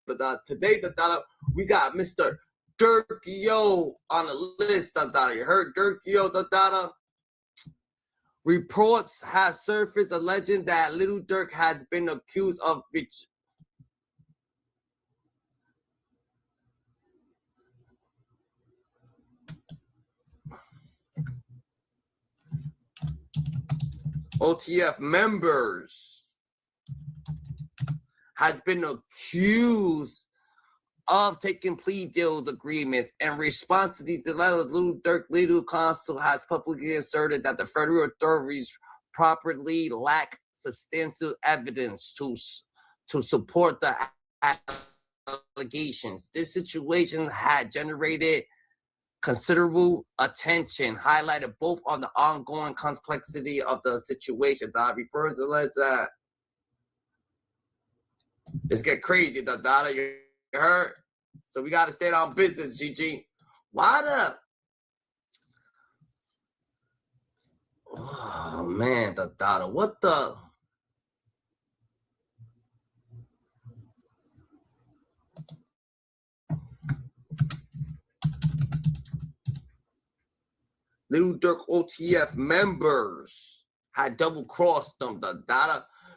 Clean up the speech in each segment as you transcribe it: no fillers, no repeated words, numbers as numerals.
Today, we got Mr. Durk on the list. You heard Durk. Reports have surfaced alleging that Lil Durk has been accused of OTF members has been accused of taking plea deals agreements. In response to these letters, Lil Durk legal counsel has publicly asserted that the federal authorities properly lack substantial evidence to support the allegations. This situation had generated considerable attention, highlighted both on the ongoing complexity of the situation. That refers to that. Let's get crazy, you heard? So we got to stay on business, GG. Why the? Oh man, what the? Lil Durk OTF members had double crossed them,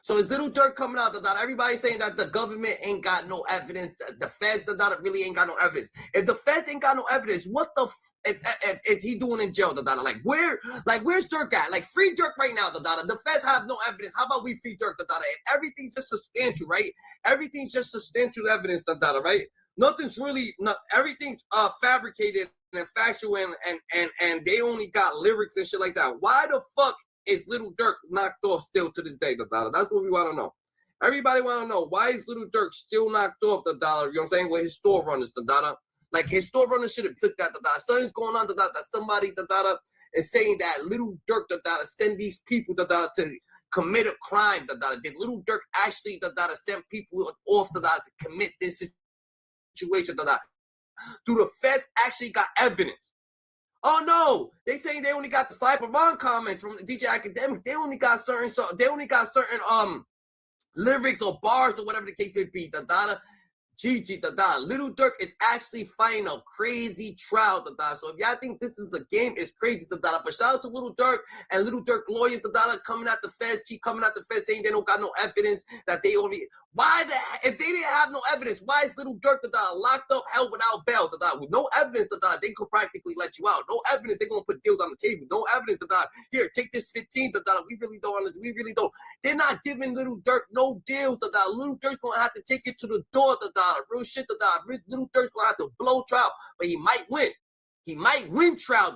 So is Lil Durk coming out, everybody saying that the government ain't got no evidence, the feds, really ain't got no evidence. If the feds ain't got no evidence, what the is he doing in jail, where's Durk at? Like, free Durk right now, the feds have no evidence. How about we free Durk, If everything's just substantial, right? Everything's just substantial evidence, right? Nothing's really, everything's fabricated and factual, and they only got lyrics and shit like that. Why the fuck is Lil Durk knocked off still to this day, That's what we want to know. Everybody want to know, why is Lil Durk still knocked off, You know what I'm saying? With his store runners, Like, his store runners should have took that, Something's going on, that somebody, is saying that Lil Durk, send these people, to commit a crime, Did Lil Durk actually, send people off, to commit this situation, Do the feds actually got evidence? Oh no, they saying they only got the Cypher Ron comments from the DJ Academics. They only got certain lyrics or bars or whatever the case may be. GG, Lil Durk is actually fighting a crazy trial, So if y'all think this is a game, it's crazy, But shout out to Lil Durk and Lil Durk lawyers, coming at the feds, keep coming at the feds saying they don't got no evidence, that they only. If they didn't have no evidence, why is Lil Durk, locked up, held without bail, With no evidence, they could practically let you out. No evidence, they're gonna put deals on the table. No evidence, Here, take this 15, we really don't. They're not giving Lil Durk no deals, Lil Durk's gonna have to take it to the door, Real shit, Lil Durk's gonna have to blow trial, but he might win. He might win trial,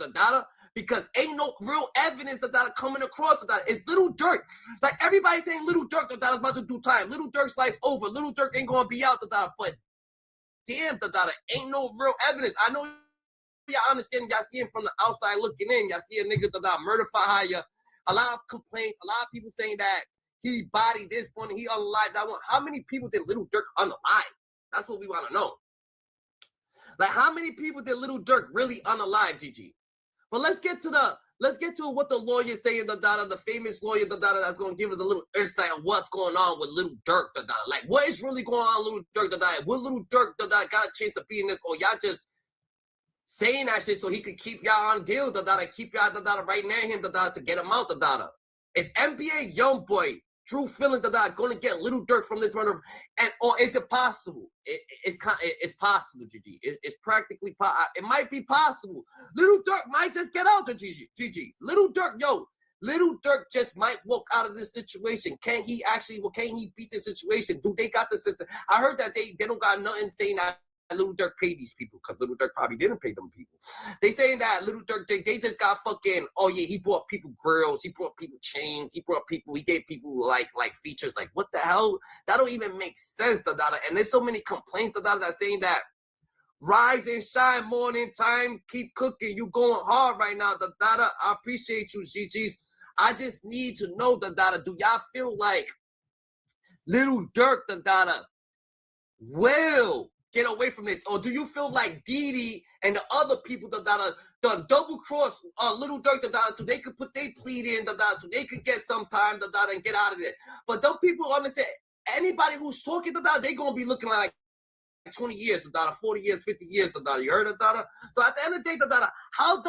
because ain't no real evidence coming across, It's Lil Durk. Like, everybody saying Lil Durk, is about to do time. Lil Durk's life over. Lil Durk ain't gonna be out, but damn, ain't no real evidence. I know y'all understand, y'all see him from the outside looking in. Y'all see a nigga murder for hire. A lot of complaints, a lot of people saying that he bodied this one, he unalive that one. How many people did Lil Durk unalive? That's what we want to know. Like, how many people did Lil Durk really unalive, GG? But let's get to what the lawyer saying, the famous lawyer, that's going to give us a little insight on what's going on with Lil Durk, Like, what is really going on with Lil Durk, Will Lil Durk, got a chance of being this, or y'all just saying that shit so he could keep y'all on deal, and keep y'all, right near him, to get him out, It's NBA YoungBoy true feeling going to get Lil Durk from this murder, or is it possible? It's possible, GG. It's practically possible. It might be possible. Lil Durk might just get out, GG. Lil Durk, Lil Durk just might walk out of this situation. Can he beat this situation? Do they got the system? I heard that they don't got nothing saying that Lil Durk paid these people, because Lil Durk probably didn't pay them people. They saying that Lil Durk, they just got fucking, oh yeah, he brought people grills, he brought people chains, he gave people like features. Like, what the hell? That don't even make sense, And there's so many complaints, that saying that rise and shine, morning time, keep cooking, you going hard right now, I appreciate you, GGs. I just need to know, do y'all feel like Lil Durk, will get away from this? Or do you feel like Didi and the other people done double cross Lil Durk, so they could put their plea in, so they could get some time, and get out of there? But them people understand, anybody who's talking, they gonna be looking like 20 years, 40 years, 50 years, you heard of that? So at the end of the day, how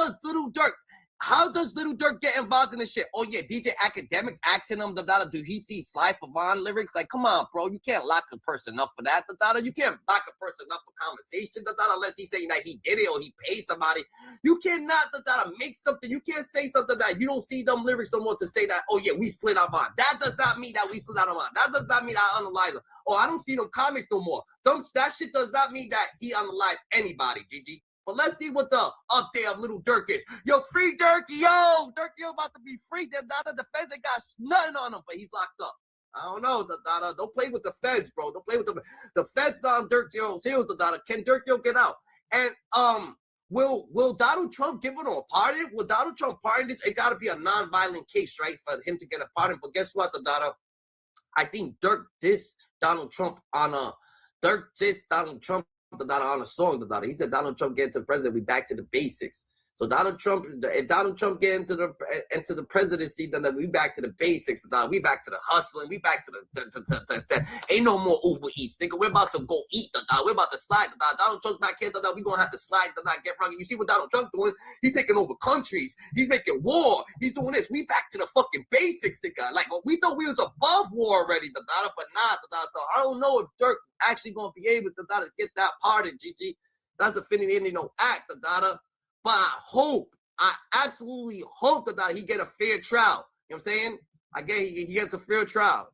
does Lil Durk get involved in this shit? Oh yeah, DJ Academics asking him, do he see Sly Pavon lyrics? Like, come on, bro, you can't lock a person up for that, you can't lock a person up for conversation, unless he's saying that he did it or he paid somebody. You cannot, make something, you can't say something that you don't see them lyrics no more to say that, oh yeah, we slid our bond. That does not mean that we slid our bond. That does not mean that I unalive them. Oh, I don't see them comics no more. That shit does not mean that he unalive anybody, GG. But let's see what the update of Lil Durk is. Yo, free Durky, yo! Durky about to be free. The feds ain't got nothing on him, but he's locked up. I don't know, don't play with the feds, bro. Don't play with the feds on Durk, yo. Can Durk, yo, get out? And, will Donald Trump give him a pardon? Will Donald Trump pardon this? It gotta be a non-violent case, right, for him to get a pardon. But guess what, I think Durk dissed Donald Trump on a on a song. He said Donald Trump get into president, we back to the basics. So if Donald Trump get into the presidency, then we back to the basics. We back to the hustling. We back to the ain't no more Uber Eats, nigga. We're about to go eat. We're about to slide. Donald Trump's back here. We gonna have to slide. Get wrong. You see what Donald Trump doing? He's taking over countries. He's making war. He's doing this. We back to the fucking basics, nigga. Like we thought we was above war already, but not. So I don't know if Durk actually gonna be able to get that pardon, GG. That's a finny no act, But I absolutely hope that he get a fair trial. You know what I'm saying? He gets a fair trial.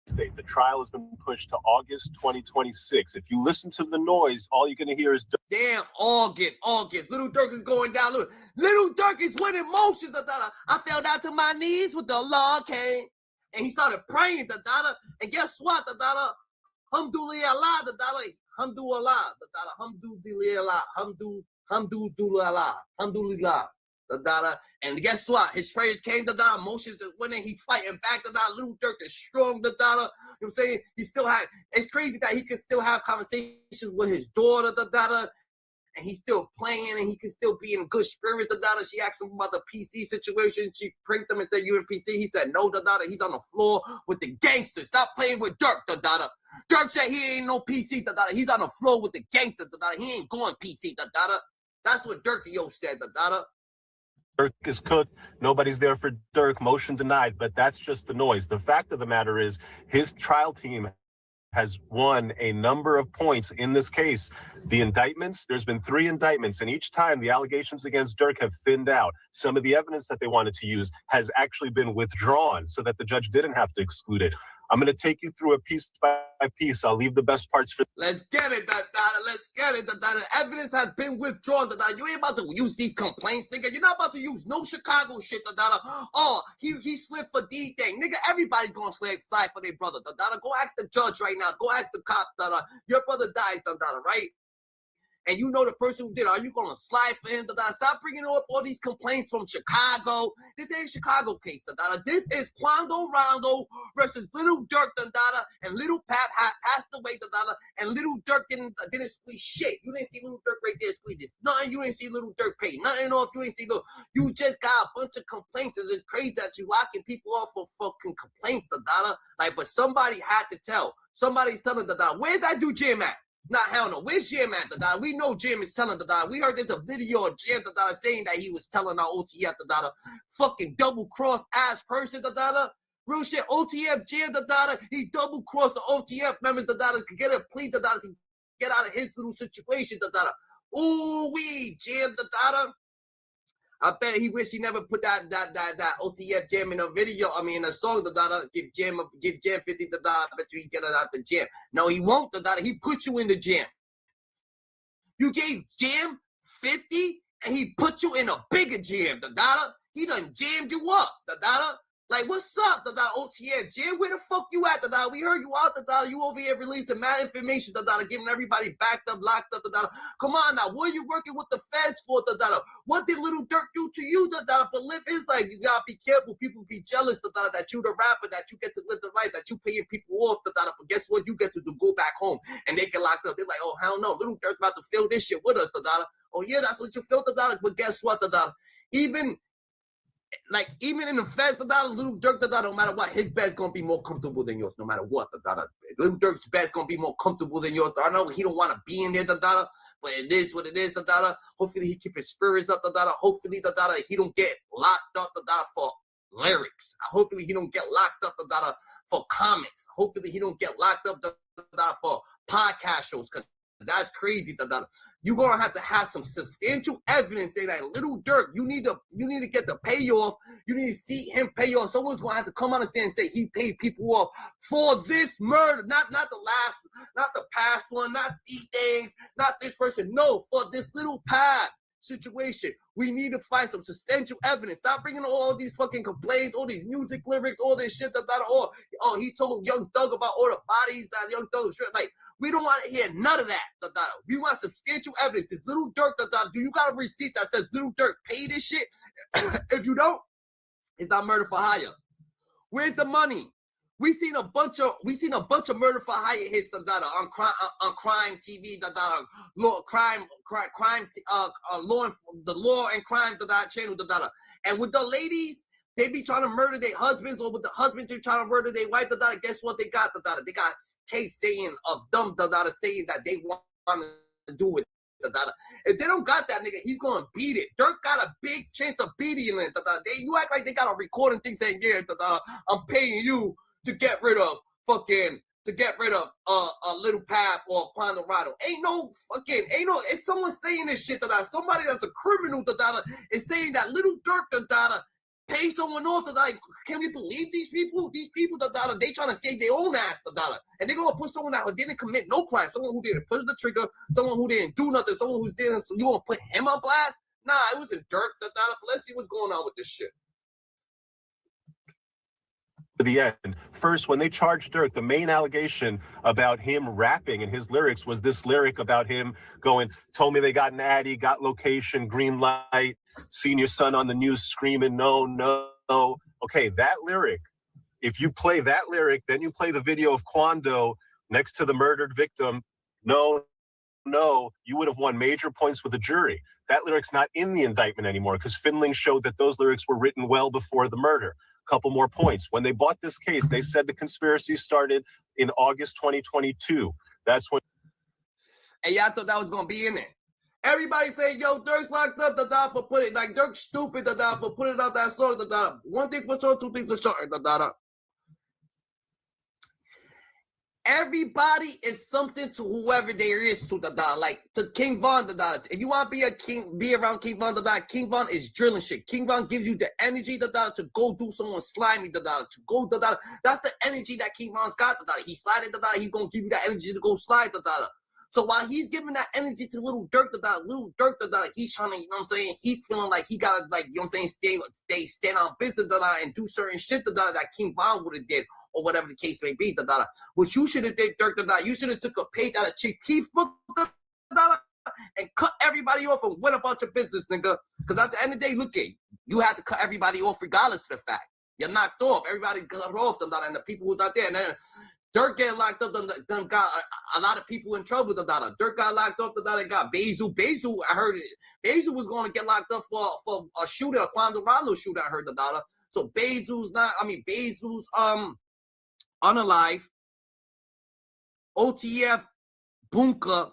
The trial has been pushed to August 2026. If you listen to the noise, all you're going to hear is... Damn, August. Lil Durk is going down. Lil Durk is winning motions. I fell down to my knees with the law came. And he started praying. And guess what? Hamdulillah. Hamdulillah. Alhamdulillah. And guess what? His prayers came, emotions is winning. He's fighting back, Lil Durk is strong, you know what I'm saying? It's crazy that he can still have conversations with his daughter, and he's still playing, and he can still be in good spirits, She asked him about the PC situation. She pranked him and said, you in PC? He said, no, He's on the floor with the gangsters. Stop playing with Durk, Durk said he ain't no PC, He's on the floor with the gangsters, He ain't going PC, That's what Durkio said, Durk is cooked. Nobody's there for Durk. Motion denied. But that's just the noise. The fact of the matter is his trial team has won a number of points in this case. The indictments, there's been 3 indictments, and each time the allegations against Durk have thinned out. Some of the evidence that they wanted to use has actually been withdrawn so that the judge didn't have to exclude it. I'm going to take you through it piece by piece. I'll leave the best parts for... Let's get it, Let's get it, The evidence has been withdrawn, You ain't about to use these complaints, nigga. You're not about to use no Chicago shit, Oh, he slid for D-Day. Nigga, everybody's going to slide for their brother, Go ask the judge right now. Go ask the cop, Your brother dies, right? And you know the person who did, are you going to slide for him? Stop bringing up all these complaints from Chicago. This ain't a Chicago case. This is Quando Rondo versus Lil Durk. And Lil Pap had passed away. And Lil Durk didn't squeeze shit. You didn't see Lil Durk right there squeeze this. Nothing. You didn't see Lil Durk pay. Nothing off. You ain't see Lil. You just got a bunch of complaints. And it's crazy that you locking people off for fucking complaints. But somebody had to tell. Somebody's telling where's that dude Jim at? Nah, hell no. Where's Jim at, We know Jim is telling We heard there's a video of Jim, saying that he was telling our OTF, fucking double-cross ass person, Real shit, OTF Jim, he double-crossed the OTF members, to get a plea, to get out of his little situation, Ooh, Jim, I bet he wish he never put that OTF Jam in a video. I mean, in a song. Give Jam $50. I bet you he get it out the jam. No, he won't. He put you in the jam. You gave Jam 50, and he put you in a bigger jam. He done jammed you up. Like, what's up, OTF Jam? Where the fuck you at, We heard you out, You over here releasing mad information, giving everybody backed up, locked up, Come on now, what are you working with the feds for, What did Lil Durk do to you, But live his life. You gotta be careful. People be jealous, that you the rapper, that you get to live the life, that you paying people off, But guess what? You get to do? Go back home, and they get locked up. They're like, oh, hell no, Lil Durk's about to fill this shit with us, Oh, yeah, that's what you feel, But guess what, Even like even in the feds, Lil Durk, no matter what, his bed's gonna be more comfortable than yours, no matter what. Lil Durk's bed's gonna be more comfortable than yours. I know he don't want to be in there, but it is what it is. Hopefully he keep his spirits up. Hopefully he don't get locked up for lyrics. Hopefully he don't get locked up for comments. Hopefully he don't get locked up for podcast shows, because that's crazy. You're gonna have to have some substantial evidence saying that Lil Durk, you need to get the payoff. You need to see him pay off. Someone's gonna have to come on the stand and say he paid people off for this murder, not the past one, not these things, not this person. No, for this little pad situation. We need to find some substantial evidence. Stop bringing all these fucking complaints, all these music lyrics, all this shit. He told Young Thug about all the bodies that Young Thug was like. We don't want to hear none of that. We want substantial evidence. This Lil Durk, do you got a receipt that says Lil Durk paid this shit? If you don't, it's not murder for hire. Where's the money? We seen a bunch of murder for hire hits on crime TV, the law and crime channel, and with the ladies. They be trying to murder their husbands, or with the husbands they trying to murder their wife. Guess what they got? They got tape saying of them saying that they want to do it. If they don't got that nigga, he's gonna beat it. Durk got a big chance of beating it. You act like they got a recording thing saying, yeah, I'm paying you to get rid of a Little Pap or Ponderado. It's someone saying this shit. Somebody that's a criminal is saying that Lil Durk pay someone off. Can we believe these people? These people they trying to save their own ass. And they're gonna put someone that didn't commit no crime, someone who didn't push the trigger, someone who didn't do nothing, someone who didn't. So you gonna put him on blast? Nah, it wasn't Durk. Let's see what's going on with this shit. To the end. First, when they charged Durk, the main allegation about him rapping in his lyrics was this lyric about him going, told me they got an addy, got location, green light, seen your son on the news screaming, no, no. Okay, that lyric, if you play that lyric, then you play the video of Quando next to the murdered victim, no, you would have won major points with the jury. That lyric's not in the indictment anymore because Finling showed that those lyrics were written well before the murder. Couple more points. When they bought this case, they said the conspiracy started in August 2022. That's when. And y'all thought that was gonna be in there. Everybody say, yo, Durk's locked up, for putting like Durk's stupid, for putting out that song, One thing for sure, two things for sure, Everybody is something to whoever there is to like to King Von If you want to be around King Von King Von is drilling shit. King Von gives you the energy to go do someone slimy to go That's the energy that King Von's got He slided he's gonna give you that energy to go slide So while he's giving that energy to Lil Durk, he's trying to, you know what I'm saying? He's feeling like he gotta, like, you know what I'm saying, stand on business, and do certain shit, that King Von would have did, or whatever the case may be, What you should have did, Durk, you should have took a page out of Chief Keef's book, and cut everybody off and went about your business, nigga. Because at the end of the day, look at you had to cut everybody off regardless of the fact. You're knocked off. Everybody cut off, and the people who's out there, and then Durk getting locked up, done got a lot of people in trouble. Durk got locked up. They got Bezu. I heard it. Bezu was going to get locked up for a shooter, a Ponderado shooter. I heard So Bezu's unalive. OTF Bunka,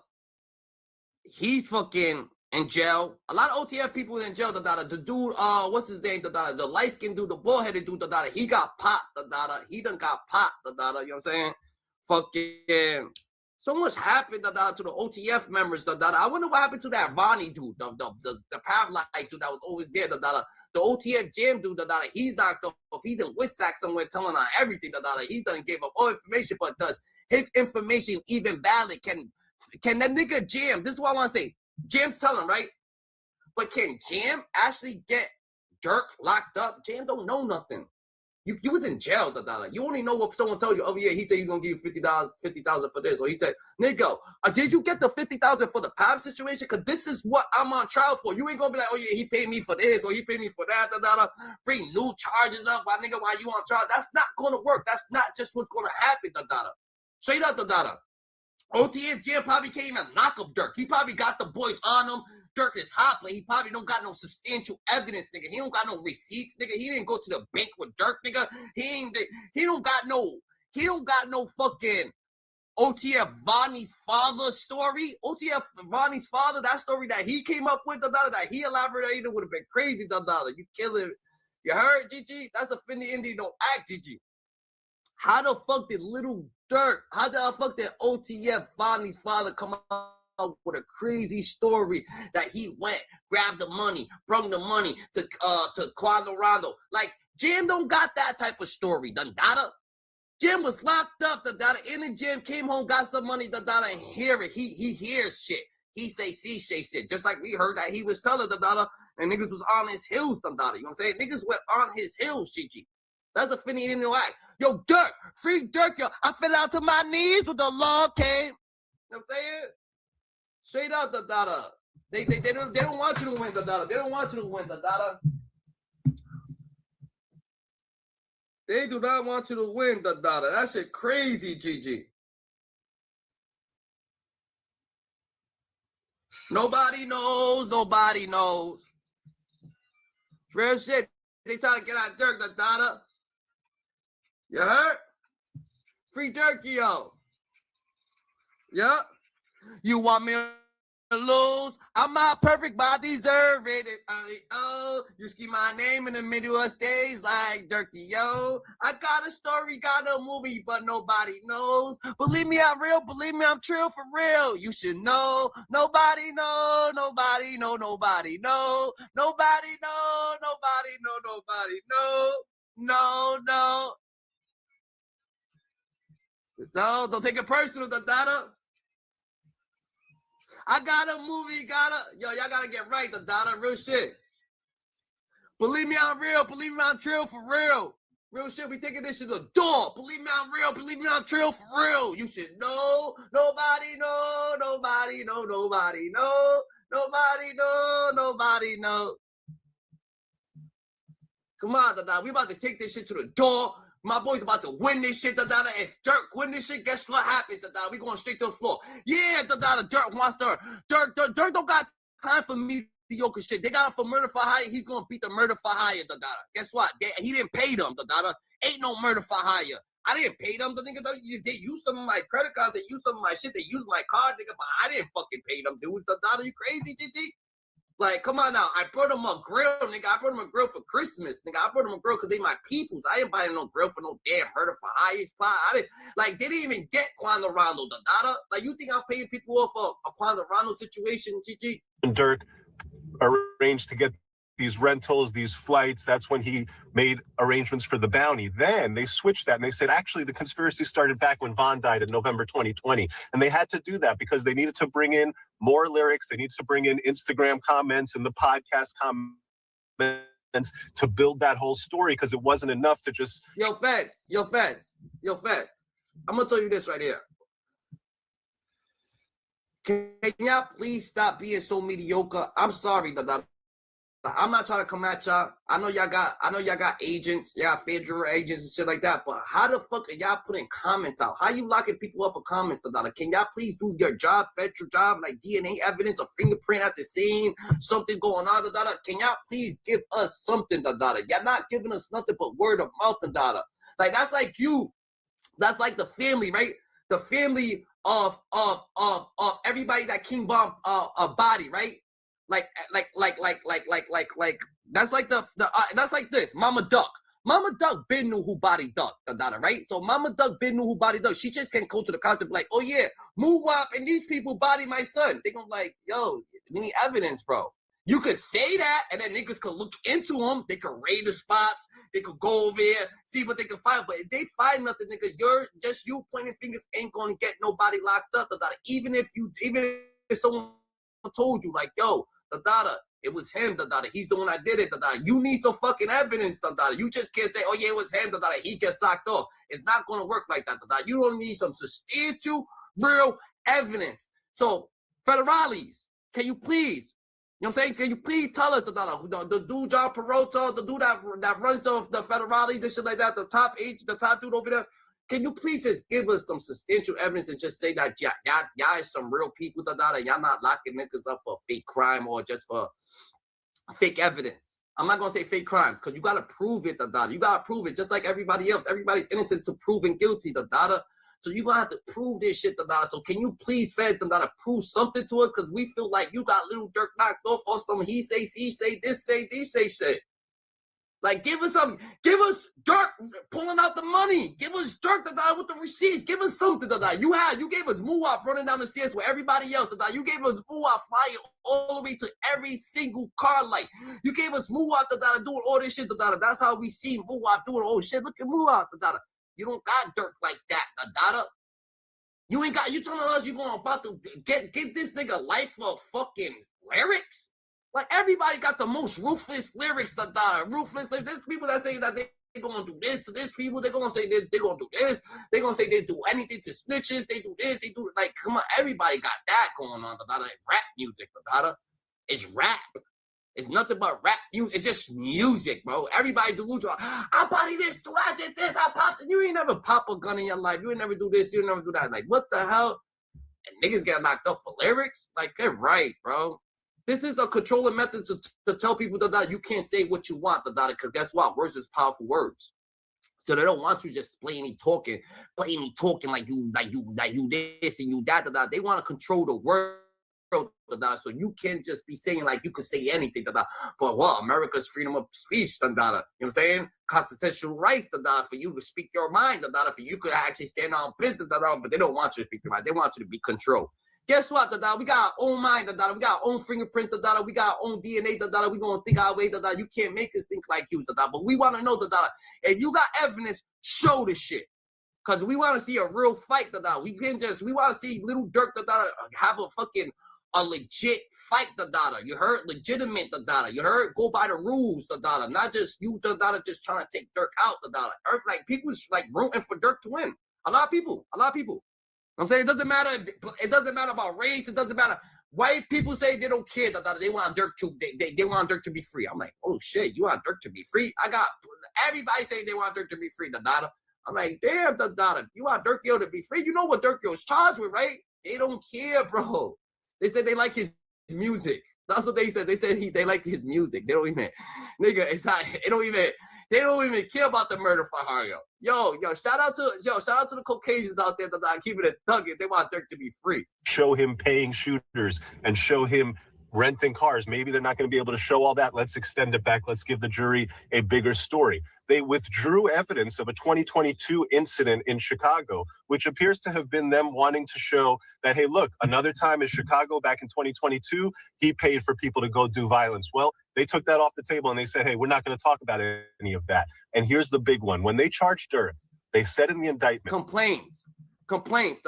he's fucking in jail. A lot of OTF people in jail. The dude, what's his name? The light skinned dude, the bald-headed dude, he got popped. He done got popped. You know what I'm saying? Fucking so much happened to the OTF members. I wonder what happened to that Ronnie dude, the paralyzed dude that was always there. The OTF Jam dude, he's knocked off. He's in Wissack somewhere telling on everything. He done gave up all information, but does his information even valid? Can that nigga Jam? This is what I want to say. Jam's telling, right? But can Jam actually get Durk locked up? Jam don't know nothing. You was in jail, You only know what someone told you. Oh yeah, he said he's gonna give you $50,000 for this. Or he said, nigga, did you get the $50,000 for the Pab situation? Cause this is what I'm on trial for. You ain't gonna be like, oh yeah, he paid me for this or he paid me for that. Bring new charges up, while you on trial. That's not gonna work. That's not just what's gonna happen, Straight up, OTF Jam probably can't even knock up Durk. He probably got the boys on him. Durk is hot, but he probably don't got no substantial evidence, nigga. He don't got no receipts, nigga. He didn't go to the bank with Durk, nigga. He don't got no fucking OTF Vonnie's father story. OTF Vonnie's father, that story that he came up with, that he elaborated would have been crazy, You kill him. You heard, Gigi? That's a Finny Indie don't act, Gigi. How the fuck did Lil Durk, how the fuck did OTF Vonnie's father come out with a crazy story that he went, grabbed the money, brought the money to Quando Rondo? Like, Jam don't got that type of story, Dada. Jam was locked up, Dada. In the gym, came home, got some money, Dada, and hear it. He hears shit. He say shit. Just like we heard that he was telling Dada, and niggas was on his heels, Dada. You know what I'm saying? Niggas went on his heels, Gigi. That's a Finny in the act. Yo, Durk, free Durk, yo. I fell out to my knees when the law came. You know what I'm saying? Straight up, Dada. They don't want you to win, Dada. They don't want you to win, Dada. They do not want you to win, Dada. That shit crazy, Gigi. Nobody knows. Real shit. They trying to get out Durk, Dada. You heard? Free Durky, yo. Yeah. You want me to lose? I'm not perfect, but I deserve it. You ski my name in the middle of stage like Durky, yo. I got a story, got a movie, but nobody knows. Believe me, I'm real. Believe me, I'm true for real. You should know. Nobody know. Nobody know. Nobody know. Nobody know. Nobody know. Nobody know. No. No, don't take it personal, Dada. I got a movie, y'all gotta get right, Dada, real shit. Believe me, I'm real. Believe me, I'm true for real. Real shit, we taking this shit to the door. Believe me, I'm real. Believe me, I'm true for real. You should know. Nobody know. Nobody know. Nobody know. Nobody know. Nobody know. Come on, Dada. We about to take this shit to the door. My boy's about to win this shit, Dada. If Durk win this shit, guess what happens, Dada? We going straight to the floor. Yeah, Dada. Durk wants Durk don't got time for mediocre shit. They got him for murder for hire. He's gonna beat the murder for hire, Dada. Guess what? He didn't pay them, Dada. Ain't no murder for hire. I didn't pay them. The nigga, they used some of my credit cards. They used some of my shit. They used my card, nigga. But I didn't fucking pay them, dude. Dada, you crazy, GG? Like, come on now. I brought them a grill, nigga. I brought them a grill for Christmas, nigga. I brought them a grill because they my peoples. I ain't buying no grill for no damn murder for hire spot. They didn't even get Quando Rondo, Dada. Like, you think I'm paying people off a Quando Rondo situation, GG? Durk arranged to get these rentals, these flights. That's when he made arrangements for the bounty. Then they switched that and they said, actually, the conspiracy started back when Von died in November 2020. And they had to do that because they needed to bring in more lyrics. They needed to bring in Instagram comments and the podcast comments to build that whole story because it wasn't enough to just... Yo, Feds. I'm going to tell you this right here. Can y'all please stop being so mediocre? I'm sorry, Dada. I'm not trying to come at y'all. I know y'all got agents, y'all federal agents and shit like that. But how the fuck are y'all putting comments out? How you locking people up for comments, Dada? Can y'all please do your job, federal job, like DNA evidence or fingerprint at the scene, something going on, Dada? Can y'all please give us something, Dada? Y'all not giving us nothing but word of mouth, Dada. Like that's like you. That's like the family, right? The family of everybody that King Bomb a body, right? Like that's like that's like this. Mama Duck been knew who body Duck, right? So Mama Duck been knew who body Duck. She just can go to the concept like, oh yeah, Moowop and these people body my son. They gonna like, yo, we need evidence, bro. You could say that, and then niggas could look into them. They could raid the spots. They could go over there, see what they can find. But if they find nothing, nigga, you pointing fingers ain't gonna get nobody locked up, Even if someone told you like, yo, Dada, it was him, Dada. He's the one that did it, Dada. You need some fucking evidence, Dada. You just can't say, oh yeah, it was him, Dada. He gets locked up. It's not gonna work like that, Dada. You don't need some substantial, real evidence. So, federales, can you please? You know what I'm saying? Can you please tell us, the dude John Peralta, the dude that runs the federales and shit like that, the top dude over there, Can you please just give us some substantial evidence and just say that y'all is some real people, and y'all not locking niggas up for fake crime or just for fake evidence? I'm not gonna say fake crimes because you gotta prove it, You gotta prove it just like everybody else. Everybody's innocent to proven guilty, So you gonna have to prove this shit, So can you please, feds, prove something to us? Because we feel like you got Lil Durk knocked off or some he say, this say, these say shit. Like, give us Durk pulling out the money. Give us Durk with the receipts. Give us something. You gave us Muwap running down the stairs with everybody else. You gave us Muwap flying all the way to every single car light. You gave us Muwap doing all this shit. That's how we see Muwap doing. Oh shit, look at Muwap. You don't got Durk like that. You ain't got. You telling us you going about to get this nigga life of fucking lyrics? Like, everybody got the most ruthless lyrics, ruthless. There's people that say that they gonna do this to this people. They're gonna say they gonna do this. They're gonna say they do anything to snitches. They do this. They do, like, come on. Everybody got that going on. Rap music, it's rap. It's nothing but rap music. It's just music, bro. Everybody's delusional. I body this, I did this, I popped it. You ain't never pop a gun in your life. You ain't never do this. You ain't never do that. Like, what the hell? And niggas get knocked up for lyrics? Like, get right, bro. This is a controlling method to tell people that you can't say what you want, because guess what? Words is powerful words. So they don't want you just blatantly talking like you this and you that. They want to control the word. So you can't just be saying like you could say anything. But well, America's freedom of speech. You know what I'm saying? Constitutional rights. For you to speak your mind. For you could actually stand on business. But they don't want you to speak your mind. They want you to be controlled. Guess what, We got our own mind, We got our own fingerprints, We got our own DNA, We gonna think our way, You can't make us think like you, But we want to know, if you got evidence, show the shit. Because we want to see a real fight, We want to see Lil Durk, have a legit fight, You heard? Legitimate, You heard? Go by the rules, Not just you, just trying to take Durk out, Heard? Like, people's like rooting for Durk to win. A lot of people. I'm saying it doesn't matter. It doesn't matter about race. It doesn't matter. White people say they don't care. They want Durk to. They want Durk to be free. I'm like, oh shit, you want Durk to be free? I got everybody saying they want Durk to be free. I'm like, damn, you want Durk to be free? You know what Durk is charged with, right? They don't care, bro. They said they like his music. That's what they said. They said they like his music. They don't even, nigga. It's not. They don't even care about the murder for Hario. Yo, shout out to the Caucasians out there that are keeping it thugging. They want Durk to be free. Show him paying shooters and show him renting cars. Maybe they're not going to be able to show all that. Let's extend it back. Let's give the jury a bigger story. They withdrew evidence of a 2022 incident in Chicago, which appears to have been them wanting to show that, hey, look, another time in Chicago back in 2022, he paid for people to go do violence. Well, they took that off the table and they said, hey, we're not going to talk about any of that. And here's the big one. When they charged Durk, they said in the indictment. Complaints,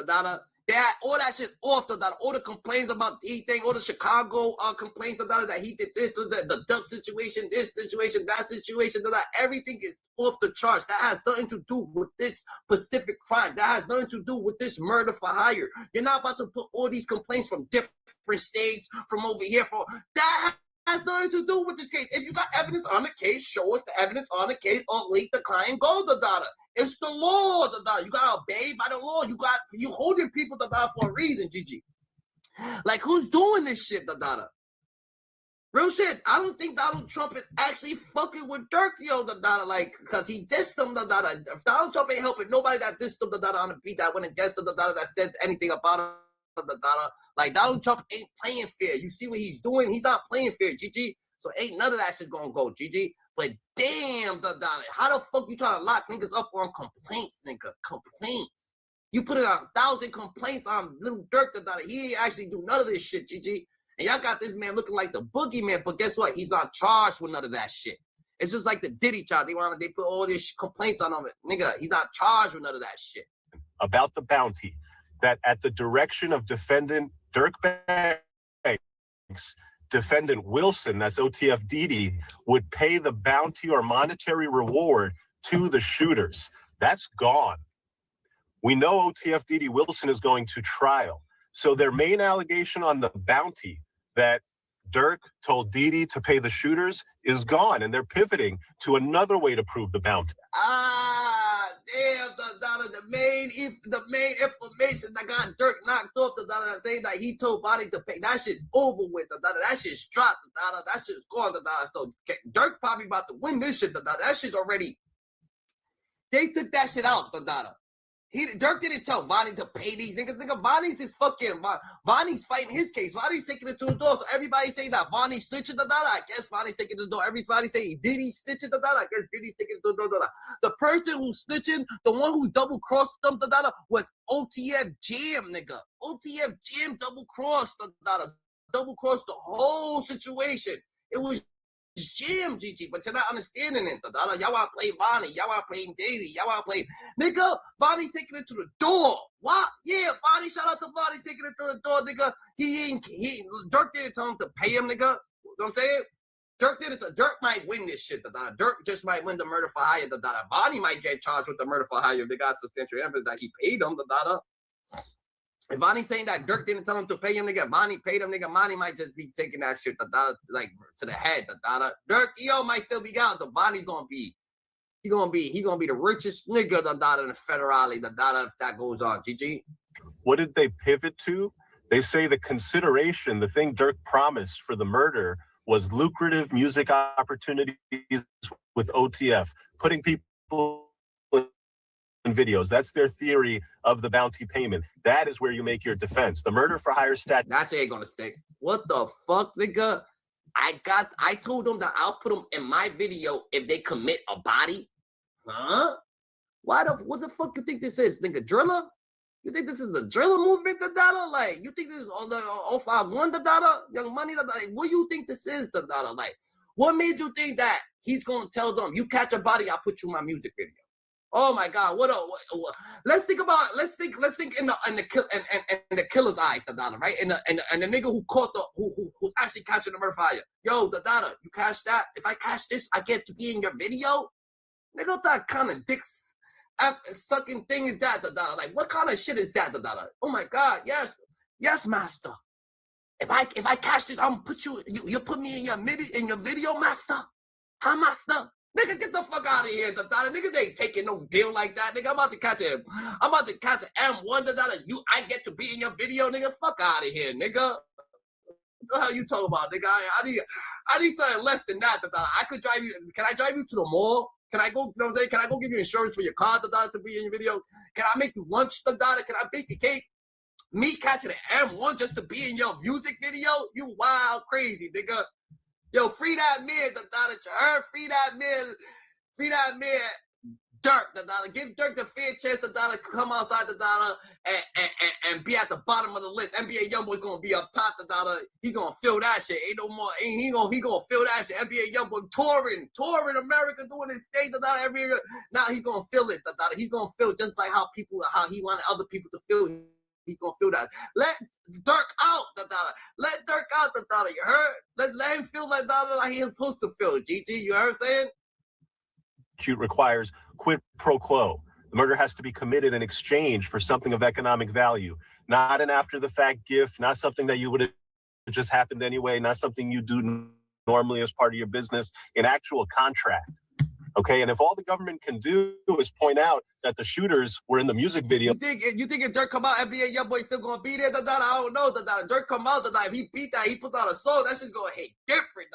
that all that shit off, all the complaints about anything, all the Chicago complaints that he did this, the Duck situation, this situation, that situation, everything is off the charts. That has nothing to do with this specific crime. That has nothing to do with this murder for hire. You're not about to put all these complaints from different states, from over here. That has nothing to do with this case. If you got evidence on the case, show us the evidence on the case or let the client go, It's the law, You gotta obey by the law. You holding people, for a reason, Gigi. Like, who's doing this shit, Real shit. I don't think Donald Trump is actually fucking with Durk, like, because he dissed him, If Donald Trump ain't helping nobody that dissed him, on the beat, that went against him, that said anything about him, like, Donald Trump ain't playing fair. You see what he's doing? He's not playing fair, Gigi. So ain't none of that shit gonna go, Gigi. But damn, how the fuck you trying to lock niggas up on complaints, nigga? Complaints. You put it on 1,000 complaints on Lil Durk, he ain't actually do none of this shit, Gigi. And y'all got this man looking like the boogeyman, but guess what? He's not charged with none of that shit. It's just like the Diddy trial. They put all these complaints on him. Nigga, he's not charged with none of that shit. About the bounty, that at the direction of defendant Durk Banks, defendant Wilson, that's OTF Didi, would pay the bounty or monetary reward to the shooters. That's gone. We know OTF Didi Wilson is going to trial. So their main allegation on the bounty that Durk told Didi to pay the shooters is gone, and they're pivoting to another way to prove the bounty. damn, the main information that got Durk knocked off, saying that he told Bonnie to pay. That shit's over with, that shit's dropped, that shit's gone, so Durk probably about to win this shit, that shit's already, they took that shit out, Durk didn't tell Vonnie to pay these niggas. Nigga, Vonnie's his fucking, Vonnie's fighting his case. Vonnie's taking it to the door. So everybody say that Vonnie snitching, I guess Vonnie's taking it to the door. Everybody say Diddy snitching, I guess Diddy's taking it to the door. The person who's snitching, the one who double-crossed them, was OTF Jam, nigga. OTF Jam double-crossed, double-crossed the whole situation. It was Jam, GG, but you're not understanding it. Y'all want to play Vonnie. Y'all want to play Diddy. Y'all want to play... Nigga, Vonnie's taking it to the door. What? Yeah, Vonnie, shout out to Vonnie taking it to the door, nigga. Durk didn't tell him to pay him, nigga. You know what I'm saying? Durk might win this shit, Durk just might win the murder for hire, Vonnie might get charged with the murder for hire if they got substantial evidence that he paid him, If Vonnie's saying that Durk didn't tell him to pay him, nigga, Vonnie paid him, nigga, Vonnie might just be taking that shit, like, to the head, Durk, might still be out, Vonnie's gonna be, he gonna be the richest nigga, in the federale, if that goes on, GG. What did they pivot to? They say the consideration, the thing Durk promised for the murder was lucrative music opportunities with OTF, putting people videos. That's their theory of the bounty payment. That is where you make your defense. The murder for hire statute. That shit ain't gonna stick. What the fuck, nigga? I told them that I'll put them in my video if they commit a body. Huh? What the fuck you think this is, nigga? Driller? You think this is the Driller movement, Like, you think this is on the 051, Young Money, Like, what do you think this is, Like, what made you think that he's gonna tell them, you catch a body, I'll put you in my music video? Oh my God! What? Let's think in the killer's eyes, right? And the nigga who caught who's actually catching the murder fire. Yo, you catch that? If I catch this, I get to be in your video. Nigga, what that kind of dick sucking thing is that, Like, what kind of shit is that, Oh my God! Yes, master. If I catch this, I'm gonna put you put me in your video, master. Huh, master? Nigga, get the fuck out of here, Nigga, they ain't taking no deal like that, nigga. I'm about to catch him. I'm about to catch an M1, I get to be in your video, nigga. Fuck out of here, nigga. What the hell you talking about, nigga? I need something less than that, I could drive you. Can I drive you to the mall? Can I go, you know what I'm saying? Can I go give you insurance for your car, to be in your video? Can I make you lunch, Can I bake a cake? Me catching an M1 just to be in your music video? You wild crazy, nigga. Yo, free that man, you heard? Free that man, Durk, Give Durk the fair chance, to come outside, and be at the bottom of the list. NBA Youngboy's gonna be up top, He's gonna feel that shit. Ain't no more. He gonna feel that shit. NBA Youngboy touring America, doing his thing, every year. Now he's gonna feel it, He's gonna feel just like how he wanted other people to feel. He's gonna feel that. Let Durk out, Let Durk out, You heard? Let him feel like he's supposed to feel. GG, you heard what I'm saying? Statute requires quid pro quo. The murder has to be committed in exchange for something of economic value, not an after-the-fact gift, not something that you would have just happened anyway, not something you do normally as part of your business, an actual contract. Okay, and if all the government can do is point out that the shooters were in the music video. You think if Durk come out, NBA Youngboy still gonna be there? I don't know. Durk come out, if he beat that, he puts out a song, that shit's gonna hit different.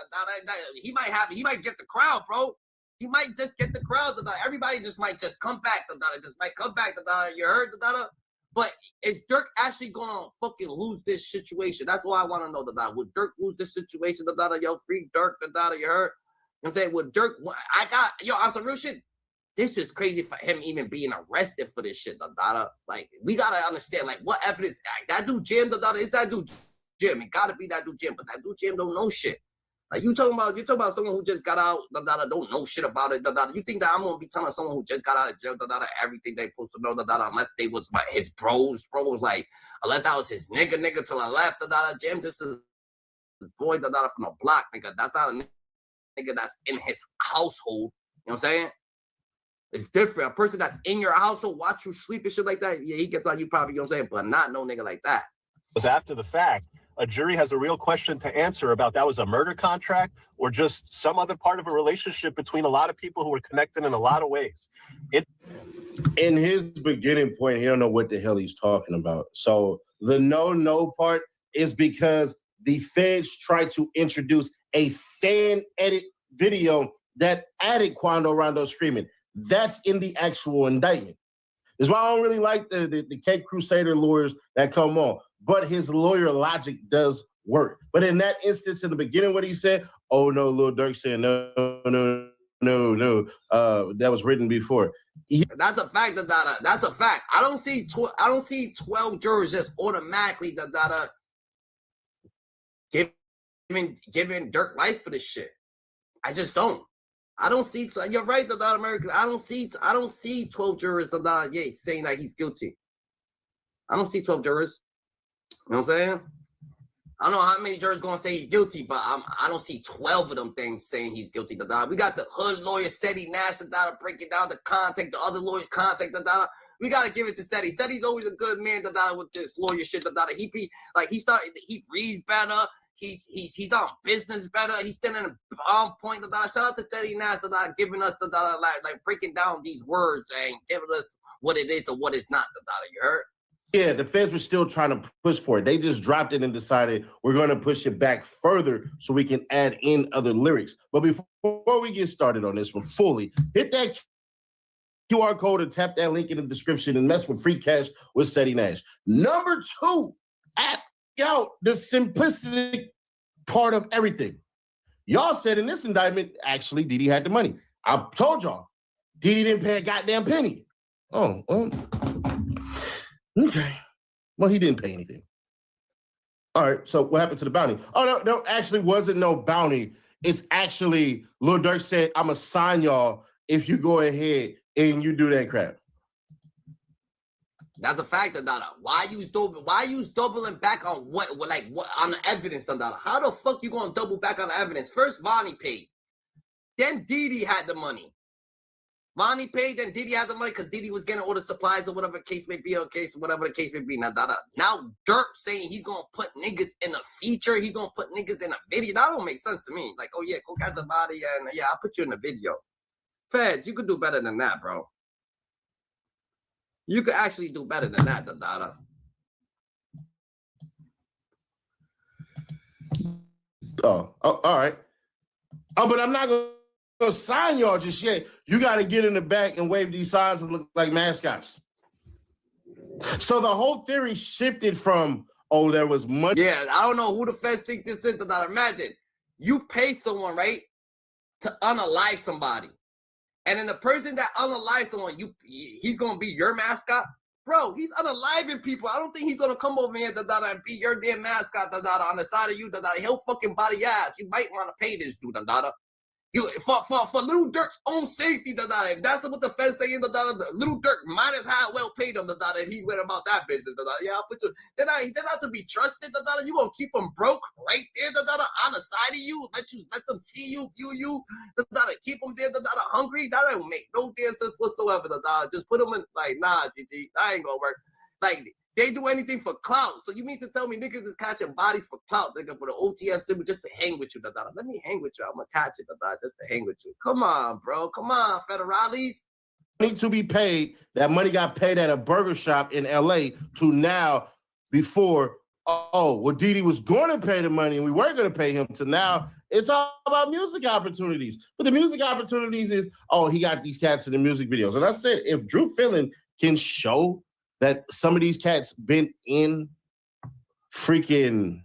He might get the crowd, bro. He might just get the crowd. Everybody just might just come back. Just might come back. You heard? But is Durk actually gonna fucking lose this situation? That's why I want to know. Would Durk lose this situation? Yo, free Durk. You heard? You know what I'm saying? With Durk, on some real shit, this is crazy for him even being arrested for this shit, Like, we gotta understand, like, what evidence, that dude Jim, is that dude Jim. It gotta be that dude Jim, but that dude Jim don't know shit. Like, you talking about someone who just got out, don't know shit about it, You think that I'm gonna be telling someone who just got out of jail, everything they supposed to know, unless they was his bros, like, unless that was his nigga to the left, Jim just is his boy, from the block, nigga. That's not a nigga that's in his household. You know what I'm saying? It's different. A person that's in your household, watch you sleep and shit like that, yeah, he gets on you probably, you know what I'm saying? But not no nigga like that. Because after the fact, a jury has a real question to answer about that was a murder contract or just some other part of a relationship between a lot of people who were connected in a lot of ways. In his beginning point, he don't know what the hell he's talking about. So the no part is because the feds tried to introduce a fan edit video that added Quando Rondo screaming. That's in the actual indictment. That's why I don't really like the Cape Crusader lawyers that come on. But his lawyer logic does work. But in that instance, in the beginning, what he said, oh no, Lil Durk said no. That was written before. That's a fact, That's a fact. I don't see 12 jurors just automatically giving Durk life for this shit. I just don't. I don't see. You're right, American. I don't see 12 jurors saying that he's guilty. I don't see 12 jurors. You know what I'm saying? I don't know how many jurors going to say he's guilty, but I don't see 12 of them things saying he's guilty. We got the hood lawyer, Seti Nash, breaking down the contact, the other lawyers' contact. We got to give it to Seti. Seti's always a good man with this lawyer shit. He reads better. He's on business better. He's standing on point. Shout out to Seti Nash giving us breaking down these words and giving us what it is or what it's not. You heard? Yeah, the feds were still trying to push for it. They just dropped it and decided we're going to push it back further so we can add in other lyrics. But before we get started on this one fully, hit that QR code and tap that link in the description and mess with free cash with Seti Nash. Number 2, the simplistic part of everything. Y'all said in this indictment, actually, Diddy had the money. I told y'all, Diddy didn't pay a goddamn penny. Okay. Well, he didn't pay anything. All right. So what happened to the bounty? Oh, no, actually wasn't no bounty. It's actually Lil Durk said, I'm going to sign y'all if you go ahead and you do that crap. That's a fact, Why you doubling back on what on the evidence, How the fuck you going to double back on the evidence? First, Vonnie paid. Then Diddy had the money. Vonnie paid, then Diddy had the money because Diddy was getting all the supplies or whatever the case may be, whatever the case may be. Now Durk saying he's going to put niggas in a feature. He's going to put niggas in a video. That don't make sense to me. Like, oh, yeah, go catch a body and, yeah, I'll put you in a video. Feds, you could do better than that, bro. You could actually do better than that, Oh, all right. Oh, but I'm not going to sign y'all just yet. You got to get in the back and wave these signs and look like mascots. So the whole theory shifted from, oh, there was money. Yeah, I don't know who the feds think this is. Imagine you pay someone, right, to unalive somebody. And then the person that unalives someone, he's going to be your mascot? Bro, he's unaliving people. I don't think he's going to come over here and be your damn mascot on the side of you. He'll fucking body ass. You might want to pay this dude. For Lil Durk's own safety, if that's what the feds saying, Lil Durk might as well pay them, if he went about that business, yeah, I'll put you. They're not to be trusted, you gonna keep them broke right there, on the side of you, let them see you, keep them there, hungry. That don't make no damn sense whatsoever, just put them in, nah, GG, that ain't gonna work. They do anything for clout. So you mean to tell me niggas is catching bodies for clout, nigga, for the OTF symbol just to hang with you, Let me hang with you. I'm gonna catch it, just to hang with you. Come on, bro. Come on, federales. Money to be paid. That money got paid at a burger shop in LA to now before, Diddy was going to pay the money and we weren't going to pay him to now. It's all about music opportunities. But the music opportunities is, he got these cats in the music videos. And I said, if Drew Fillon can show that some of these cats been in freaking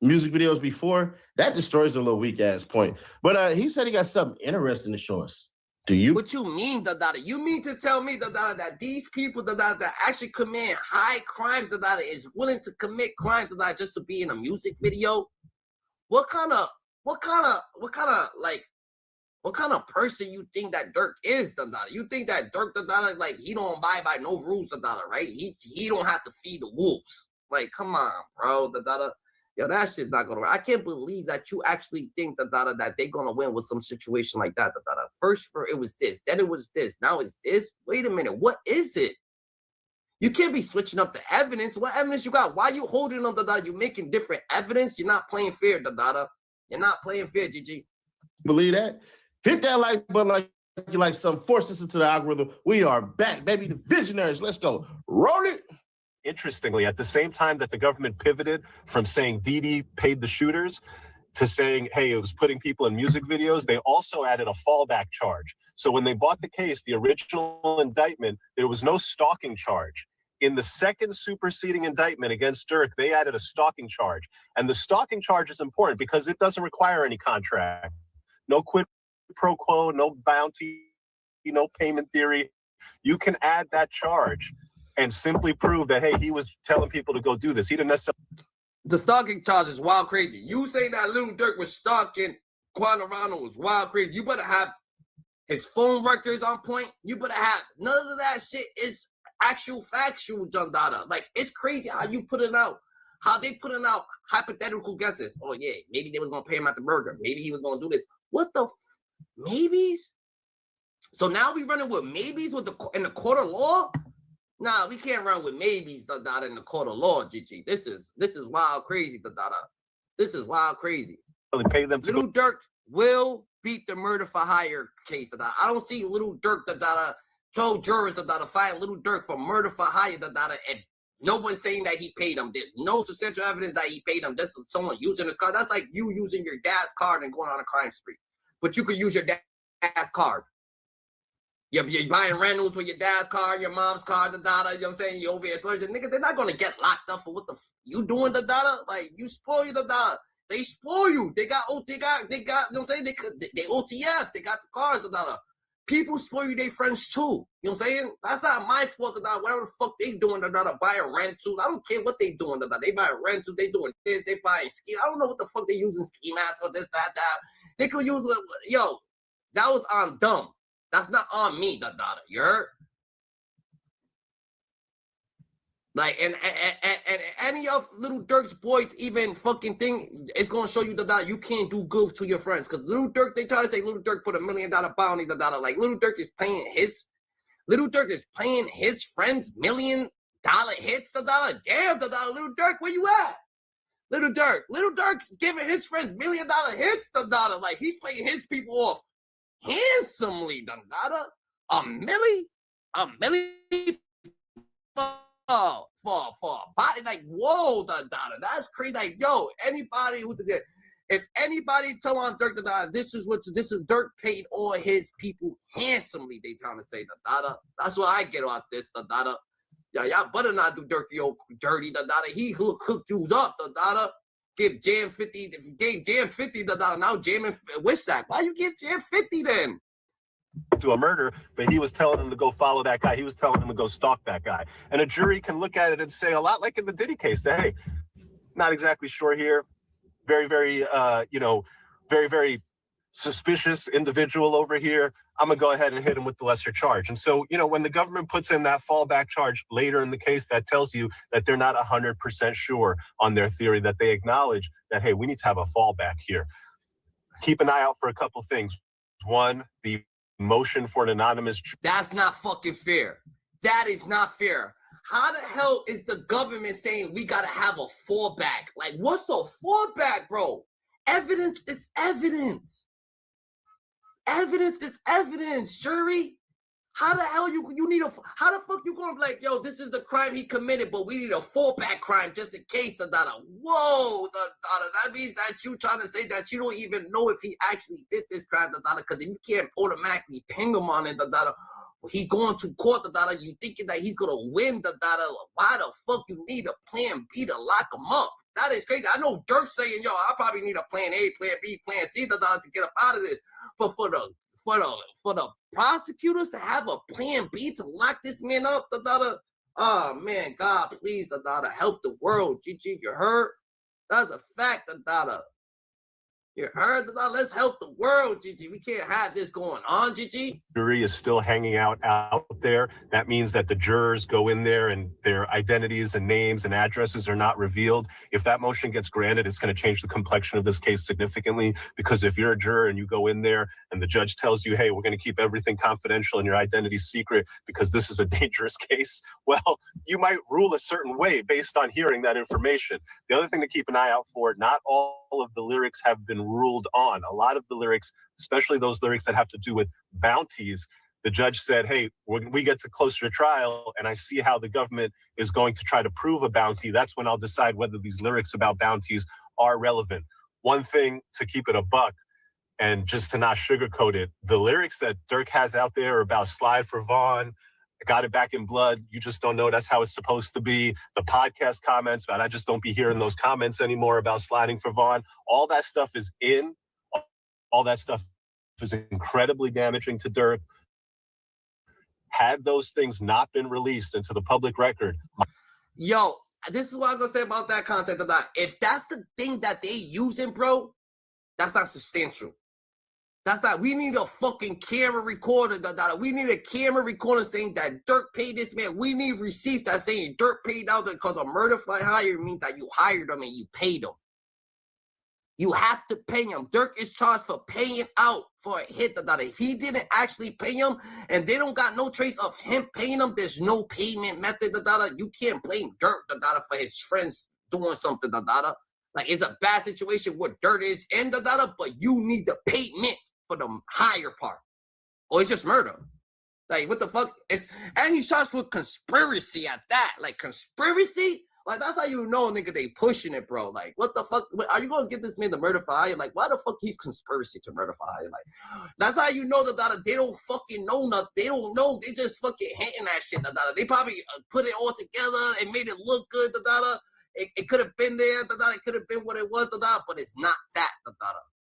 music videos before, that destroys a little weak-ass point. But he said he got something interesting to show us. Do you? What you mean, You mean to tell me, that these people, that actually commit high crimes, is willing to commit crimes, just to be in a music video? What kind of person you think that Durk is, You think that Durk, he don't abide by no rules, right? He don't have to feed the wolves. Come on, bro, Yo, that shit's not gonna work. I can't believe that you actually think that they gonna win with some situation like that, First, it was this, then it was this, now it's this. Wait a minute, what is it? You can't be switching up the evidence. What evidence you got? Why you holding them, da-da? You making different evidence? You're not playing fair, da-da. You're not playing fair, GG. Believe that? Hit that like button like you like some. Force us into the algorithm. We are back, baby. The visionaries. Let's go. Roll it. Interestingly, at the same time that the government pivoted from saying Didi paid the shooters to saying, hey, it was putting people in music videos, they also added a fallback charge. So when they bought the case, the original indictment, there was no stalking charge. In the second superseding indictment against Durk, they added a stalking charge. And the stalking charge is important because it doesn't require any contract. No quid pro quo, no bounty, no payment theory. You can add that charge and simply prove that, hey, he was telling people to go do this. He didn't necessarily. The stalking charge is wild crazy. You saying that Lil Durk was stalking Quadrano was wild crazy. You better have his phone records on point. You better have none of that shit is actual factual, John Dada. Like, it's crazy how you putting out, how they putting out hypothetical guesses. Oh, yeah, maybe they was going to pay him at the burger. Maybe he was going to do this. What the maybes? So now we running with maybes with in the court of law? Nah, we can't run with maybes, da-da, in the court of law, GG. This is wild crazy, da-da. This is wild crazy. Pay them to Lil Durk will beat the murder for hire case, da-da. I don't see Lil Durk, da-da, told jurors, da-da, find Lil Durk for murder for hire, da-da, and no one's saying that he paid them. There's no substantial evidence that he paid them. Just someone using his card. That's like you using your dad's card and going on a crime spree. But you could use your dad's card. You're buying rentals with your dad's car, your mom's car, the data, you know what I'm saying? You over here splurging. Nigga, they're not going to get locked up for what the you doing, the data? Like, you spoil the data. They spoil you. They got, you know what I'm saying? They OTF. They got the cars, the data. People spoil you, they friends too. You know what I'm saying? That's not my fault, the data. Whatever the fuck they doing, the data, buying rentals. I don't care what they doing, the data. They buying rentals, they doing this, they buying ski. I don't know what the fuck they using ski masks or this, that. They could use, yo, that was on dumb. That's not on me, the daughter. You heard? Like, and any of Lil Durk's boys even fucking thing, it's gonna show you the daughter. You can't do good to your friends. Cause Lil Durk, they try to say Lil Durk put $1 million bounty, the daughter. Like, Lil Durk is paying his friends $1 million hits, the daughter. Damn, the daughter. Lil Durk, where you at? Lil Durk giving his friends $1 million hits, the daughter. Like, he's paying his people off handsomely, Dada. A milli for a body, like, whoa, Dada. That's crazy. Like, yo, anybody who did, if anybody tell on Durk, Dada, this is Durk paid all his people handsomely. They trying to say, Dada. That's what I get off this, Dada. Yeah, y'all better not do Durky old dirty, Dada. He hooked you up, Dada. Give Jam 50, if you gave Jam 50, now jamming Wissack. Why you give Jam 50 then? To a murder, but he was telling him to go follow that guy. He was telling him to go stalk that guy. And a jury can look at it and say, a lot like in the Diddy case, that, hey, not exactly sure here. Very, very, very, very suspicious individual over here. I'm going to go ahead and hit him with the lesser charge. And so, when the government puts in that fallback charge later in the case, that tells you that they're not 100% sure on their theory, that they acknowledge that, hey, we need to have a fallback here. Keep an eye out for a couple things. One, the motion for an anonymous. That's not fucking fair. That is not fair. How the hell is the government saying we got to have a fallback? Like, what's a fallback, bro? Evidence is evidence. Evidence is evidence, jury. How the hell you need how the fuck you gonna be like, yo, this is the crime he committed, but we need a fallback crime just in case, the dada. Whoa, the dada. That means that you trying to say that you don't even know if he actually did this crime, the dada, because if you can't automatically ping him on it, the dada, he's going to court, the dada, you thinking that he's gonna win, the dada. Why the fuck you need a plan B to lock him up? That is crazy. I know Durk saying, yo, I probably need a plan A, plan B, plan C, the dada, to get up out of this. But for the prosecutors to have a plan B to lock this man up, the dada, oh man, God, please, the dada, help the world. GG, you heard? That's a fact, the dada. You heard? Let's help the world, Gigi. We can't have this going on, Gigi. Jury is still hanging out there. That means that the jurors go in there and their identities and names and addresses are not revealed. If that motion gets granted, it's going to change the complexion of this case significantly, because if you're a juror and you go in there and the judge tells you, hey, we're going to keep everything confidential and your identity secret because this is a dangerous case, well, you might rule a certain way based on hearing that information. The other thing to keep an eye out for, not all of the lyrics have been ruled on. A lot of the lyrics, especially those lyrics that have to do with bounties, the judge said, hey, when we get to closer to trial and I see how the government is going to try to prove a bounty, that's when I'll decide whether these lyrics about bounties are relevant. One thing to keep it a buck, and just to not sugarcoat it, the lyrics that Durk has out there about slide for Vaughn, got it back in blood, you just don't know that's how it's supposed to be. The podcast comments about I just don't be hearing those comments anymore about sliding for Vaughn. All that stuff is in. All that stuff is incredibly damaging to Durk. Had those things not been released into the public record. Yo, this is what I'm going to say about that content. If that's the thing that they using, bro, that's not substantial. That's not, we need a fucking camera recorder. We need a camera recorder saying that Durk paid this man. We need receipts that saying Durk paid out because a murder for hire means that you hired him and you paid him. You have to pay him. Durk is charged for paying out for a hit. If he didn't actually pay him and they don't got no trace of him paying him, there's no payment method. You can't blame Durk for his friends doing something. Like, it's a bad situation where Durk is in but you need the payment for the higher part. Or it's just murder. Like, what the fuck? And he's charged with conspiracy at that. Like, conspiracy? Like, that's how you know, nigga, they pushing it, bro. Like, what the fuck? Are you going to give this man the murder for hire? Like, why the fuck he's conspiracy to murder for hire? Like, that's how you know that they don't fucking know nothing. They don't know. They just fucking hitting that shit. They probably put it all together and made it look good. It could have been there. It could have been what it was. But it's not that.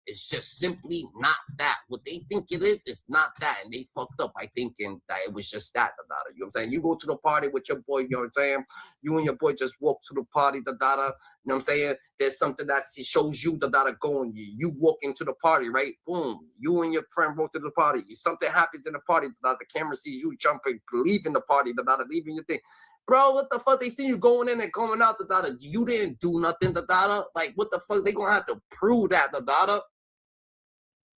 It's just simply not that. What they think it is, it's not that. And they fucked up by thinking that it was just that. You know what I'm saying? You go to the party with your boy, you know what I'm saying? You and your boy just walk to the party, you know what I'm saying? There's something that shows you, going. You walk into the party, right? Boom. You and your friend walk to the party. Something happens in the party, the camera sees you jumping, leaving the party, leaving your thing. Bro, what the fuck? They see you going in and coming out, you didn't do nothing, Like, what the fuck? They gonna have to prove that,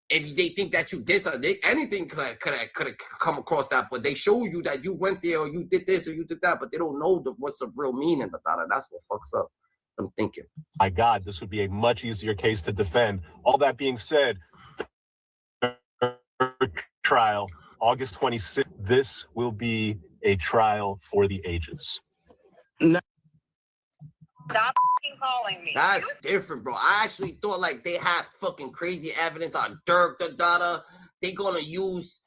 If they think that you did something, anything could have come across that, but they show you that you went there or you did this or you did that, but they don't know what's the real meaning, That's what fucks up. I'm thinking. My God, this would be a much easier case to defend. All that being said, trial, August 26th, this will be a trial for the ages. Stop calling me. That's different, bro. I actually thought like they have fucking crazy evidence on Durk, They gonna use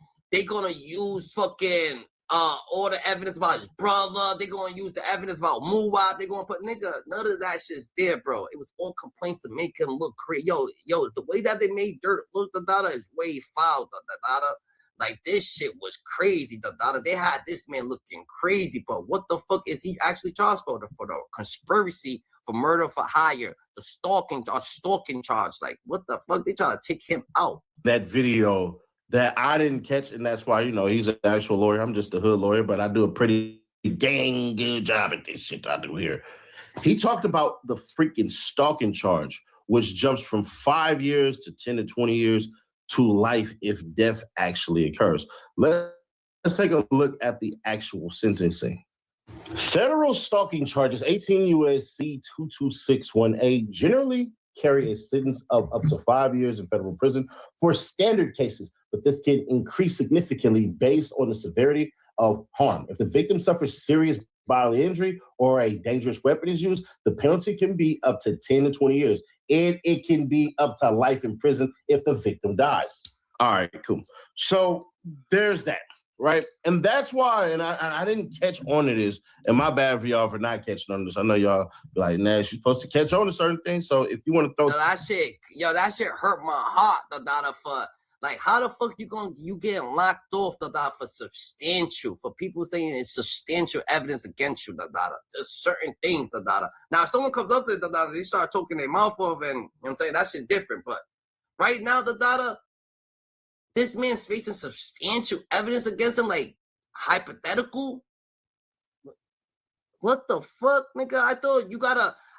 fucking all the evidence about his brother. They gonna use the evidence about Muwab. They gonna put none of that shit's there, bro. It was all complaints to make him look crazy. Yo, the way that they made Durk look, is way foul, Like, this shit was crazy, They had this man looking crazy, but what the fuck is he actually charged for? For the conspiracy for murder for hire, the stalking charge. Like, what the fuck? They trying to take him out. That video that I didn't catch, and that's why, he's an actual lawyer. I'm just a hood lawyer, but I do a pretty dang good job at this shit I do here. He talked about the freaking stalking charge, which jumps from 5 years to 10 to 20 years to life if death actually occurs. Let's take a look at the actual sentencing. Federal stalking charges, 18 U.S.C. 22618, generally carry a sentence of up to 5 years in federal prison for standard cases, but this can increase significantly based on the severity of harm. If the victim suffers serious bodily injury or a dangerous weapon is used, the penalty can be up to 10 to 20 years. And it can be up to life in prison if the victim dies. All right, cool. So there's that, right? And that's why, and I didn't catch on to this, and my bad for y'all for not catching on this. I know y'all be like, Nash, you're supposed to catch on to certain things. So if you want to throw... that shit hurt my heart, for... Like, how the fuck you getting locked off, for substantial, for people saying it's substantial evidence against you, Just certain things, Now, if someone comes up to they start talking their mouth off, and you know what I'm saying, that shit's different, but right now, the data, this man's facing substantial evidence against him, like hypothetical. What the fuck, nigga?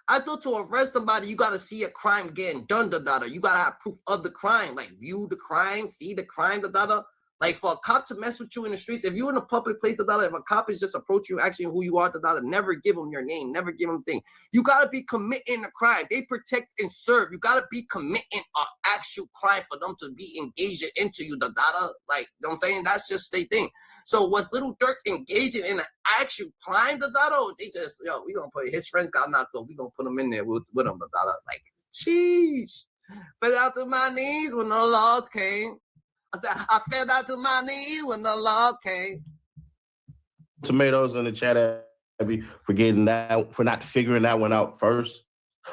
I thought to arrest somebody, you gotta see a crime getting done, the data. You gotta have proof of the crime, like view the crime, see the crime, the data. Like for a cop to mess with you in the streets, if you're in a public place, the data, if a cop is just approaching you, actually who you are, the data, never give them your name, never give them thing. You gotta be committing a crime. They protect and serve. You gotta be committing an actual crime for them to be engaged into you, the data. Like, you know what I'm saying? That's just their thing. So was Lil Durk engaging in an actual crime, the data? Or they just, yo, we gonna put his friends got knocked off. We gonna put him in there with him, the data. Like, sheesh. Fell out to my knees when the laws came. I fell down to my knees when the law came. Tomatoes in the chat, Abby, for not figuring that one out first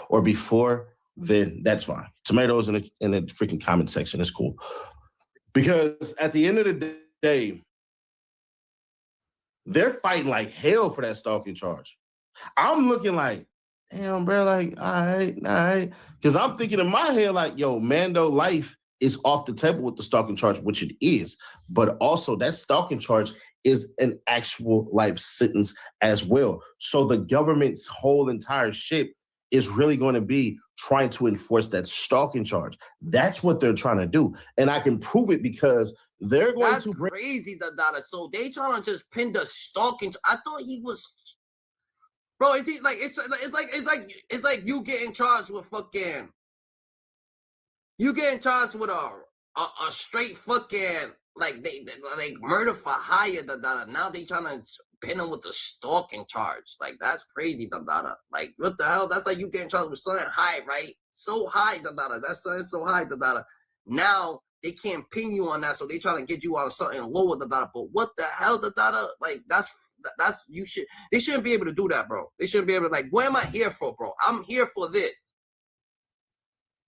or before, then that's fine. Tomatoes in the freaking comment section is cool. Because at the end of the day, they're fighting like hell for that stalking charge. I'm looking like, damn, bro, like, all right. Because I'm thinking in my head, like, yo, Mando life is off the table with the stalking charge, which it is. But also that stalking charge is an actual life sentence as well. So the government's whole entire shit is really going to be trying to enforce that stalking charge. That's what they're trying to do. And I can prove it because they're going to bring... crazy, the data. So they trying to just pin the stalking. I thought he was... Bro, is he like, it's like you getting charged with fucking... You getting charged with a straight fucking like they murder for hire, the data. Now they trying to pin him with the stalking charge. Like that's crazy, the data. Like what the hell? That's like you getting charged with something high, right? So high, the data. That's something so high, the data. Now they can't pin you on that, so they trying to get you on something lower, the data. But what the hell, the data? Like that's you should. They shouldn't be able to do that, bro. They shouldn't be able to like. What am I here for, bro? I'm here for this.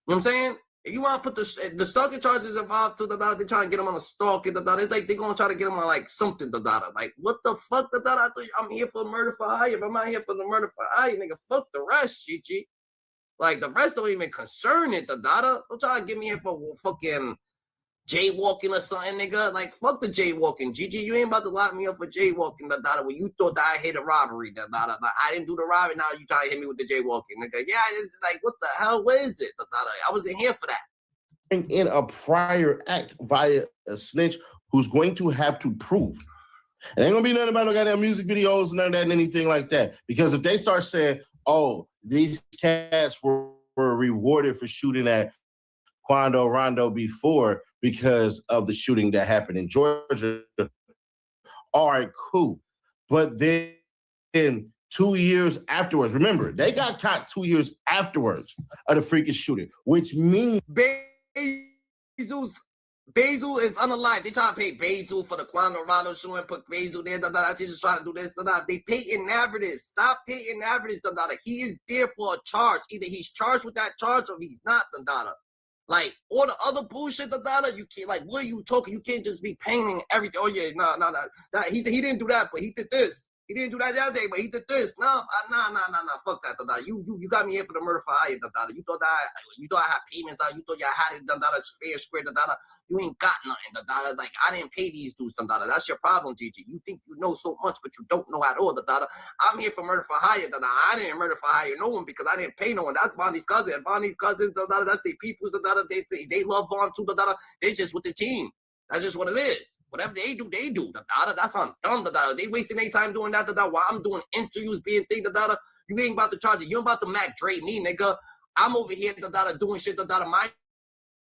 You know what I'm saying? If you want to put the stalking charges involved to the data, they trying to get them on a stalking, the data. It's like they're going to try to get them on like something, the data. Like, what the fuck, the data? I thought I'm here for murder for hire. If I'm not here for the murder for hire, nigga, fuck the rest, Gigi. Like, the rest don't even concern it, the data. Don't try to get me in for fucking jaywalking or something, nigga. Like, fuck the jaywalking, Gigi. You ain't about to lock me up for jaywalking, the data, when you thought that I hit a robbery, the data. Like, I didn't do the robbery, now you trying to hit me with the jaywalking, nigga. Yeah, it's like, what the hell? What is it, the data? I wasn't here for that. In a prior act via a snitch who's going to have to prove. It ain't gonna be nothing about no goddamn music videos, none of that, and anything like that. Because if they start saying, oh, these cats were rewarded for shooting at Quando Rondo before because of the shooting that happened in Georgia, all right, cool. But then 2 years afterwards, remember, they got caught 2 years afterwards of the freaking shooting, which means Basil is unalive. They trying to pay Basil for the Quando Rondo shooting, put Basil there. They just trying to do this. They painting narratives. Stop painting narratives. He is there for a charge. Either he's charged with that charge or he's not. Like all the other bullshit. You can't. Like what are you talking? You can't just be painting everything. Oh yeah, no. He didn't do that, but he did this. He didn't do that the other day, but he did this. No. Fuck that, You got me here for the murder for hire, You thought I had payments out. You thought y'all had it, fair square, You ain't got nothing, Like, I didn't pay these dudes, That's your problem, Gigi. You think you know so much, but you don't know at all, I'm here for murder for hire, I didn't murder for hire no one because I didn't pay no one. That's Bonnie's cousin. Bonnie's cousins, that's their people, They love Bond too, They just with the team. That's just what it is. Whatever they do, That's on dumb, They wasting their time doing that, while I'm doing interviews, being things, You ain't about to charge it. You ain't about to Mac Dre me, nigga. I'm over here, doing shit, My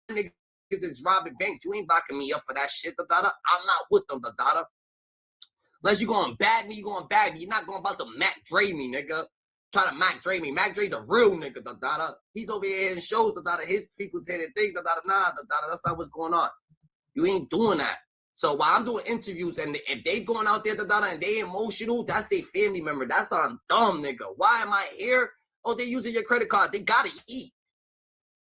niggas is robbing banks. You ain't backing me up for that shit, I'm not with them, Unless you going bag me, You're not going about to Mac Dre me, nigga. Try to Mac Dre me. Mac Dre's a real nigga, He's over here and shows, his people's head and things, Nah, that's not what's going on. You ain't doing that. So while I'm doing interviews and if they going out there, and they emotional, that's their family member. That's on dumb, nigga. Why am I here? Oh, they using your credit card. They gotta eat.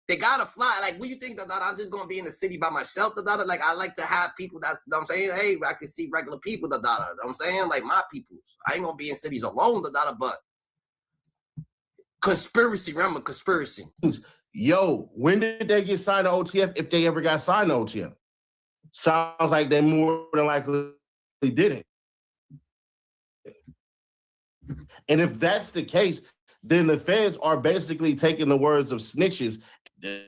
They gotta fly. Like, what do you think, I'm just gonna be in the city by myself, Like, I like to have people you know what I'm saying? Hey, I can see regular people, You know what I'm saying? Like, my peoples. I ain't gonna be in cities alone, but conspiracy, remember, conspiracy. yo, when did they get signed to OTF? If they ever got signed to OTF, sounds like they more than likely didn't. And if that's the case, then the feds are basically taking the words of snitches. This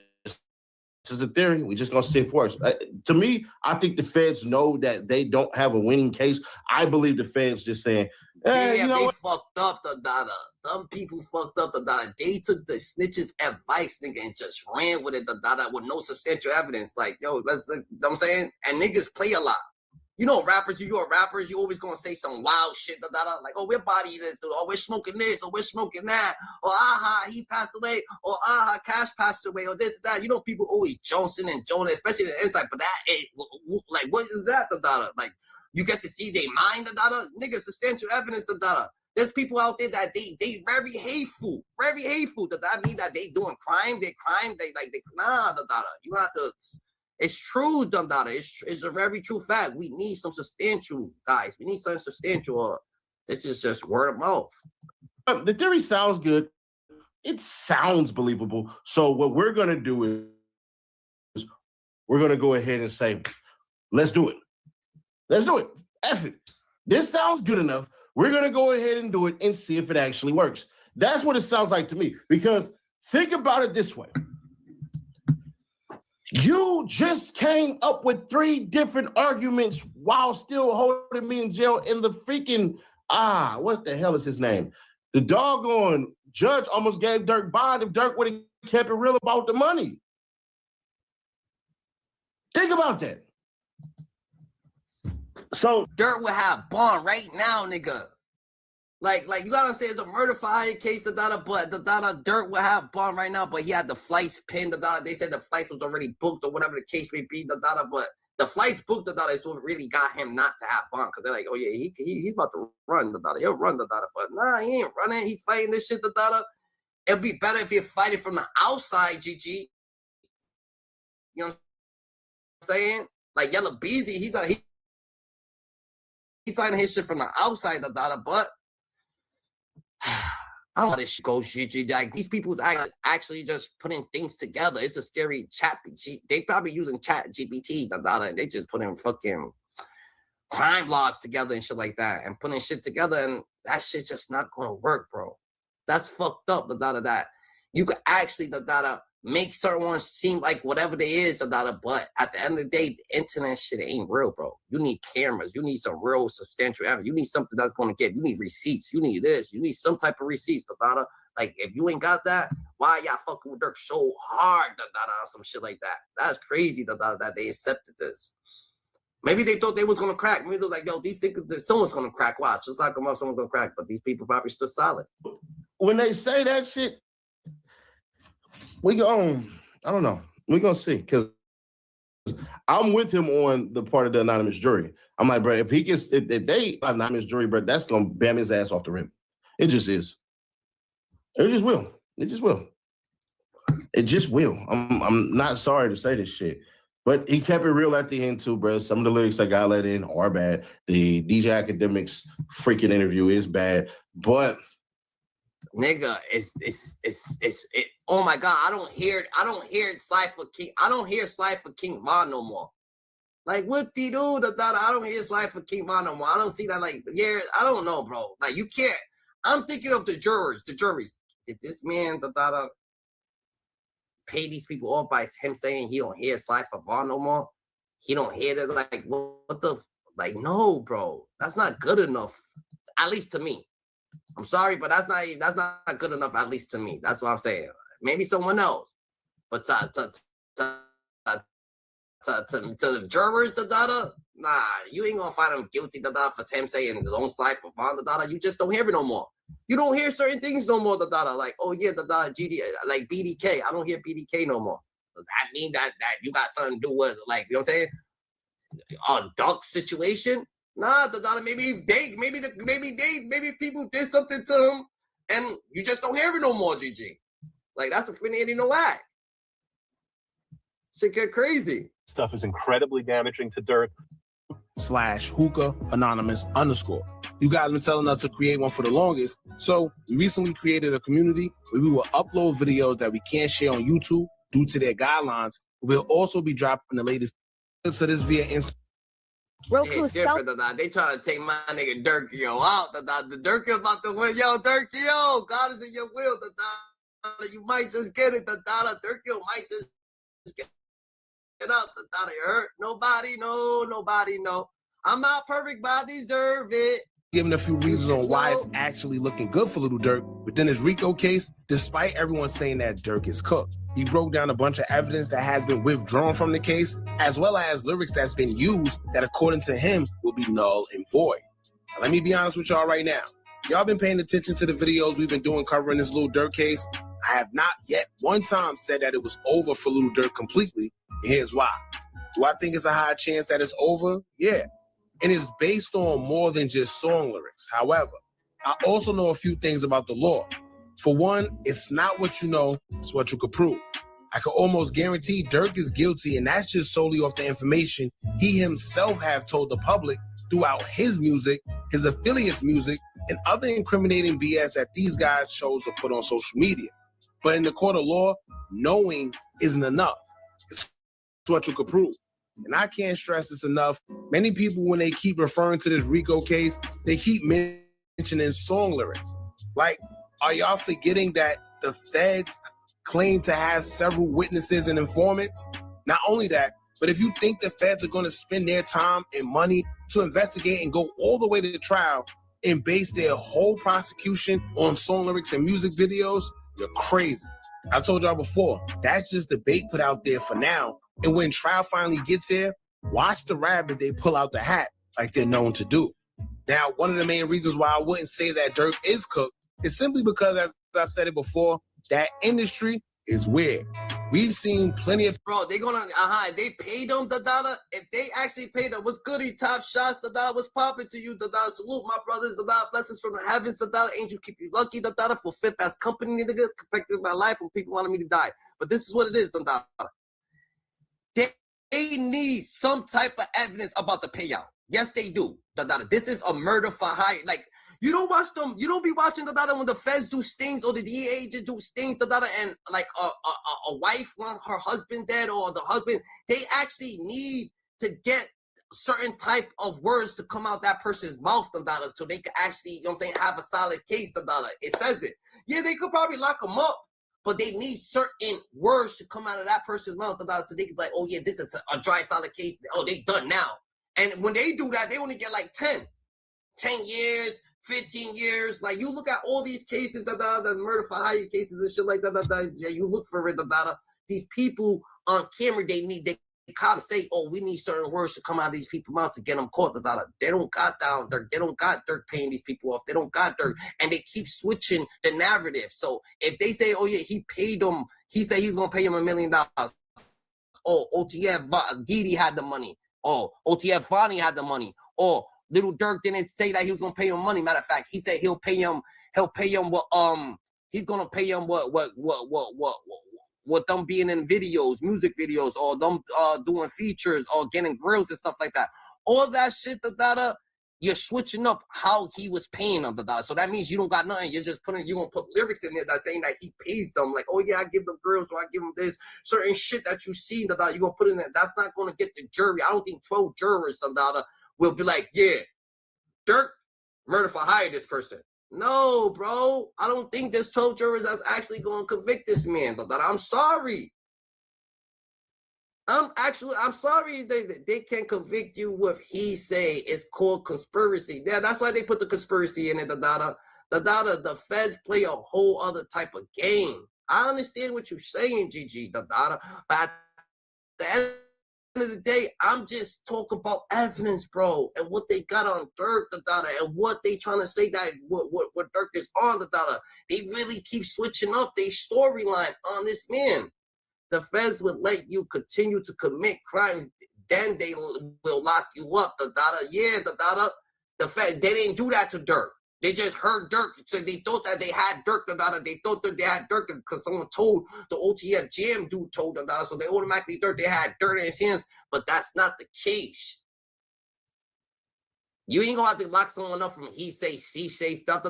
is a theory. We're just gonna see it for us. To me, I think the feds know that they don't have a winning case. I believe the feds just saying, they fucked up the data. Some people fucked up the data. They took the snitches' advice, nigga, and just ran with it, the data, with no substantial evidence. Like, yo, you know what I'm saying? And niggas play a lot. You know, rappers, you always gonna say some wild shit, like, oh, we're bodying this, dude. Oh, we're smoking this, or we're smoking that, or he passed away, or Cash passed away, or this, that. You know, people always Johnson and Jonah, especially the inside, but that ain't, like, what is that, the data? Like, you get to see they mind, the data? Nigga, substantial evidence, the data. There's people out there that they very hateful. Does that mean that they doing crime? They nah, the data. You have to. It's true, Dundada. It's a very true fact. We need some substantial, guys. We need something substantial. This is just word of mouth. The theory sounds good. It sounds believable. So what we're going to do is we're going to go ahead and say, let's do it. Let's do it. F it. This sounds good enough. We're going to go ahead and do it and see if it actually works. That's what it sounds like to me. Because think about it this way. You just came up with 3 different arguments while still holding me in jail in the freaking, what the hell is his name? The doggone judge almost gave Durk bond if Durk would have kept it real about the money. Think about that. So Durk would have bond right now, nigga. Like you gotta say it's a murder for hire case, but Durk would have bond right now, but he had the flights pinned, they said the flights was already booked or whatever the case may be, but the flights booked, is what really got him not to have bond, because they're like, oh yeah, he's about to run, he'll run, but nah, he ain't running, he's fighting this shit, it'll be better if you're fighting from the outside, GG. You know what I'm saying? Like Yellow Beezy, he's fighting his shit from the outside, but I don't know how this shit goes, GG. Like, these people actually just putting things together. It's a scary chat. They probably using chat GPT, and they just putting fucking crime logs together and shit like that, and putting shit together, and that shit just not gonna work, bro. That's fucked up, that. You could actually, make certain ones seem like whatever they is, but at the end of the day, the internet shit ain't real, bro. You need cameras. You need some real substantial evidence. You need something that's going to get. You need receipts. You need this. You need some type of receipts, Like, if you ain't got that, why y'all fucking with Durk so hard, some shit like that? That's crazy, that they accepted this. Maybe they thought they was going to crack. Maybe they was like, yo, these think that someone's going to crack. Watch. Just like someone's going to crack. But these people probably still solid. When they say that shit, I don't know. We're going to see. Because I'm with him on the part of the anonymous jury. I'm like, bro, if they anonymous jury, bro, that's going to bam his ass off the rim. It just is. It just will. It just will. It just will. I'm not sorry to say this shit. But he kept it real at the end too, bro. Some of the lyrics that got let in are bad. The DJ Academics freaking interview is bad. But nigga, oh my God, I don't hear Sly for King. I don't hear Sly for King Von no more. Like, what do you do? I don't hear Sly for King Von no more. I don't see that, like, yeah, I don't know, bro. Like, you can't. I'm thinking of the juries. Did this man, pay these people off by him saying he don't hear Sly for Von no more? He don't hear that, like, what the, like, no, bro. That's not good enough, at least to me. I'm sorry, but that's not good enough, at least to me. That's what I'm saying. Maybe someone else. But to the jurors, nah, you ain't gonna find him guilty, for him saying don't slide for Von, you just don't hear it no more. You don't hear certain things no more, like, oh yeah, GD, like BDK. I don't hear BDK no more. Does that mean that you got something to do with, like, you know what I'm saying? A Duck situation? Nah, maybe people did something to him, and you just don't hear it no more, GG. Like, that's a finny no whack. Shit get crazy. Stuff is incredibly damaging to Durk. /hookah anonymous_. You guys been telling us to create one for the longest. So we recently created a community where we will upload videos that we can't share on YouTube due to their guidelines. We'll also be dropping the latest clips of this via Instagram. It's different than that. They trying to take my nigga Durk out. The Durk about to win. Yo, Durk, God is in your will. You might just get it. Durk might just get out. You hurt. Nobody know. I'm not perfect, but I deserve it. Giving a few reasons on why it's actually looking good for Lil Durk within his RICO case, despite everyone saying that Durk is cooked. He broke down a bunch of evidence that has been withdrawn from the case, as well as lyrics that's been used that, according to him, will be null and void. Now, let me be honest with y'all right now. Y'all been paying attention to the videos we've been doing covering this Lil Durk case. I have not yet one time said that it was over for Lil Durk completely, and here's why. Do I think it's a high chance that it's over? Yeah. And it's based on more than just song lyrics. However, I also know a few things about the law. For one, it's not what you know, it's what you could prove. I can almost guarantee Durk is guilty, and that's just solely off the information he himself have told the public throughout his music, his affiliates' music, and other incriminating BS that these guys chose to put on social media. But in the court of law, knowing isn't enough. It's what you could prove. And I can't stress this enough. Many people, when they keep referring to this RICO case, they keep mentioning song lyrics. Like, are y'all forgetting that the feds claim to have several witnesses and informants? Not only that, but if you think the feds are going to spend their time and money to investigate and go all the way to the trial and base their whole prosecution on song lyrics and music videos, you're crazy. I told y'all before, that's just the bait put out there for now. And when trial finally gets here, watch the rabbit they pull out the hat like they're known to do. Now, one of the main reasons why I wouldn't say that Durk is cooked is simply because, as I said it before, that industry is weird. We've seen plenty of... Bro, they gonna, they paid them, If they actually paid them, what's goody, top shots, what's popping to you, salute my brothers, blessings from the heavens, angels keep you lucky, for fifth as company, nigga, affected my life when people wanted me to die. But this is what it is, They need some type of evidence about the payout. Yes, they do. This is a murder for hire. Like, you don't watch them. You don't be watching when the feds do stings or the DEA agent do stings, and like a wife want her husband dead or the husband. They actually need to get certain type of words to come out that person's mouth, so they can actually, have a solid case, It says it. Yeah, they could probably lock them up. But they need certain words to come out of that person's mouth so they can be like, oh yeah, this is a dry, solid case. Oh, they done now. And when they do that, they only get like 10 years, 15 years. Like, you look at all these cases, the murder for hire cases and shit like that, yeah, you look for it, these people on camera, the cops say, oh, we need certain words to come out of these people's mouth to get them caught. They don't got down Durk. They don't got Durk paying these people off. They don't got Durk. And they keep switching the narrative. So if they say, oh, yeah, he paid them, he said he's going to pay him $1 million. Oh, OTF Didi had the money. Oh, OTF Vonnie had the money. Oh, Lil Durk didn't say that he was going to pay him money. Matter of fact, he said he'll pay him what, he's going to pay him what them being in videos, music videos, or them doing features or getting grills and stuff like that. All that shit, you're switching up how he was paying them, So that means you don't got nothing. You're just you're going to put lyrics in there that's saying that he pays them. Like, oh yeah, I give them grills or I give them this. Certain shit that you see, you're going to put in there. That's not going to get the jury. I don't think 12 jurors, will be like, yeah, Durk murder for hire this person. No, bro. I don't think there's 12 jurors that's actually going to convict this man. I'm sorry. I'm sorry they can't convict you with he say it's called conspiracy. Yeah, that's why they put the conspiracy in it. The feds play a whole other type of game. I understand what you're saying, Gigi. But at the end of the day, I'm just talking about evidence, bro, and what they got on Durk, and what they trying to say that what Durk is on, They really keep switching up their storyline on this man. The feds would let you continue to commit crimes, then they will lock you up, Yeah, the feds, they didn't do that to Durk. They just heard Durk, so they thought that they had Durk, They thought that they had Durk because someone told the OTF Jam dude told them, so they automatically thought they had dirt in his hands, but that's not the case. You ain't gonna have to lock someone up from he say, she say stuff.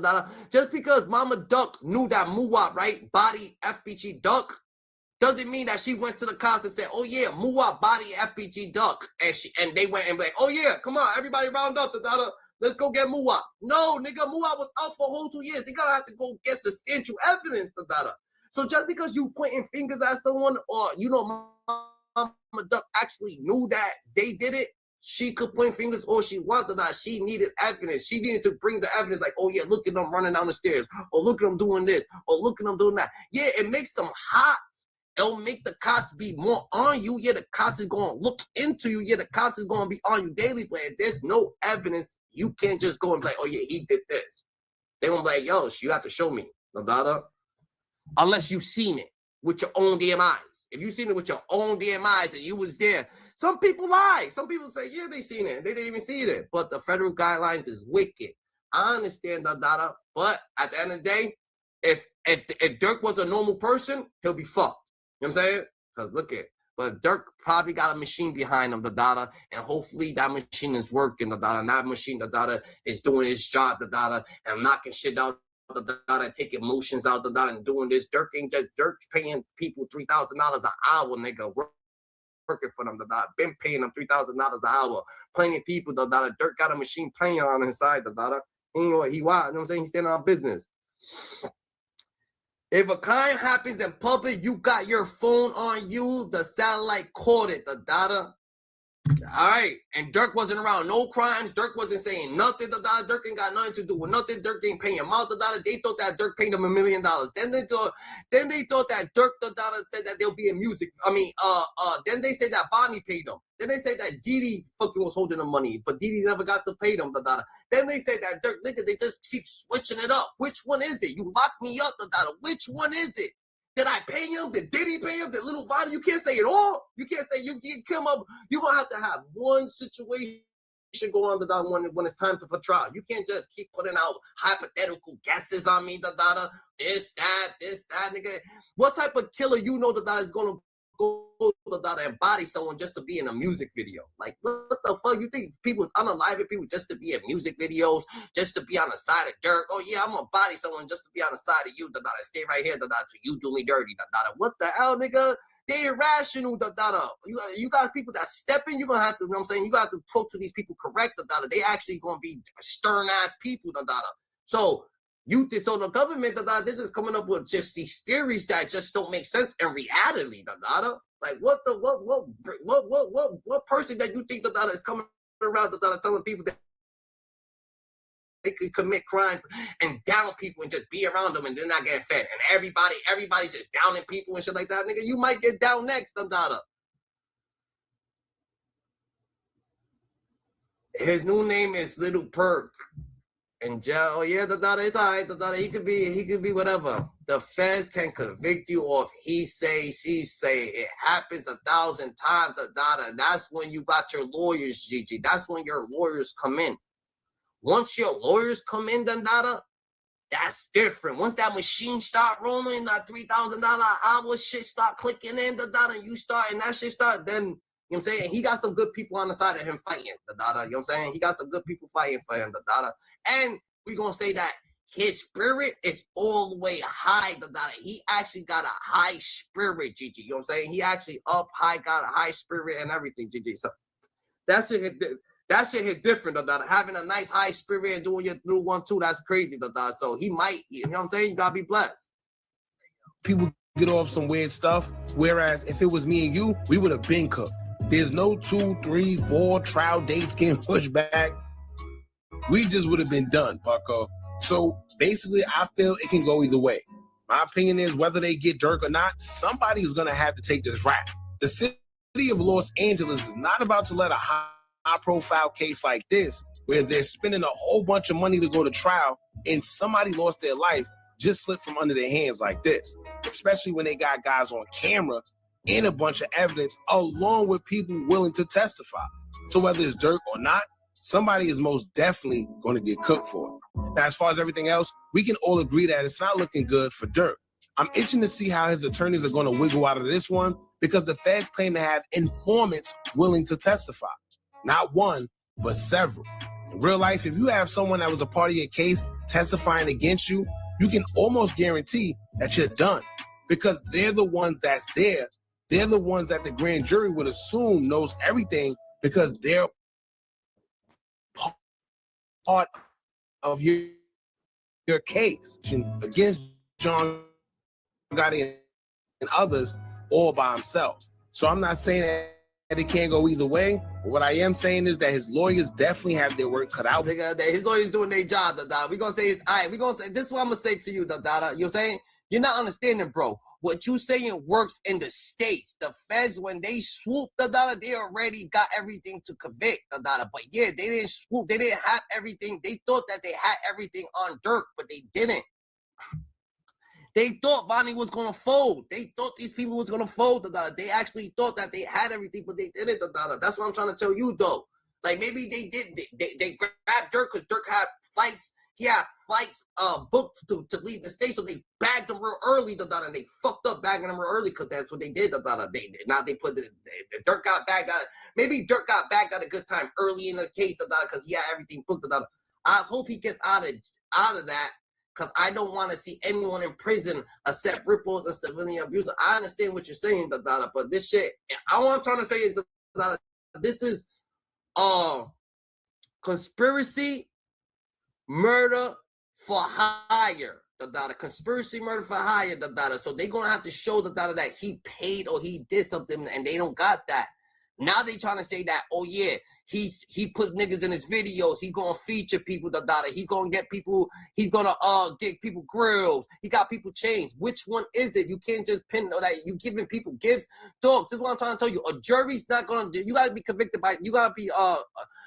Just because Mama Duck knew that Muwap, right, body FBG Duck, doesn't mean that she went to the cops and said, oh yeah, Muwap body FBG Duck. And they went and like, oh yeah, come on, everybody round up. Let's go get Muwap. No, nigga, Muwap was out for a whole 2 years. They gotta have to go get substantial evidence. So just because you pointing fingers at someone or, you know, Mama Duck actually knew that they did it, she could point fingers or she wanted that. She needed evidence. She needed to bring the evidence like, oh yeah, look at them running down the stairs, or look at them doing this, or look at them doing that. Yeah, it makes them hot. It'll make the cops be more on you. Yeah, the cops is going to look into you. Yeah, the cops is going to be on you daily. But if there's no evidence, you can't just go and be like, oh yeah, he did this. They're going to be like, yo, you have to show me. Unless you've seen it with your own damn eyes. If you've seen it with your own damn eyes and you was there, some people lie. Some people say, yeah, they seen it. They didn't even see it. But the federal guidelines is wicked. I understand that, but at the end of the day, if Durk was a normal person, he'll be fucked. You know what I'm saying? Because look at, but Durk probably got a machine behind him, and hopefully that machine is working, and that machine, is doing its job, and knocking shit out, taking motions out, and doing this. Durk ain't just Durk's paying people $3,000 an hour, nigga, working for them, been paying them $3,000 an hour, plenty of people, Durk got a machine playing on his side, he wild, you know what I'm saying? He's standing on business. If a crime happens in public, you got your phone on you, the satellite caught it, All right, and Durk wasn't around no crimes. Durk wasn't saying nothing. Durk ain't got nothing to do with nothing. Durk ain't paying him out. They thought that Durk paid him $1 million. Then they thought that Durk said that there'll be a music. Then they said that Bonnie paid him. Then they said that Didi fucking was holding the money, but Didi never got to pay them. Then they said that Durk, nigga, they just keep switching it up. Which one is it? You locked me up, Which one is it? Did I pay him? Did he pay him? Did Little Bonnie? You can't say it all. You can't say you come up. You're going to have to have one situation go on when it's time for trial. You can't just keep putting out hypothetical guesses on me, this, that, nigga. What type of killer you know is going to go and body someone just to be in a music video? Like, what the fuck? You think people's unaliving people just to be in music videos, just to be on the side of Durk? Oh yeah, I'm gonna body someone just to be on the side of you, stay right here, so you do me dirty, What the hell, nigga? They irrational, You guys, people that stepping, you're gonna have to, you know what I'm saying? You got to talk to these people correct, They actually gonna be stern ass people, So so the government, they're just coming up with just these theories that just don't make sense in reality, Like what person that you think is coming around telling people that they could commit crimes and down people and just be around them and they're not getting fed, and everybody just downing people and shit like that, nigga. You might get down next, His new name is Little Perk. And jail, oh yeah, it's all right, he could be whatever. The feds can convict you off he say, she say. It happens 1,000 times, and that's when you got your lawyers, Gigi. That's when your lawyers come in. Once your lawyers come in, that's different. Once that machine start rolling, that $3,000 an hour shit start clicking in, and you start, and that shit start, then, you know what I'm saying? He got some good people on the side of him fighting, You know what I'm saying? He got some good people fighting for him, And we're going to say that his spirit is all the way high, He actually got a high spirit, Gigi. You know what I'm saying? He actually up high, got a high spirit and everything, Gigi. So that shit hit different, Having a nice high spirit and doing your through 1, 2, that's crazy, So he might, you know what I'm saying? You got to be blessed. People get off some weird stuff, whereas if it was me and you, we would have been cooked. There's no 2, 3, 4 trial dates getting pushed back. We just would have been done, Bucko. So basically, I feel it can go either way. My opinion is whether they get Durk or not, somebody is going to have to take this rap. The city of Los Angeles is not about to let a high-profile case like this, where they're spending a whole bunch of money to go to trial, and somebody lost their life, just slip from under their hands like this, especially when they got guys on camera and a bunch of evidence along with people willing to testify. So whether it's Durk or not, somebody is most definitely going to get cooked for it. Now, as far as everything else, we can all agree that it's not looking good for Durk. I'm itching to see how his attorneys are going to wiggle out of this one, because the feds claim to have informants willing to testify. Not one, but several. In real life, if you have someone that was a part of your case testifying against you, you can almost guarantee that you're done because they're the ones that's there. They're the ones that the grand jury would assume knows everything because they're part of your case against John Gotti and others all by himself. So I'm not saying that it can't go either way. But what I am saying is that his lawyers definitely have their work cut out. His lawyers doing their job, Dada. We're gonna say, all right, we're gonna say this is what I'm gonna say to you, Dada. You know what I'm saying? You're not understanding, bro. What you saying works in the states. The feds, when they swoop, Dada, they already got everything to convict, Dada. But yeah, they didn't swoop. They didn't have everything. They thought that they had everything on Durk, but they didn't. They thought Vonnie was going to fold. They thought these people was going to fold, Dada. They actually thought that they had everything, but they didn't, Dada. That's what I'm trying to tell you, though. Like, maybe they did. They grabbed Durk because Durk had flights. He had flights booked to leave the state, so they bagged him real early, Dada. And they fucked up bagging him real early because that's what they did, Dada. Now they put the Durk got bagged out. Maybe Durk got bagged at a good time early in the case, Dada, because he had everything booked, Dada. I hope he gets out of that. Because I don't want to see anyone in prison accept ripples and civilian abuse. I understand what you're saying, Dada, but this shit, all I'm trying to say is, Dada, this is conspiracy, murder for hire, Dada. Conspiracy, murder for hire, Dada. So they're going to have to show, Dada, that he paid or he did something, and they don't got that. Now they trying to say that, oh yeah, he put niggas in his videos. He gonna feature people, Dada. He's gonna get people. He's gonna get people grills. He got people chains. Which one is it? You can't just pin that. You giving people gifts, dog. This is what I'm trying to tell you. A jury's not gonna. You gotta be convicted by. You gotta be.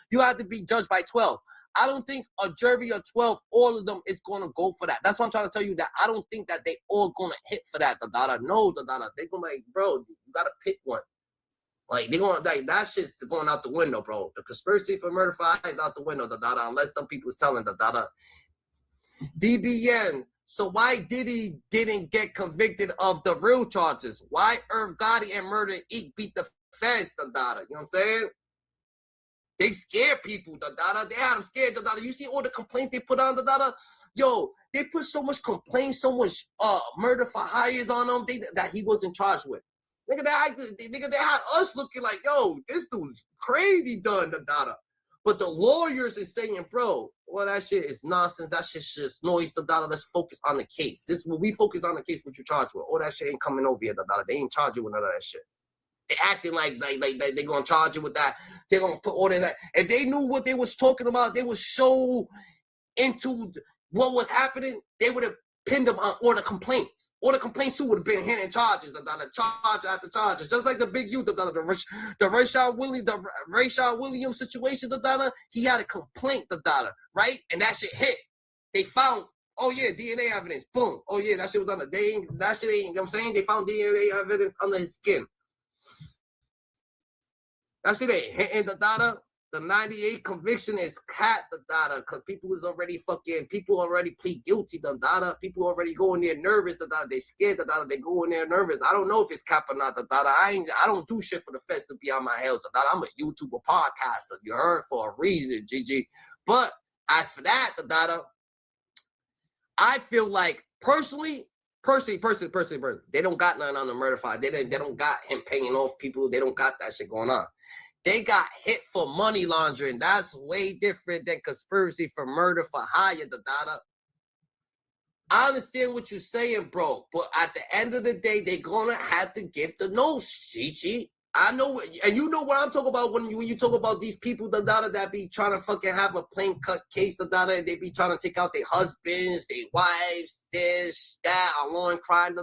You have to be judged by 12. I don't think a jury of 12, all of them is gonna go for that. That's what I'm trying to tell you. That I don't think that they all gonna hit for that, Dada. No, Dada. They gonna be like, bro, you gotta pick one. Like, they gonna, like, that shit's going out the window, bro. The conspiracy for murder for hire is out the window, Dada, unless some people's telling Dada. DBN, so why Diddy didn't get convicted of the real charges? Why Irv Gotti and Murder Inc. beat the feds, Dada? You know what I'm saying? They scared people, Dada. They had them scared, Dada. You see all the complaints they put on, Dada? Yo, they put so much complaints, so much murder for hires on them that he wasn't charged with. Nigga, they had us looking like, yo, this dude's crazy done, Dada. But the lawyers is saying, bro, well, that shit is nonsense. That shit's just noise, Dada. Let's focus on the case. This when we focus on the case, what you charged with. All that shit ain't coming over here, Dada. They ain't charge you with none of that shit. They acting like they gonna charge you with that. They gonna put all that. If they knew what they was talking about, they was so into what was happening, they would have pinned them on all the complaints. All the complaints too would have been hitting charges, the charge after charges. Just like the big youth, the Rayshard Williams situation, he had a complaint, right? And that shit hit. They found, oh yeah, DNA evidence, boom. Oh yeah, that shit was on the, that shit ain't, you know what I'm saying? They found DNA evidence under his skin. That shit ain't hitting, The 98 conviction is cat, because people already plead guilty, People already go in there nervous, They scared, They go in there nervous. I don't know if it's cap or not, I don't do shit for the feds to be on my health, I'm a YouTuber podcaster. You heard for a reason, GG. But as for that, I feel like personally, they don't got nothing on the murder file. They don't got him paying off people. They don't got that shit going on. They got hit for money laundering. That's way different than conspiracy for murder for hire, I understand what you're saying, bro. But at the end of the day, they're gonna have to give the nose, Chichi. I know, and you know what I'm talking about when you talk about these people, that be trying to fucking have a plain cut case, and they be trying to take out their husbands, their wives, this, that, a law and crime,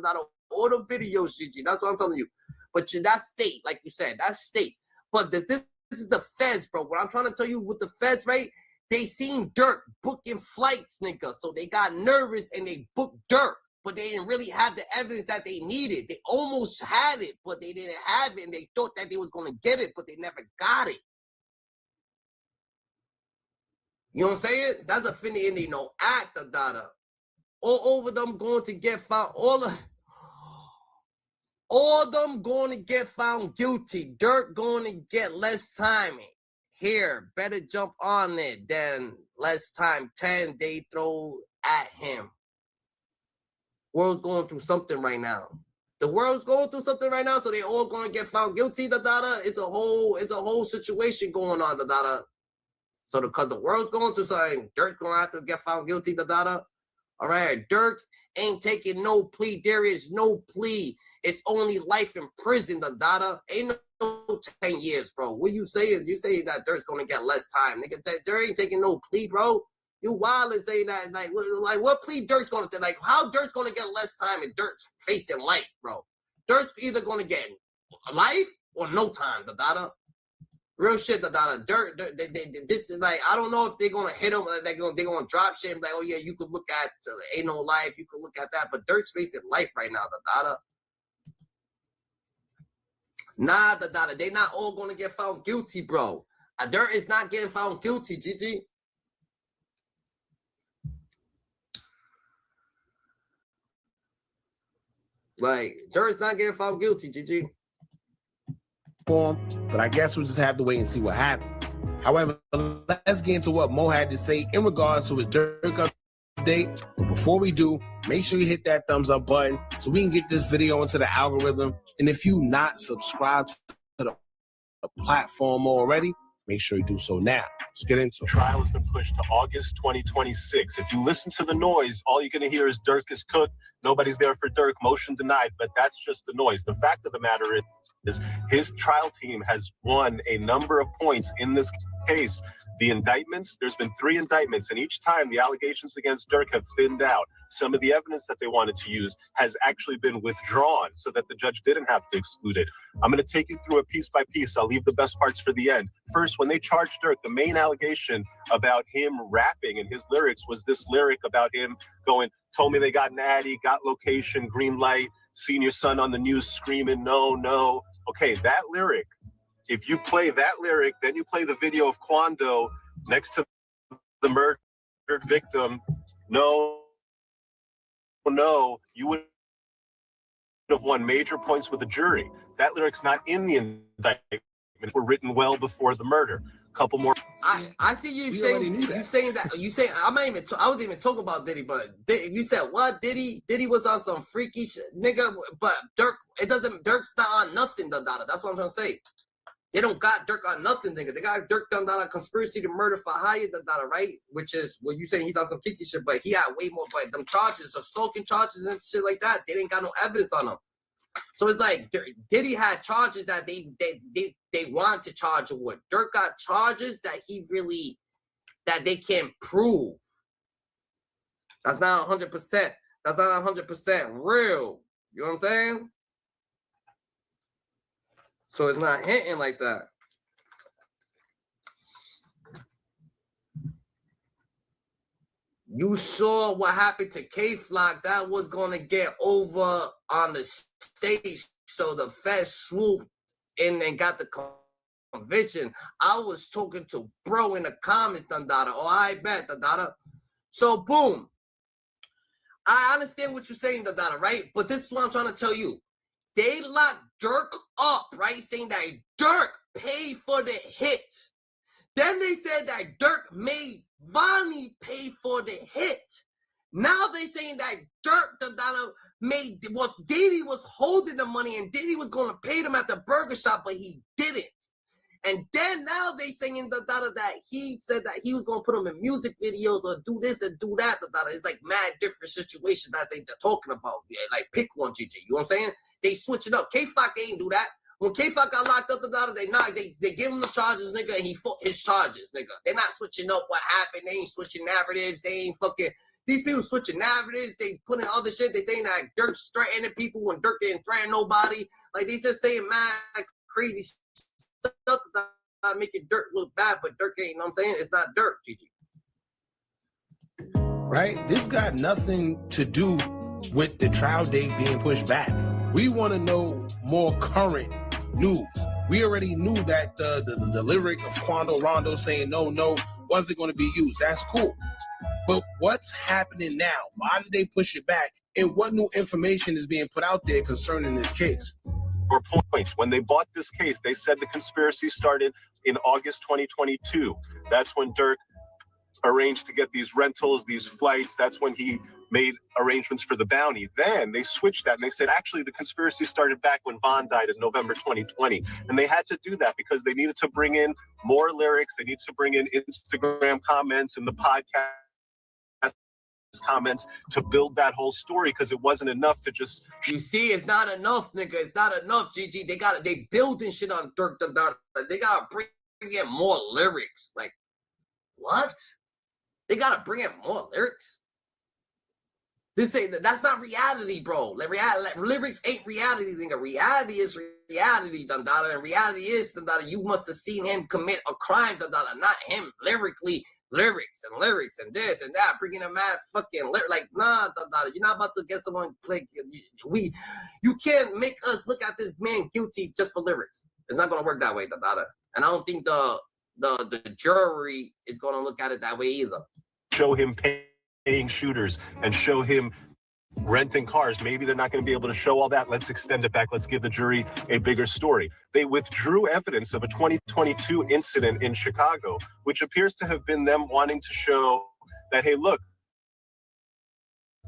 all the videos, Gigi. That's what I'm telling you. But that's state, like you said, that's state. But this is the feds, bro. What I'm trying to tell you with the feds, right? They seen Durk booking flights, nigga. So they got nervous and they booked Durk. But they didn't really have the evidence that they needed. They almost had it, but they didn't have it. And they thought that they was going to get it, but they never got it. You know what I'm saying? That's a finna and they no act, All over them going to get found. All them going to get found guilty. Durk going to get less time. here, better jump on it than less time 10 they throw at him. World's going through something right now. The world's going through something right now, so they all gonna get found guilty, It's a whole situation going on, So because the world's going through something, Durk's gonna have to get found guilty, All right, Durk ain't taking no plea. There is no plea. It's only life in prison, Ain't no 10 years, bro. What you saying? You saying that Durk's gonna get less time, nigga? Durk ain't taking no plea, bro. You wild and saying that, like what plea Durk's gonna take? Like, how Durk's gonna get less time and Durk's facing life, bro? Durk's either gonna get life or no time, Real shit, Durk, this is like, I don't know if they're gonna hit him, they're gonna drop shit and be like, oh yeah, you could look at Ain't No Life, you could look at that, but Durk's facing life right now, Nah, they not all gonna get found guilty, bro. Durk is not getting found guilty, Gigi. Like, Durk's not getting found guilty, Gigi. But I guess we'll just have to wait and see what happens. However, let's get into what Mo had to say in regards to his Durk update. But before we do, make sure you hit that thumbs up button so we can get this video into the algorithm. And if you not subscribed to the platform already, make sure you do so now. Let's get into it. The trial has been pushed to August 2026. If you listen to the noise, all you're going to hear is Durk is cooked. Nobody's there for Durk. Motion denied. But that's just the noise. The fact of the matter is his trial team has won a number of points in this case. The indictments, there's been 3 indictments, and each time the allegations against Durk have thinned out. Some of the evidence that they wanted to use has actually been withdrawn so that the judge didn't have to exclude it. I'm going to take you through it piece by piece. I'll leave the best parts for the end. First, when they charged Durk, the main allegation about him rapping in his lyrics was this lyric about him going, told me they got an addy, got location, green light, seen your son on the news screaming, no, no. Okay, that lyric, if you play that lyric, then you play the video of Quando next to the murdered victim, no, you would have won major points with the jury. That lyric's not in the indictment. Were written well before the murder. Couple more. I see you saying that. You say I wasn't even talking about Diddy, but you said what? Diddy was on some freaky shit, nigga. But Durk's not on nothing, That's what I'm trying to say. They don't got Durk on nothing, nigga. They got Durk done on a conspiracy to murder for hire, right? Which is what you saying he's on some kinky shit, but he had way more. But them charges, the stalking charges and shit like that, they didn't got no evidence on them. So it's like Diddy had charges that they wanted to charge him with. Durk got charges that they can't prove. That's not 100%. That's not 100% real. You know what I'm saying? So it's not hitting like that. You saw what happened to K-Flock. That was going to get over on the stage. So the Fed swooped in and got the conviction. I was talking to bro in the comments, Dandada. Oh, I bet, Dandada. So, boom. I understand what you're saying, Dandada, right? But this is what I'm trying to tell you. They locked Durk up, right? Saying that Durk paid for the hit. Then they said that Durk made Vonnie pay for the hit. Now they saying that Durk Diddy was holding the money and Diddy was going to pay them at the burger shop, but he didn't. And then now they saying that he said that he was going to put them in music videos or do this and do that. It's like mad different situations that they're talking about. Yeah, like pick one, GG. You know what I'm saying? They switch it up. K-Flock ain't do that. When K-Flock got locked up, they give him the charges, nigga, and he fought his charges, nigga. They're not switching up what happened. They ain't switching narratives. They ain't fucking... These people switching narratives. They put in other shit. They saying that Durk's threatening people when Durk didn't threaten nobody. Like, they just saying mad crazy stuff that making Durk look bad, but Durk ain't, you know what I'm saying? It's not Durk, Gigi. Right? This got nothing to do with the trial date being pushed back. We want to know more current news. We already knew that the lyric of Quando Rondo saying no wasn't going to be used. That's cool. But what's happening now? Why did they push it back? And what new information is being put out there concerning this case? For points. When they bought this case, they said the conspiracy started in August 2022. That's when Durk arranged to get these rentals, these flights. That's when he made arrangements for the bounty. Then they switched that and they said, actually, the conspiracy started back when Von died in November 2020. And they had to do that because they needed to bring in more lyrics. They needed to bring in Instagram comments and the podcast comments to build that whole story, because it wasn't enough to just. You see, it's not enough, nigga. It's not enough, GG. They building shit on Durk. They gotta bring in more lyrics. Like, what? They gotta bring in more lyrics. That's not reality, bro. Lyrics ain't reality, nigga. Reality is reality, Dundada. And reality is, Dundada, you must have seen him commit a crime, Dundada, not him lyrically. Lyrics and this and that, bringing a mad fucking like, nah, Dundada, you're not about to get someone like you can't make us look at this man guilty just for lyrics. It's not gonna work that way, Dundada. And I don't think the jury is gonna look at it that way either. Show him paying shooters and show him renting cars. Maybe they're not going to be able to show all that. Let's extend it back. Let's give the jury a bigger story. They withdrew evidence of a 2022 incident in Chicago, which appears to have been them wanting to show that, hey, look,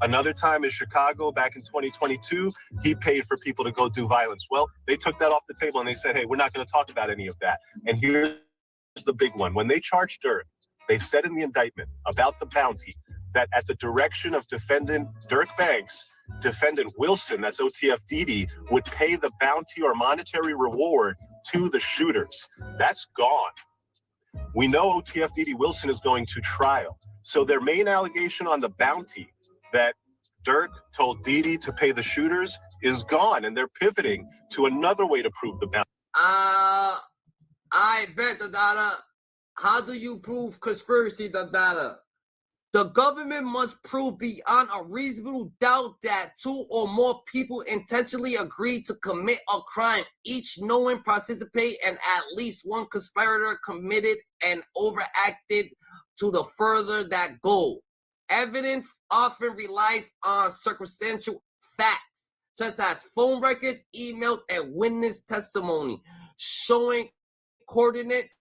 another time in Chicago back in 2022, he paid for people to go do violence. Well, they took that off the table and they said, hey, we're not going to talk about any of that. And here's the big one. When they charged Durk, they said in the indictment about the bounty that at the direction of defendant Durk Banks, defendant Wilson, that's OTF Didi, would pay the bounty or monetary reward to the shooters. That's gone. We know OTF Didi Wilson is going to trial. So their main allegation on the bounty that Durk told Didi to pay the shooters is gone, and they're pivoting to another way to prove the bounty. I bet, Dada. How do you prove conspiracy, Dada? The government must prove beyond a reasonable doubt that two or more people intentionally agreed to commit a crime, each knowing, participate, and at least one conspirator committed and overacted to the further that goal. Evidence often relies on circumstantial facts, such as phone records, emails, and witness testimony, showing coordinates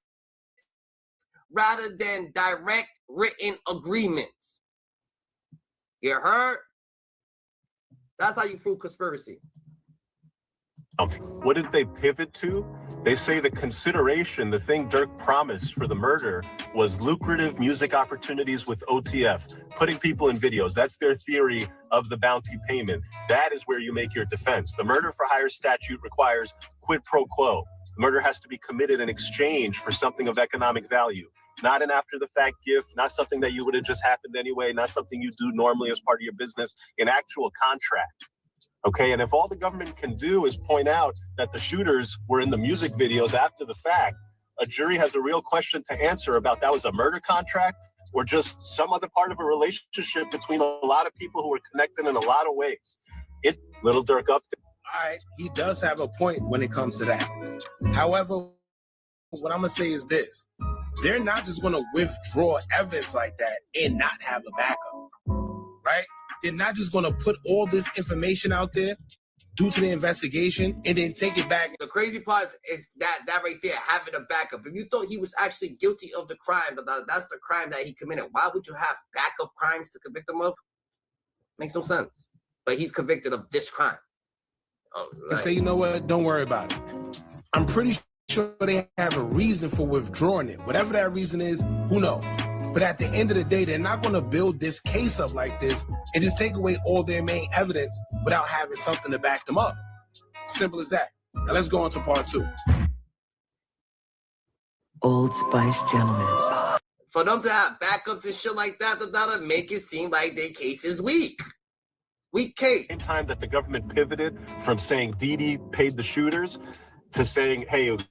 rather than direct written agreements. You heard? That's how you prove conspiracy. What did they pivot to? They say the consideration, the thing Durk promised for the murder, was lucrative music opportunities with OTF, putting people in videos. That's their theory of the bounty payment. That is where you make your defense. The murder for hire statute requires quid pro quo. The murder has to be committed in exchange for something of economic value. Not an after-the-fact gift, not something that you would have just happened anyway, not something you do normally as part of your business, an actual contract. Okay, and if all the government can do is point out that the shooters were in the music videos after the fact, a jury has a real question to answer about that was a murder contract or just some other part of a relationship between a lot of people who were connected in a lot of ways. Lil Durk up there. All right, he does have a point when it comes to that. However, what I'm going to say is this. They're not just going to withdraw evidence like that and not have a backup, right? They're not just going to put all this information out there due to the investigation and then take it back. The crazy part is that right there, having a backup. If you thought he was actually guilty of the crime, but that's the crime that he committed, why would you have backup crimes to convict him of? Makes no sense. But he's convicted of this crime. And say, you know what? Don't worry about it. I'm pretty sure they have a reason for withdrawing it. Whatever that reason is, who knows? But at the end of the day, they're not going to build this case up like this and just take away all their main evidence without having something to back them up. Simple as that. Now let's go on to part 2. Old Spice Gentlemen. For them to have backups and shit like that, that'll make it seem like their case is weak. Weak case. Same time that the government pivoted from saying Didi paid the shooters to saying, hey, it was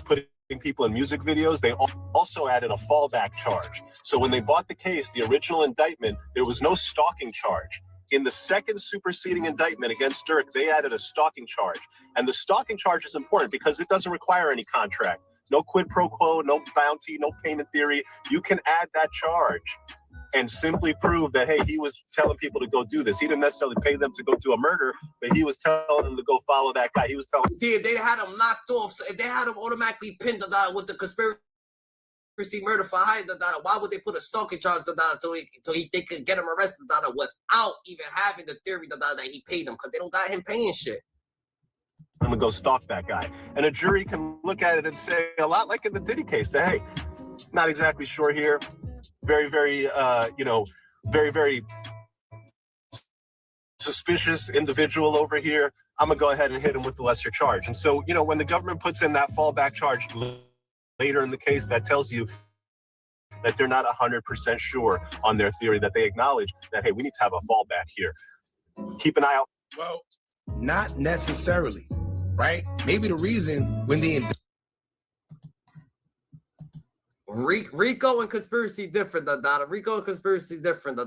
putting people in music videos, they also added a fallback charge. So when they bought the case, the original indictment, there was no stalking charge. In the second superseding indictment against Durk, they added a stalking charge. And the stalking charge is important because it doesn't require any contract. No quid pro quo, no bounty, no payment theory. You can add that charge. and simply prove that, hey, he was telling people to go do this. He didn't necessarily pay them to go do a murder, but he was telling them to go follow that guy. He was telling them. See, if they had him knocked off, if they had him automatically pinned with the conspiracy murder for hire, why would they put a stalking charge so they could get him arrested without even having the theory that he paid them? Because they don't got him paying shit. I'm gonna go stalk that guy. And a jury can look at it and say, a lot like in the Diddy case, that, hey, not exactly sure here. Very, very, very, very suspicious individual over here. I'm gonna go ahead and hit him with the lesser charge. And so, when the government puts in that fallback charge later in the case, that tells you that they're not 100% sure on their theory, that they acknowledge that, hey, we need to have a fallback here. Keep an eye out. Well, not necessarily, right? Maybe the reason when they Rico and conspiracy different, Rico and conspiracy different,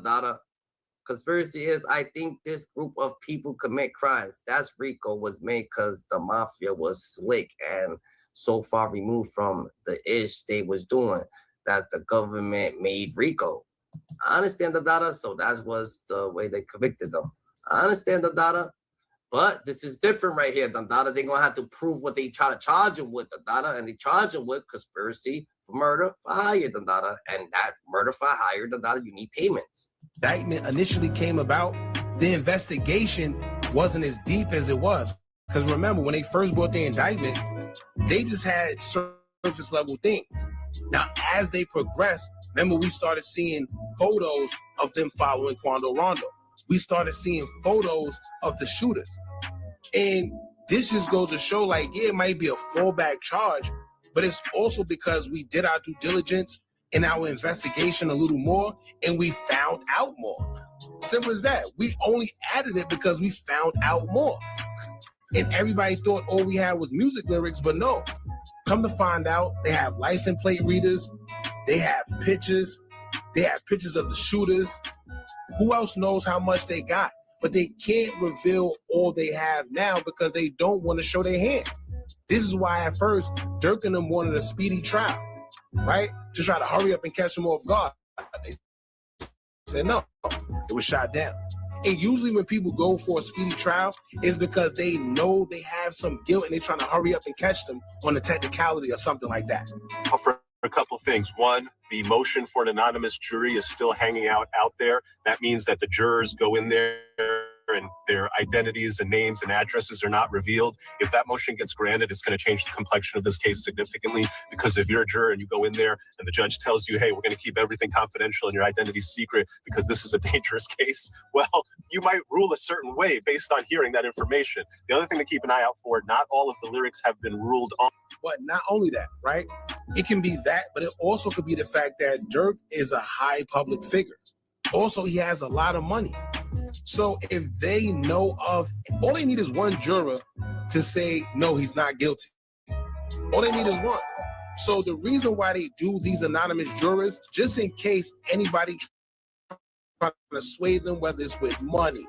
Conspiracy is, I think this group of people commit crimes. That's Rico was made because the mafia was slick and so far removed from the ish they was doing that the government made Rico. I understand the data, so that was the way they convicted them. I understand the data, but this is different right here. The data, they're gonna have to prove what they try to charge him with, the data, and they charge him with conspiracy for murder for hire, the data, and that murder for hire, the data, you need payments. Indictment initially came about, the investigation wasn't as deep as it was. Because remember, when they first brought the indictment, they just had surface level things. Now, as they progressed, remember we started seeing photos of them following Quando Rondo. We started seeing photos of the shooters. And this just goes to show, like, yeah, it might be a fallback charge, but it's also because we did our due diligence in our investigation a little more, and we found out more. Simple as that. We only added it because we found out more. And everybody thought all we had was music lyrics, but no. Come to find out, they have license plate readers, they have pictures of the shooters. Who else knows how much they got? But they can't reveal all they have now because they don't want to show their hand. This is why at first, Durk and them wanted a speedy trial, right? To try to hurry up and catch them off guard. They said no, it was shot down. And usually when people go for a speedy trial, it's because they know they have some guilt and they're trying to hurry up and catch them on a technicality or something like that. For a couple things. One, the motion for an anonymous jury is still hanging out there. That means that the jurors go in there and their identities and names and addresses are not revealed. If that motion gets granted, it's going to change the complexion of this case significantly, because if you're a juror and you go in there and the judge tells you, hey, we're going to keep everything confidential and your identity secret because this is a dangerous case, well, you might rule a certain way based on hearing that information. The other thing to keep an eye out for, not all of the lyrics have been ruled on. But not only that, right? It can be that, but it also could be the fact that Durk is a high public figure. Also, he has a lot of money. So if they know of, all they need is one juror to say, no, he's not guilty. All they need is one. So the reason why they do these anonymous jurors, just in case anybody trying to sway them, whether it's with money,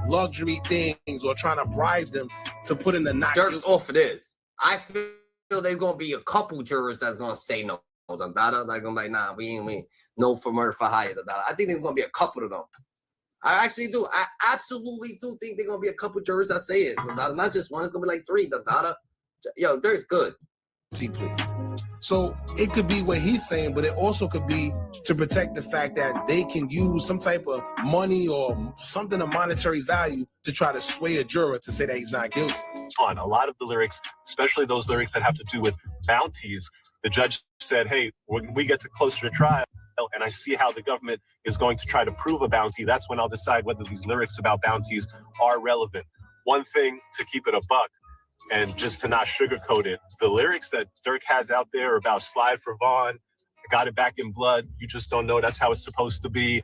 luxury things, or trying to bribe them to put in the not Durk's guilty. off of this. I feel there's going to be a couple jurors that's going to say no. Like, I'm like, nah, we ain't no for murder for hire. I think there's going to be a couple of them. I actually do. I absolutely do think there's going to be a couple jurors that say it. Not just one. It's going to be like three. Yo, Durk's good. So it could be what he's saying, but it also could be to protect the fact that they can use some type of money or something of monetary value to try to sway a juror to say that he's not guilty. On a lot of the lyrics, especially those lyrics that have to do with bounties, the judge said, hey, when we get closer to trial and I see how the government is going to try to prove a bounty, that's when I'll decide whether these lyrics about bounties are relevant. One thing to keep it a buck, and just to not sugarcoat it, the lyrics that Durk has out there about slide for Vaughn, got it back in blood, you just don't know that's how it's supposed to be.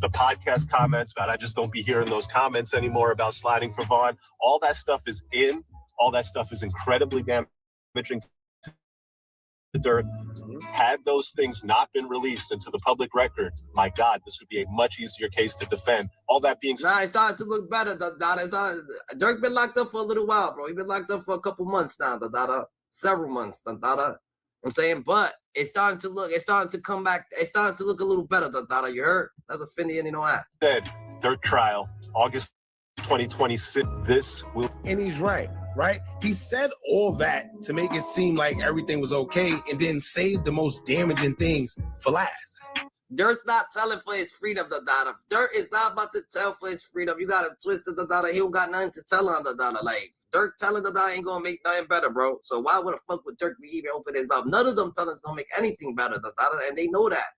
The podcast comments about I just don't be hearing those comments anymore about sliding for Vaughn. All that stuff is in. All that stuff is incredibly damaging to Durk. Had those things not been released into the public record, my God, this would be a much easier case to defend. All that being said, it's starting to look better. Durk been locked up for a little while, bro. He been locked up for a couple months now. Several months. I'm saying, but it's starting to come back. It's starting to look a little better, Dada. You heard? That's a Fendi and you know that. Said Durk trial, August 2026. This will. And he's right? He said all that to make it seem like everything was okay and then save the most damaging things for last. Durk's not telling for his freedom, Dada. Durk is not about to tell for his freedom. You got to twist it, Dada. He don't got nothing to tell on Dada. Like, Durk telling Dada ain't going to make nothing better, bro. So why would the fuck would Durk be even open his mouth? None of them telling is going to make anything better, Dada, and they know that.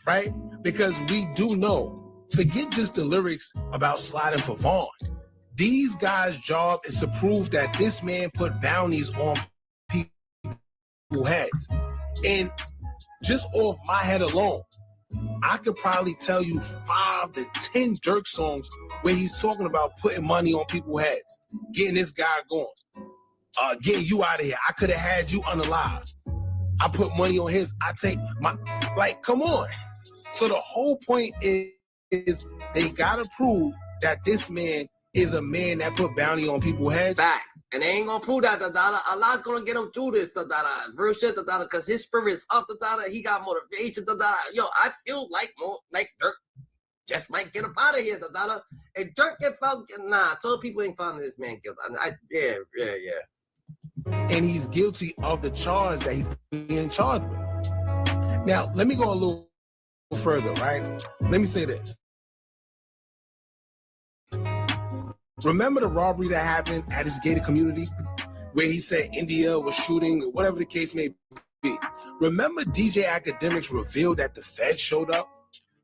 Right? Because we do know, forget just the lyrics about sliding for Vaughn. These guys' job is to prove that this man put bounties on people's heads. And just off my head alone, I could probably tell you 5 to 10 Durk songs where he's talking about putting money on people's heads, getting this guy going, getting you out of here. I could have had you unalived. I put money on his. I take my, like, come on. So the whole point is they gotta prove that this man is a man that put bounty on people's heads. Facts. And they ain't gonna prove that, Dada. Allah's gonna get him through this, Dada. Real shit, Dada, because his spirit's up, Dada. He got motivation, Dada. Yo, I feel like Durk just might get up out of here, Dada. And Durk get found, nah, I told people ain't finding this man guilty. Yeah. And he's guilty of the charge that he's being charged with. Now, let me go a little further, right? Let me say this. Remember the robbery that happened at his gated community where he said India was shooting, or whatever the case may be? Remember DJ Academics revealed that the Fed showed up?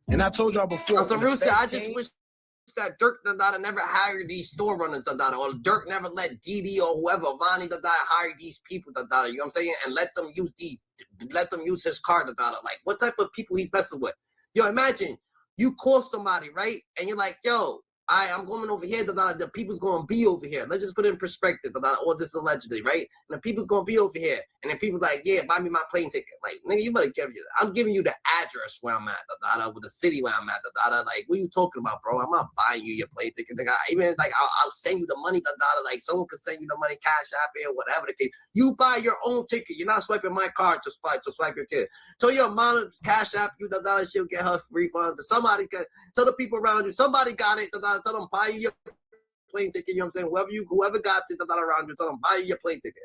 And I told y'all before. So real shit, I just wish that Durk Dada never hired these store runners, Dada, or Durk never let Didi or whoever, Vonnie Dada, hire these people, Dada, you know what I'm saying? And let them use his car, Dada. Like, what type of people he's messing with? Yo, imagine you call somebody, right? And you're like, yo, I'm going over here, the people's going to be over here. Let's just put it in perspective, all this allegedly, right? And the people's going to be over here. And then people's like, yeah, buy me my plane ticket. Like, nigga, you better I'm giving you the address where I'm at, with the city where I'm at, Like, what are you talking about, bro? I'm not buying you your plane ticket, nigga. Even, like, I'll send you the money, like, someone can send you the money, cash app or whatever the case. You buy your own ticket. You're not swiping my card to swipe your kid. So your mom cash app you, she'll get her refund. Somebody can, tell the people around you, somebody got it, tell them buy you your plane ticket, you know what I'm saying? Whoever got it around you, tell them buy you your plane ticket.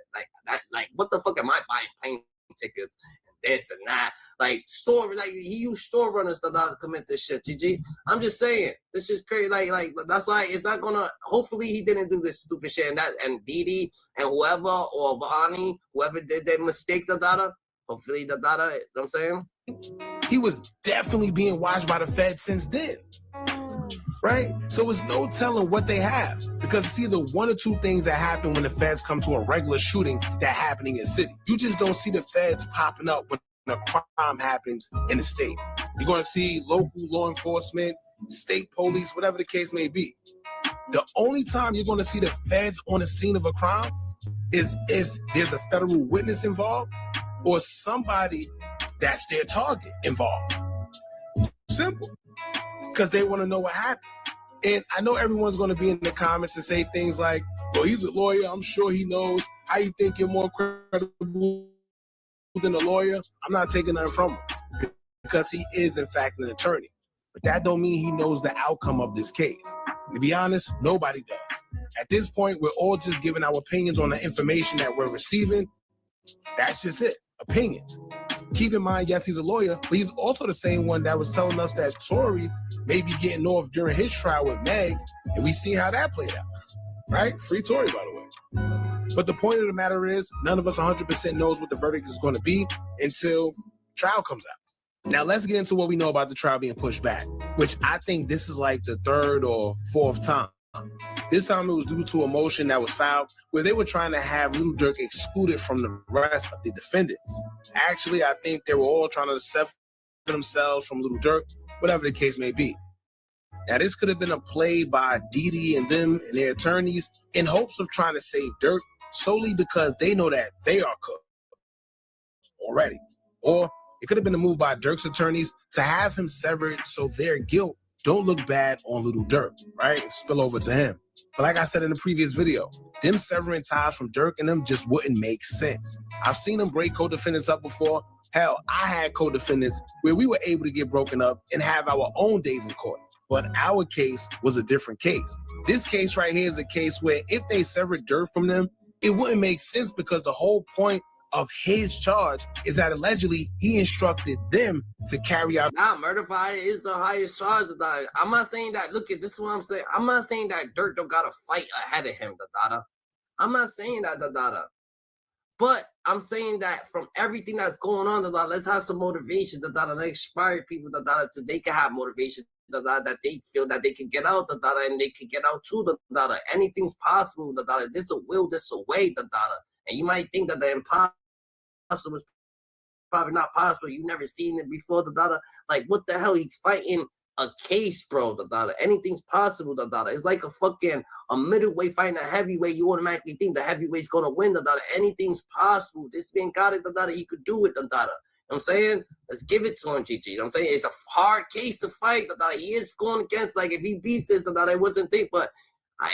Like what the fuck am I buying plane tickets and this and that? Like he used store runners to commit this shit, GG. I'm just saying, this is crazy. Like that's why it's not gonna, hopefully he didn't do this stupid shit and Didi and whoever or Vani, whoever did that mistake, hopefully you know what I'm saying? He was definitely being watched by the Fed since then. Right? So it's no telling what they have, because it's either one or two things that happen when the feds come to a regular shooting that happening in city. You just don't see the feds popping up when a crime happens in the state. You're going to see local law enforcement, state police, whatever the case may be. The only time you're going to see the feds on the scene of a crime is if there's a federal witness involved or somebody that's their target involved. Simple. Because they want to know what happened. And I know everyone's going to be in the comments and say things like, well, he's a lawyer. I'm sure he knows. How you think you're more credible than a lawyer? I'm not taking nothing from him because he is, in fact, an attorney. But that don't mean he knows the outcome of this case. To be honest, nobody does. At this point, we're all just giving our opinions on the information that we're receiving. That's just it. Opinions. Keep in mind, yes, he's a lawyer, but he's also the same one that was telling us that Tory may be getting off during his trial with Meg, and we see how that played out, right? Free Tory, by the way. But the point of the matter is, none of us 100% knows what the verdict is going to be until trial comes out. Now, let's get into what we know about the trial being pushed back, which I think this is like the third or fourth time. This time it was due to a motion that was filed where they were trying to have Lil Durk excluded from the rest of the defendants. Actually, I think they were all trying to separate themselves from Lil Durk, whatever the case may be. Now, this could have been a play by Didi and them and their attorneys in hopes of trying to save Durk solely because they know that they are cooked already. Or it could have been a move by Durk's attorneys to have him severed so their guilt don't look bad on Lil Durk, right? And spill over to him. But like I said in the previous video, them severing ties from Durk and them just wouldn't make sense. I've seen them break co-defendants up before. Hell, I had co-defendants where we were able to get broken up and have our own days in court. But our case was a different case. This case right here is a case where if they severed Durk from them, it wouldn't make sense because the whole point of his charge is that allegedly he instructed them to carry out. Nah, murder for hire is the highest charge. I'm not saying that. Look, this is what I'm saying. I'm not saying that Durk don't got a fight ahead of him. I'm not saying that. But I'm saying that from everything that's going on, let's have some motivation. Let's inspire people so they can have motivation. That they feel that they can get out. And they can get out too. Anything's possible. This a will. This a way. And you might think that the impossible is probably not possible. You've never seen it before. Like, what the hell? He's fighting a case, bro. Anything's possible. It's like a middleweight fighting a heavyweight. You automatically think the heavyweight's gonna win. Anything's possible. This man got it. He could do it. You know what I'm saying? Let's give it to him, GG. You know what I'm saying? It's a hard case to fight. He is going against, like, if he beats this, it wasn't think, but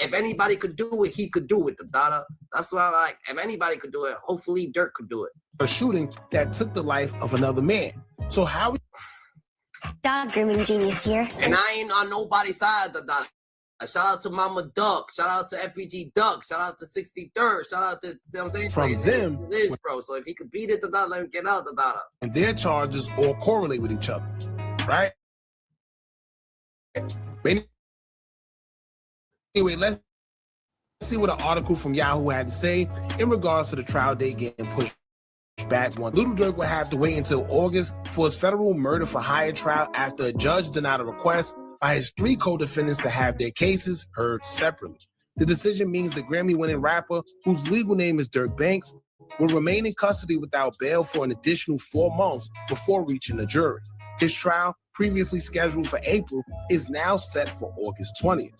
if anybody could do it, he could do it. That's what I like. If anybody could do it, hopefully Durk could do it. A shooting that took the life of another man. So how? Dog grooming genius here. And I ain't on nobody's side. Shout out to Mama Duck. Shout out to FPG Duck. Shout out to 63rd. Shout out to, you know what I'm saying? From them. It is, bro. So if he could beat it, let him get out. And their charges all correlate with each other, right? Anyway, let's see what an article from Yahoo had to say in regards to the trial date getting pushed back. One, Lil Durk would have to wait until August for his federal murder for hire trial after a judge denied a request by his 3 co-defendants to have their cases heard separately. The decision means the Grammy-winning rapper, whose legal name is Durk Banks, will remain in custody without bail for an additional 4 months before reaching the jury. His trial, previously scheduled for April, is now set for August 20th.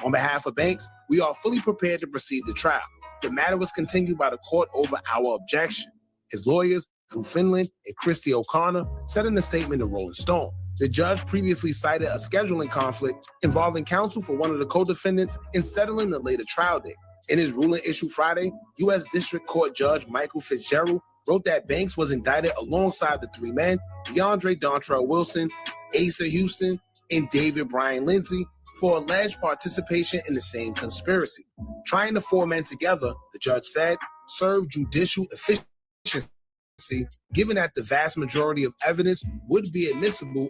On behalf of Banks, we are fully prepared to proceed to trial. The matter was continued by the court over our objection. His lawyers, Drew Finland and Christy O'Connor, said in a statement to Rolling Stone. The judge previously cited a scheduling conflict involving counsel for one of the co-defendants in settling the later trial date. In his ruling issued Friday, U.S. District Court Judge Michael Fitzgerald wrote that Banks was indicted alongside the 3 men, DeAndre Dontrell Wilson, Asa Houston, and David Brian Lindsay, for alleged participation in the same conspiracy. Trying the 4 men together, the judge said, served judicial efficiency, given that the vast majority of evidence would be admissible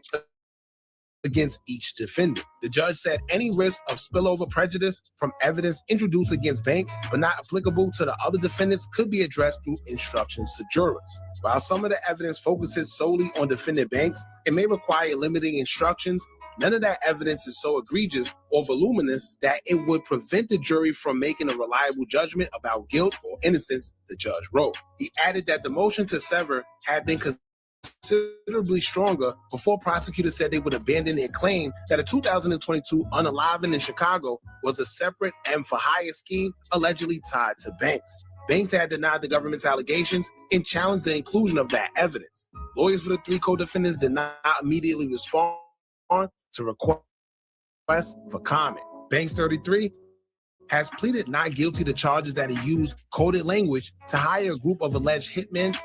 against each defendant. The judge said any risk of spillover prejudice from evidence introduced against Banks but not applicable to the other defendants could be addressed through instructions to jurors. While some of the evidence focuses solely on defendant Banks, it may require limiting instructions. None of that evidence is so egregious or voluminous that it would prevent the jury from making a reliable judgment about guilt or innocence, the judge wrote. He added that the motion to sever had been considerably stronger before prosecutors said they would abandon their claim that a 2022 unaliving in Chicago was a separate M for hire scheme allegedly tied to Banks. Banks had denied the government's allegations and challenged the inclusion of that evidence. Lawyers for the 3 co-defendants did not immediately respond to request for comment. Banks 33 has pleaded not guilty to charges that he used coded language to hire a group of alleged hitmen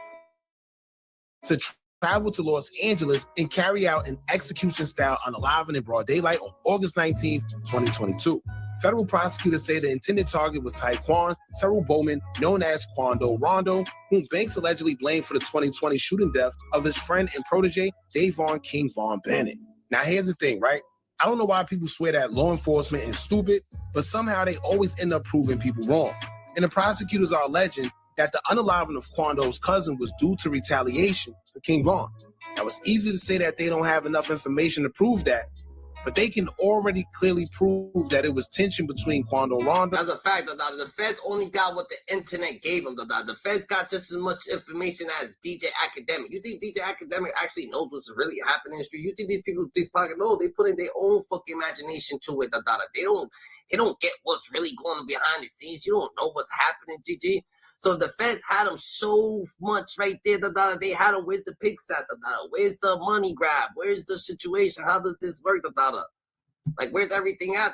to travel to Los Angeles and carry out an execution-style unaliving in broad daylight on August 19, 2022. Federal prosecutors say the intended target was Taekwon Terrell Bowman, known as Quando Rondo, whom Banks allegedly blamed for the 2020 shooting death of his friend and protege, Davon King Von Bennett. Now, here's the thing, right? I don't know why people swear that law enforcement is stupid, but somehow they always end up proving people wrong. And the prosecutors are alleging that the unaliving of Quando's cousin was due to retaliation for King Von. Now, it's easy to say that they don't have enough information to prove that, but they can already clearly prove that it was tension between Quando and Rondo. That's a fact. The feds only got what the internet gave them. The feds got just as much information as DJ Academic. You think DJ Academic actually knows what's really happening in the street? You think these people, these pocket, no, they put in their own fucking imagination to it. They don't get what's really going on behind the scenes. You don't know what's happening, GG. So if the feds had them so much right there, they had them, where's the pics at, where's the money grab, where's the situation, how does this work, like where's everything at,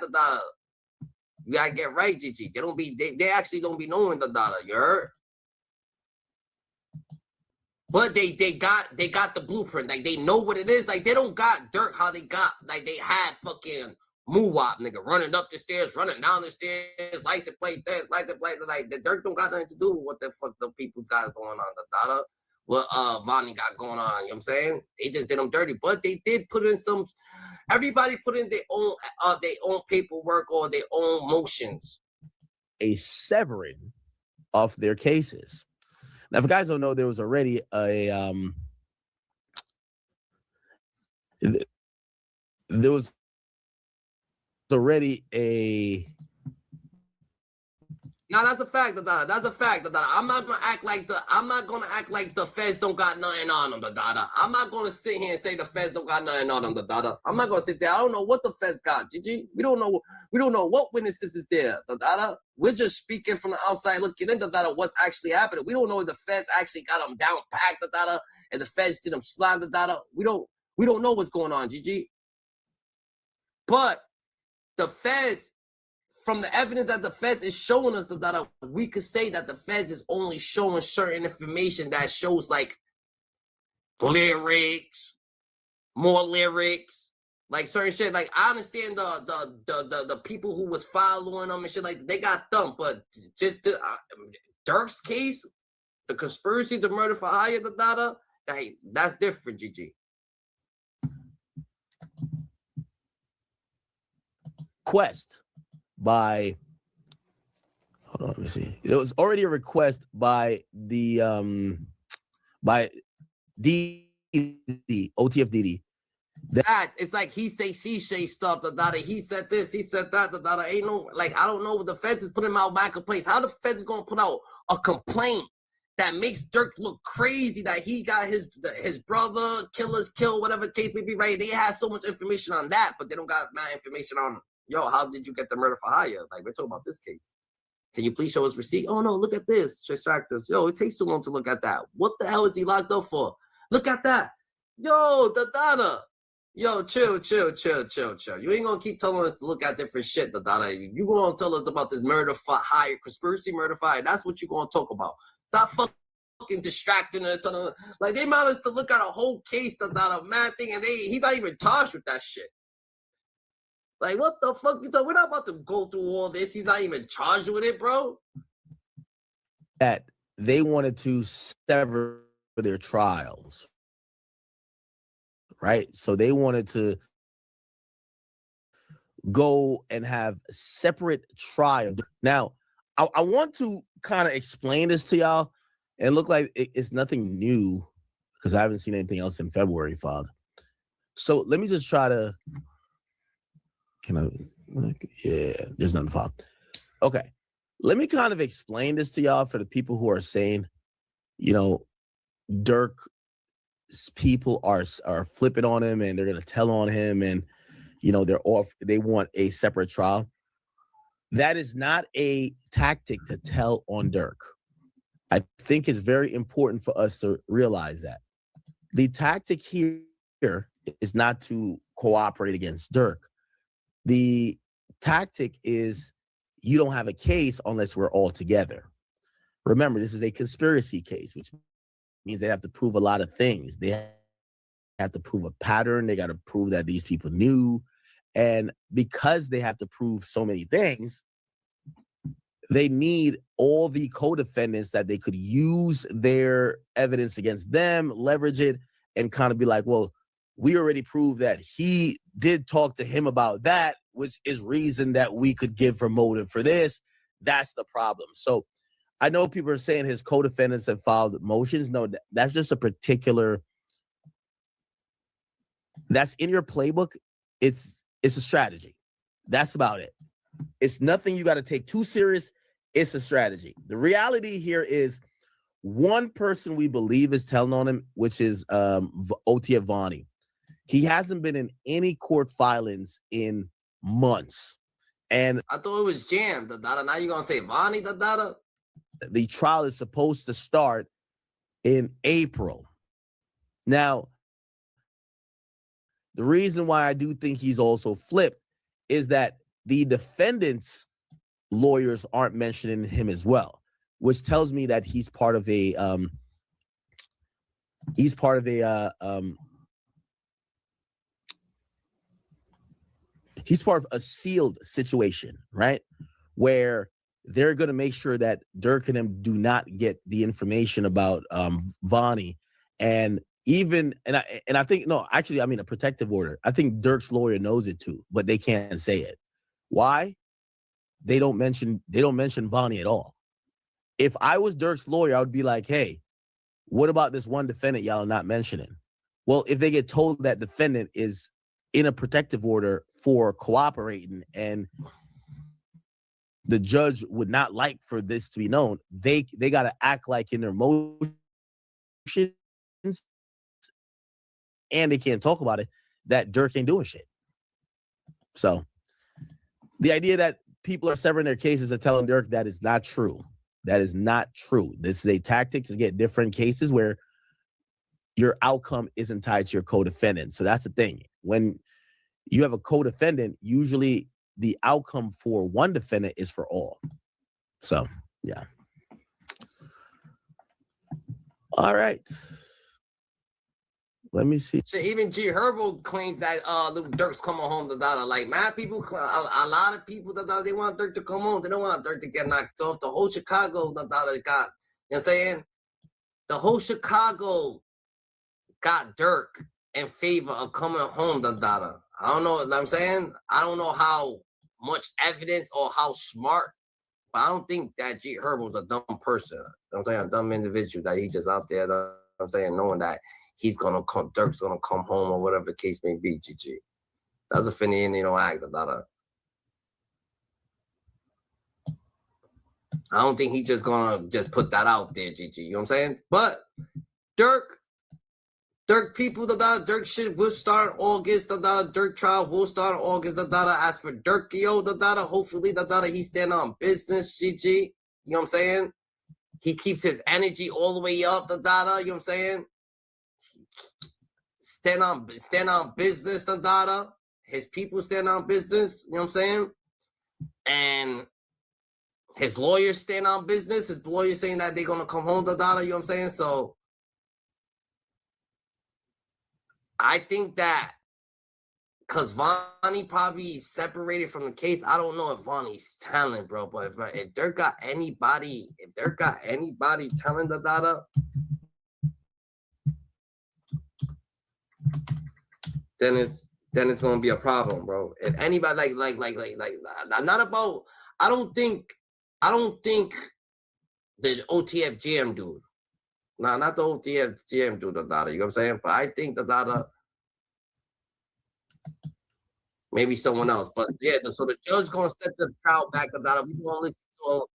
You gotta get right, Gigi. They actually don't be knowing the data, you heard? But they got the blueprint. Like, they know what it is. Like, they don't got Durk how they got, like, they had fucking Muwop, nigga, running up the stairs, running down the stairs, license plate this, license plate. Like, the Durk don't got nothing to do with what the fuck the people got going on, the data. What Vonnie got going on, you know what I'm saying? They just did them dirty. But they did put in some, everybody put in their own paperwork or their own motions. A severing of their cases. Now, if you guys don't know, there was already No, that's a fact, Dada. That's a fact, Dada. I'm not gonna act like the feds don't got nothing on them, Dada. I'm not gonna sit here and say the feds don't got nothing on them, Dada. I'm not gonna sit there. I don't know what the feds got, Gigi. We don't know what witnesses is there, Dada. We're just speaking from the outside looking in, Dada, what's actually happening. We don't know if the feds actually got them down packed, Dada, and the feds did them slide, Dada. We don't know what's going on, Gigi. But the feds, from the evidence that the feds is showing us, that we could say that the feds is only showing certain information that shows like lyrics, more lyrics, like certain shit. Like, I understand the people who was following them and shit, like, they got thumped, but just Durk's case, the conspiracy to murder for hire, that's different, Gigi. request by, hold on, let me see. It was already a request by the by OTF DD. It's like he say, she say stuff, he said this, he said that, ain't no, like, I don't know what the feds is putting out back complaints. How the feds is gonna put out a complaint that makes Durk look crazy, that he got his brother, killers kill, whatever case may be, right? They have so much information on that, but they don't got my information on, yo, how did you get the murder for hire? Like, we're talking about this case. Can you please show us receipt? Oh no, look at this, distract us. Yo, it takes too long to look at that. What the hell is he locked up for? Look at that. Yo, the data. Yo, chill. You ain't gonna keep telling us to look at different shit, Dada. You gonna tell us about this murder for hire, conspiracy murder for hire. That's what you gonna talk about. Stop fucking distracting us. Like, they want us to look at a whole case, Dada, mad thing, and he's not even charged with that shit. Like, what the fuck you talking? We're not about to go through all this. He's not even charged with it, bro. That they wanted to sever their trials. Right? So they wanted to go and have separate trial. Now, I want to kind of explain this to y'all and look like it's nothing new because I haven't seen anything else in February, Father. So let me just try to, yeah, there's nothing, Father. Okay. Let me kind of explain this to y'all for the people who are saying, you know, Durk, people are flipping on him and they're going to tell on him and, you know, they want a separate trial. That is not a tactic to tell on Durk. I think it's very important for us to realize that. The tactic here is not to cooperate against Durk. The tactic is you don't have a case unless we're all together. Remember, this is a conspiracy case, which means they have to prove a lot of things. They have to prove a pattern. They got to prove that these people knew. And because they have to prove so many things, they need all the co-defendants that they could use their evidence against them, leverage it, and kind of be like, well, we already proved that he did talk to him about that, which is reason that we could give for motive for this. That's the problem. So I know people are saying his co-defendants have filed motions. No, that's just a particular, that's in your playbook. It's a strategy. That's about it. It's nothing you got to take too serious. It's a strategy. The reality here is one person we believe is telling on him, which is OTF Vonnie. He hasn't been in any court filings in months. And I thought it was jammed, Dada. Now you're going to say Vonnie, Dada? The trial is supposed to start in April. Now, the reason why I do think he's also flipped is that the defendants lawyers aren't mentioning him as well, which tells me that he's part of a sealed situation, right? Where they're going to make sure that Durk and him do not get the information about Vonnie, and I think no, actually, I mean a protective order. I think Durk's lawyer knows it too, but they can't say it. Why? They don't mention Vonnie at all. If I was Durk's lawyer, I would be like, hey, what about this one defendant y'all are not mentioning? Well, if they get told that defendant is in a protective order for cooperating and the judge would not like for this to be known, they got to act like in their motions, and they can't talk about it, that Durk ain't doing shit. So the idea that people are severing their cases and telling Durk that is not true. That is not true. This is a tactic to get different cases where your outcome isn't tied to your co-defendant. So that's the thing. When you have a co-defendant, usually the outcome for one defendant is for all. So, yeah. All right. Let me see. So even G Herbo claims that Lil Durk's coming home to Dada. Like mad people, a lot of people that they want Durk to come home. They don't want Durk to get knocked off. The whole Chicago that Dada got, you know what I'm saying? The whole Chicago got Durk in favor of coming home to Dada. I don't know what I'm saying. I don't know how much evidence or how smart, but I don't think that G Herbo's a dumb person. You know what I'm saying? A dumb individual that he just out there, you know what I'm saying, knowing that Durk's gonna come home or whatever the case may be, GG. That's a funny, act, Dada. I don't think he's just gonna just put that out there, GG. You know what I'm saying? But Durk people, Durk shit will start August, Durk trial will start August, As for Durkio, hopefully, he stand on business, GG. You know what I'm saying? He keeps his energy all the way up, you know what I'm saying? Stand on business, His people stand on business, you know what I'm saying? And his lawyers stand on business. His lawyers saying that they're gonna come home, you know what I'm saying? So I think that because Vonnie probably separated from the case, I don't know if Vonnie's telling, bro. But if Durk got anybody telling the data, then it's gonna be a problem, bro. If anybody like not about, I don't think the OTF GM dude. Nah, not the OTF GM dude, the data. You know what I'm saying? But I think the data. Maybe someone else, but yeah. So the judge gonna set the trial back about it. We gonna listen to what's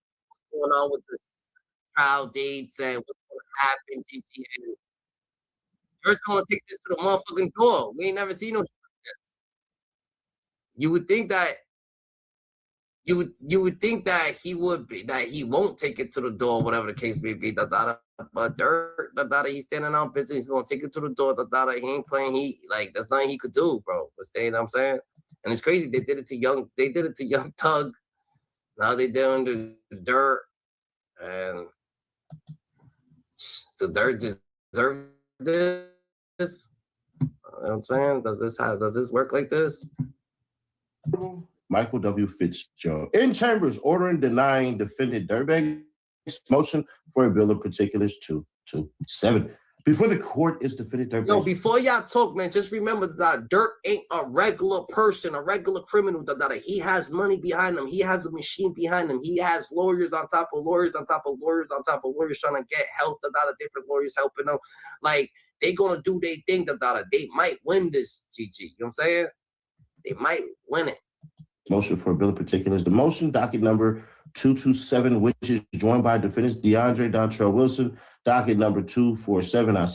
going on with the trial dates and what's gonna happen. GT, judge gonna take this to the motherfucking door. We ain't never seen no shit like that. You would think that he would be, that he won't take it to the door, whatever the case may be. But Durk, he's standing on business. He's gonna take it to the door. He ain't playing. There's nothing he could do, bro. But you know what I'm saying? And it's crazy. They did it to Young Thug. Now they doing the Durk, and the Durk deserve this. You know what I'm saying? Does this work like this? Michael W. Fitzgerald in chambers ordering denying defendant Durk's motion for a bill of particulars 227. Before the court is defendant Durk. Yo, before y'all talk, man, just remember that Durk ain't a regular person, a regular criminal. He has money behind him. He has a machine behind him. He has lawyers on top of lawyers on top of lawyers on top of lawyers trying to get help. Different lawyers helping them. Like, they gonna do their thing. They might win this, GG. You know what I'm saying? They might win it. Motion for a bill of particulars. The motion, docket number 227, which is joined by defendants DeAndre Dontrell Wilson, docket number 247, I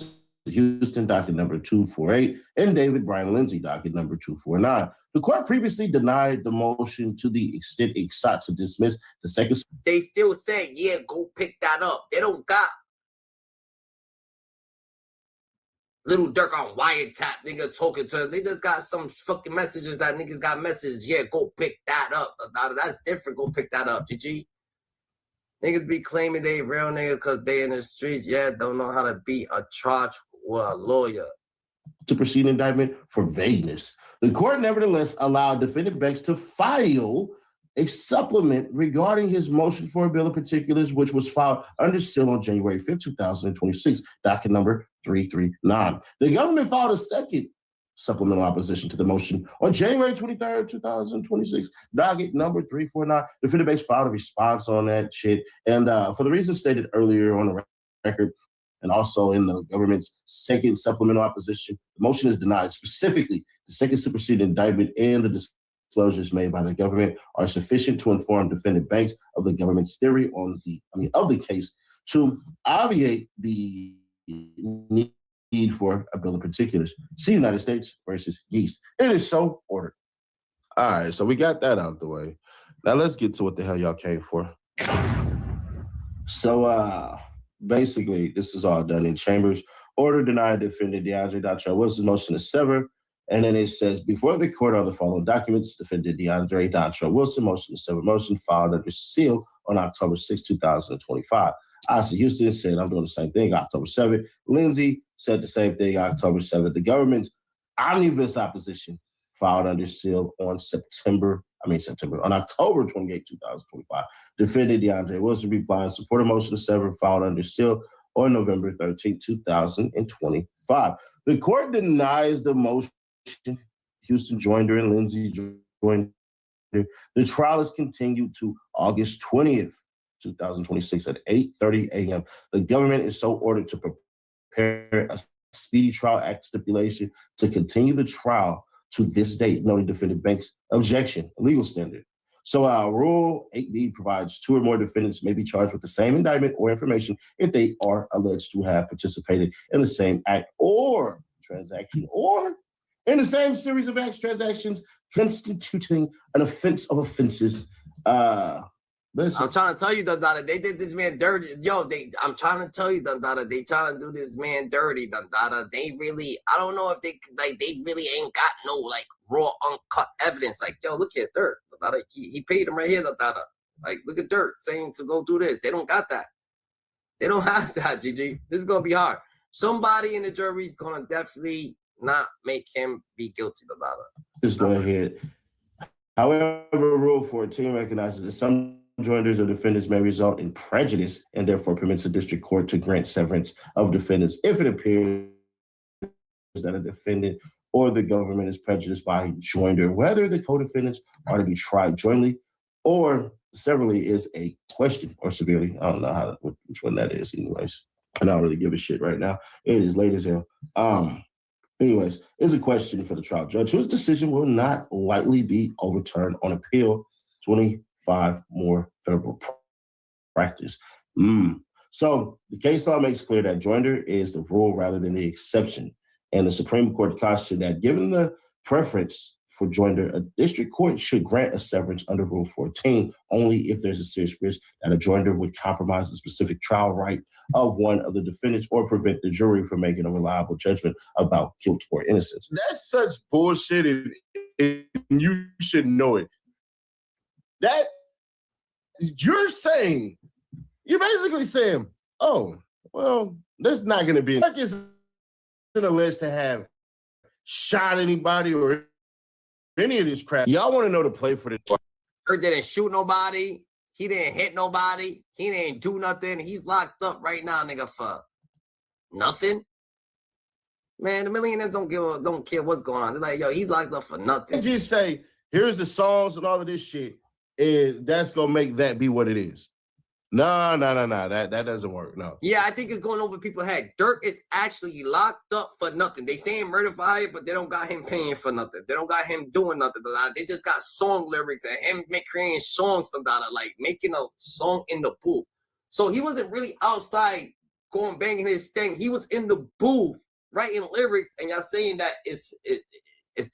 Houston, docket number 248, and David Brian Lindsay, docket number 249. The court previously denied the motion to the extent it sought to dismiss the second. They still say, yeah, go pick that up. They don't got. Lil Durk on wiretap, nigga, talking to, they just got some fucking messages that niggas got messages. Yeah, go pick that up. That's different. Go pick that up, GG. Niggas be claiming they real nigga because they in the streets. Yeah, don't know how to be a charge with a lawyer. Superseding indictment for vagueness. The court nevertheless allowed defendant Banks to file a supplement regarding his motion for a bill of particulars, which was filed under seal on January 5th, 2026, docket number 339. The government filed a second supplemental opposition to the motion on January 23rd, 2026, docket number 349. Defendant Banks filed a response on that shit. And for the reasons stated earlier on the record, and also in the government's second supplemental opposition, the motion is denied. Specifically, the second superseding indictment and the disclosures made by the government are sufficient to inform defendant Banks of the government's theory of the case to obviate the need for a bill of particulars. See United States versus Yeast. It is so ordered. All right, so we got that out the way. Now let's get to what the hell y'all came for. So basically, this is all done in chambers. Order denied defendant DeAndre Dontrell Wilson's motion to sever. And then it says, before the court are the following documents, defendant DeAndre Dontrell Wilson motion to sever motion filed under seal on October 6, 2025. Asa Houston said, I'm doing the same thing, October 7th. Lindsay said the same thing, October 7th. The government's omnibus opposition filed under seal on October 28, 2025. Defendant DeAndre Wilson replied, support a motion to sever filed under seal on November 13, 2025. The court denies the motion. Houston joined her and Lindsay joined her. The trial is continued to August 20th, 2026 at 8:30 a.m. The government is so ordered to prepare a speedy trial act stipulation to continue the trial to this date, noting defendant Banks' objection, legal standard. So Rule 8D provides two or more defendants may be charged with the same indictment or information if they are alleged to have participated in the same act or transaction or in the same series of acts, transactions constituting an offense of offenses. Listen. I'm trying to tell you, Dundada, they did this man dirty. I'm trying to tell you, Dundada, they trying to do this man dirty, Dundada. They really, I don't know if they really ain't got no raw, uncut evidence. Look at Durk, Dundada. He paid him right here, Dundada. Look at Durk saying to go do this. They don't got that. They don't have that, GG. This is gonna be hard. Somebody in the jury is gonna definitely not make him be guilty, Dundada. Just go ahead. However, Rule 14 recognizes that some joinders of defendants may result in prejudice and therefore permits the district court to grant severance of defendants if it appears that a defendant or the government is prejudiced by joinder. Whether the co-defendants are to be tried jointly or severally is a question, or severely. I don't know which one that is anyways. I don't really give a shit right now. It is late as hell. Anyways, it's a question for the trial judge whose decision will not likely be overturned on appeal. 25 more federal practice. So the case law makes clear that joinder is the rule rather than the exception. And the Supreme Court cautioned that given the preference for joinder, a district court should grant a severance under Rule 14 only if there's a serious risk that a joinder would compromise the specific trial right of one of the defendants or prevent the jury from making a reliable judgment about guilt or innocence. That's such bullshit, and you should know it. That you're basically saying, oh, well, there's not going to be alleged to have shot anybody or any of this crap. Y'all want to know the play for this? Durk didn't shoot nobody. He didn't hit nobody. He didn't do nothing. He's locked up right now, nigga, for nothing. Man, the millionaires don't care what's going on. They're like, yo, he's locked up for nothing. And just say, here's the songs and all of this shit, and that's gonna make that be what it is. No. That doesn't work. No. Yeah, I think it's going over people's head. Durk is actually locked up for nothing. They saying murder for hire, but they don't got him paying for nothing. They don't got him doing nothing. They just got song lyrics and him creating songs, like making a song in the booth. So he wasn't really outside going banging his thing. He was in the booth writing lyrics, and y'all saying that it's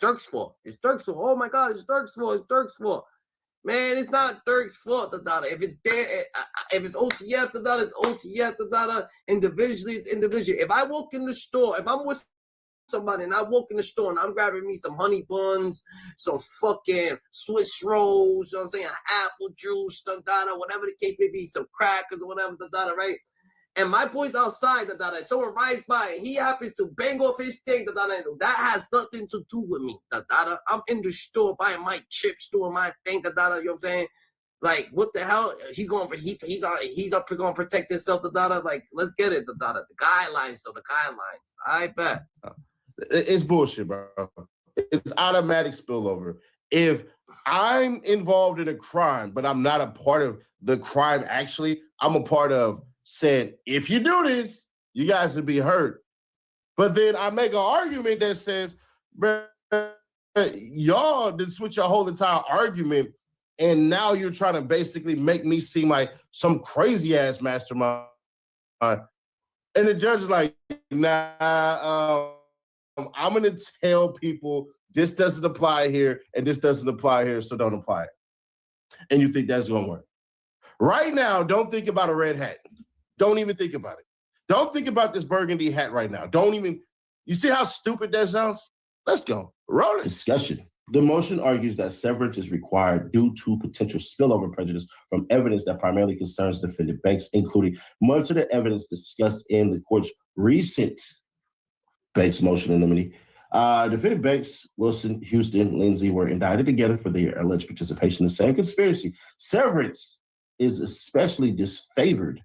Durk's fault. It's Durk's fault. Oh my God, it's Durk's fault. It's Durk's fault. Man, it's not Durk's fault, If it's there, if it's OTF, it's OTF, individually, it's individually. If I walk in the store, if I'm with somebody and I walk in the store and I'm grabbing me some honey buns, some fucking Swiss rolls, you know what I'm saying, apple juice, whatever the case may be, some crackers or whatever, right? And my boy's outside, someone rides by and he happens to bang off his thing, that has nothing to do with me, I'm in the store buying my chips, doing my thing, you know what I'm saying? Like, what the hell? He's up to gonna protect himself, like, let's get it, the guidelines, the guidelines, I bet. It's bullshit, bro. It's automatic spillover. If I'm involved in a crime, but I'm not a part of the crime, actually, I'm a part of saying, if you do this, you guys will be hurt. But then I make an argument that says, bro, y'all did switch your whole entire argument, and now you're trying to basically make me seem like some crazy-ass mastermind. And the judge is like, nah, I'm going to tell people this doesn't apply here and this doesn't apply here, so don't apply it. And you think that's going to work. Right now, don't think about a red hat. Don't even think about it. Don't think about this burgundy hat right now. You see how stupid that sounds? Let's go. Roll it. Discussion. The motion argues that severance is required due to potential spillover prejudice from evidence that primarily concerns defendant Banks, including much of the evidence discussed in the court's recent Banks motion in limine. Defendant Banks, Wilson, Houston, Lindsay were indicted together for their alleged participation in the same conspiracy. Severance is especially disfavored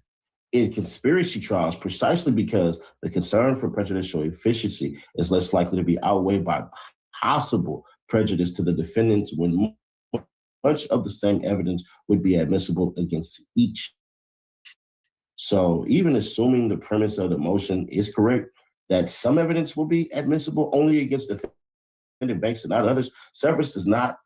in conspiracy trials precisely because the concern for prejudicial efficiency is less likely to be outweighed by possible prejudice to the defendants when much of the same evidence would be admissible against each. So even assuming the premise of the motion is correct, that some evidence will be admissible only against defendant Banks and not others, severance does not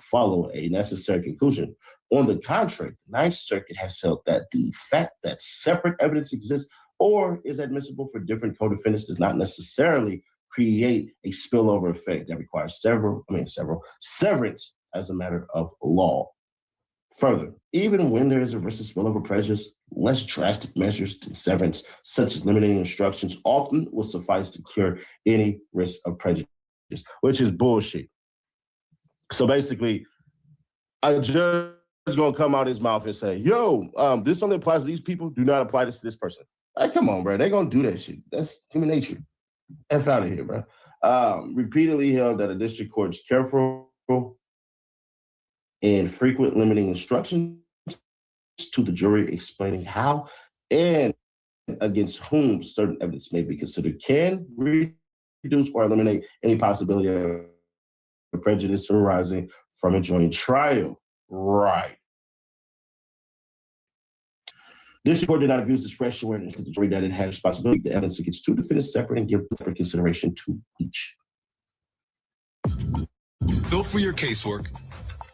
follow a necessary conclusion. On the contrary, the Ninth Circuit has held that the fact that separate evidence exists or is admissible for different co-defendants does not necessarily create a spillover effect that requires severance as a matter of law. Further, even when there is a risk of spillover prejudice, less drastic measures than severance, such as limiting instructions, often will suffice to cure any risk of prejudice, which is bullshit. So basically, a judge is going to come out his mouth and say, yo, this only applies to these people, do not apply this to this person. Like, come on, bro, they're going to do that shit. That's human nature. F out of here, bro. Repeatedly held that a district court's careful and frequent limiting instructions to the jury explaining how and against whom certain evidence may be considered can reduce or eliminate any possibility of prejudice arising from a joint trial. Right. This court did not abuse discretion where the jury that it had responsibility the evidence against two defendants separate and give separate consideration to each. Built for your casework,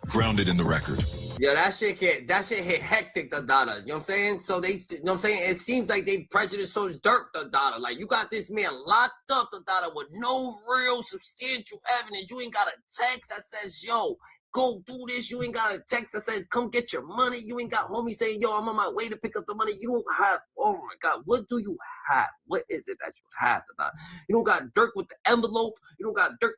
grounded in the record. Yeah, that shit hit hectic, the data. You know what I'm saying? So they, you know what I'm saying? It seems like they prejudiced so Durk, the data. Like, you got this man locked up, the data, with no real substantial evidence. You ain't got a text that says, yo, go do this. You ain't got a text that says, come get your money. You ain't got homie saying, yo, I'm on my way to pick up the money. You don't have, oh my God, what do you have? What is it that you have? You don't got Durk with the envelope. You don't got Durk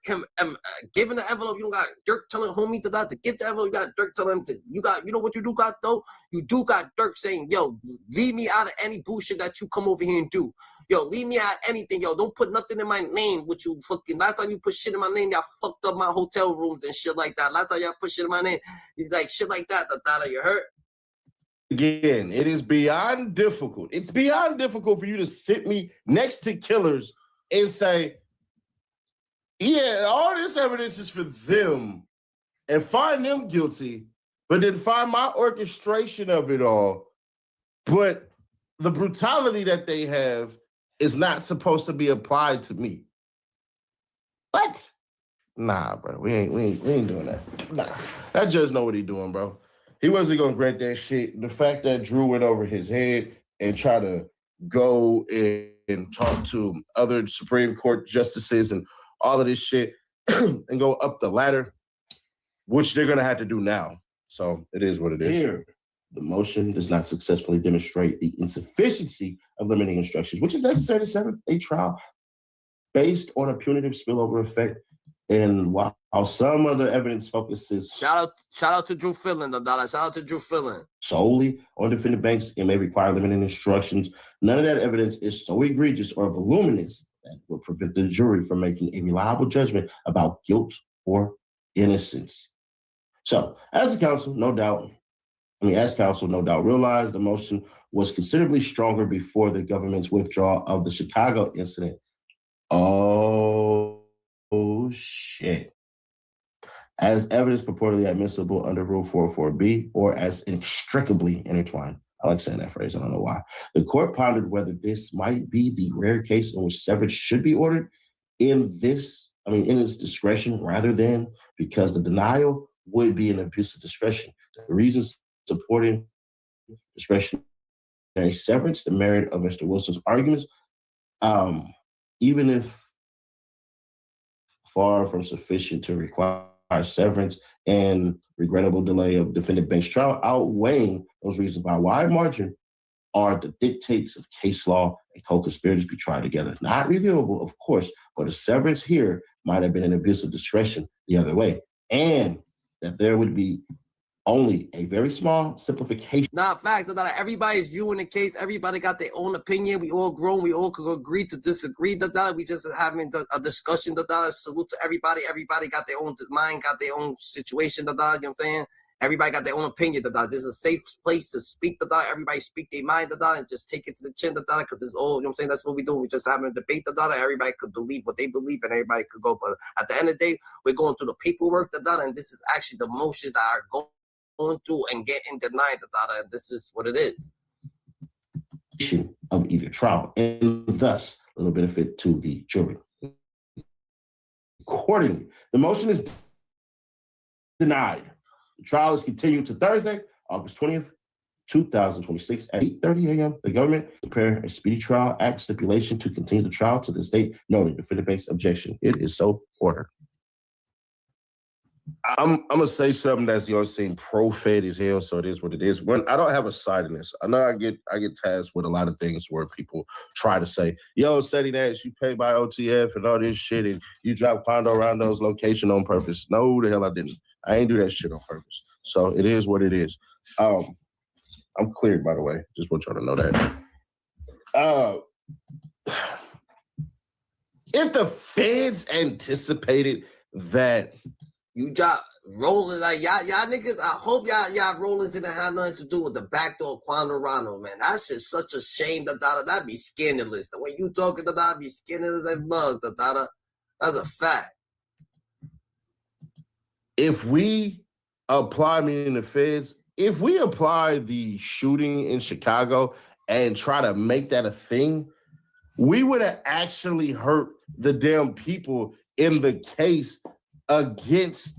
giving the envelope. You don't got Durk telling homie to get the envelope. You got Durk telling him you know what you do got though? You do got Durk saying, yo, leave me out of any bullshit that you come over here and do. Yo, leave me out anything. Yo, don't put nothing in my name with you fucking. Last time you put shit in my name, y'all fucked up my hotel rooms and shit like that. Last time y'all put shit in my name, like shit like that, you hurt? Again, it is beyond difficult. It's beyond difficult for you to sit me next to killers and say, yeah, all this evidence is for them and find them guilty, but then find my orchestration of it all. But the brutality that they have is not supposed to be applied to me. What? Nah, bro. We ain't doing that. Nah. That judge know what he doing, bro. He wasn't gonna grant that shit. The fact that Drew went over his head and try to go and talk to other Supreme Court justices and all of this shit and go up the ladder, which they're gonna have to do now. So it is what it is. Here, the motion does not successfully demonstrate the insufficiency of limiting instructions, which is necessary to sever a trial based on a punitive spillover effect. And while some of the evidence focuses shout out to Drew Fillin, Dada. Shout out to Drew Fillin. Solely on defendant banks and may require limiting instructions, none of that evidence is so egregious or voluminous that would prevent the jury from making a reliable judgment about guilt or innocence. So, as counsel, no doubt realized the motion was considerably stronger before the government's withdrawal of the Chicago incident. Oh shit. As evidence purportedly admissible under Rule 404B or as inextricably intertwined. I like saying that phrase. I don't know why. The court pondered whether this might be the rare case in which severance should be ordered in its discretion rather than because the denial would be an abuse of discretion. The reasons supporting discretionary severance, the merit of Mr. Wilson's arguments, even if far from sufficient to require severance and regrettable delay of defendant bench trial, outweighing those reasons by a wide margin are the dictates of case law and co-conspirators be tried together. Not reviewable, of course, but a severance here might have been an abuse of discretion the other way. And that there would be only a very small simplification. Nah, fact, everybody's viewing the case. Everybody got their own opinion. We all grown. We all could agree to disagree. We just having a discussion. Salute to everybody. Everybody got their own mind, got their own situation. You know what I'm saying? Everybody got their own opinion. This is a safe place to speak. Everybody speak their mind. And just take it to the chin. Because it's all, you know what I'm saying? That's what we do. We just having a debate. Everybody could believe what they believe, and everybody could go. But at the end of the day, we're going through the paperwork. And this is actually the motions that are going through and getting denied, and this is what it is. Of either trial, and thus a little benefit to the jury. Accordingly, the motion is denied. The trial is continued to Thursday, August 20th, 2026 at 8:30 a.m. The government prepare a speedy trial act stipulation to continue the trial to this date, noting defendant banks objection. It is so ordered. I'm gonna say something that's seem pro-Fed as hell, so it is what it is. When I don't have a side in this, I know I get tasked with a lot of things where people try to say, "Yo, Seti Nash, you pay by OTF and all this shit, and you drop Pondo Rondo's location on purpose." No, the hell I didn't. I ain't do that shit on purpose. So it is what it is. I'm cleared, by the way. Just want y'all to know that. If the feds anticipated that. You drop rolling y'all niggas. I hope y'all rollers didn't have nothing to do with the backdoor Quando Rondo, man. That's just such a shame. That'd be scandalous. The way you talking, that'd be scandalous as mug. That's a fact. If we apply, meaning the feds, if we apply the shooting in Chicago and try to make that a thing, we would have actually hurt the damn people in the case against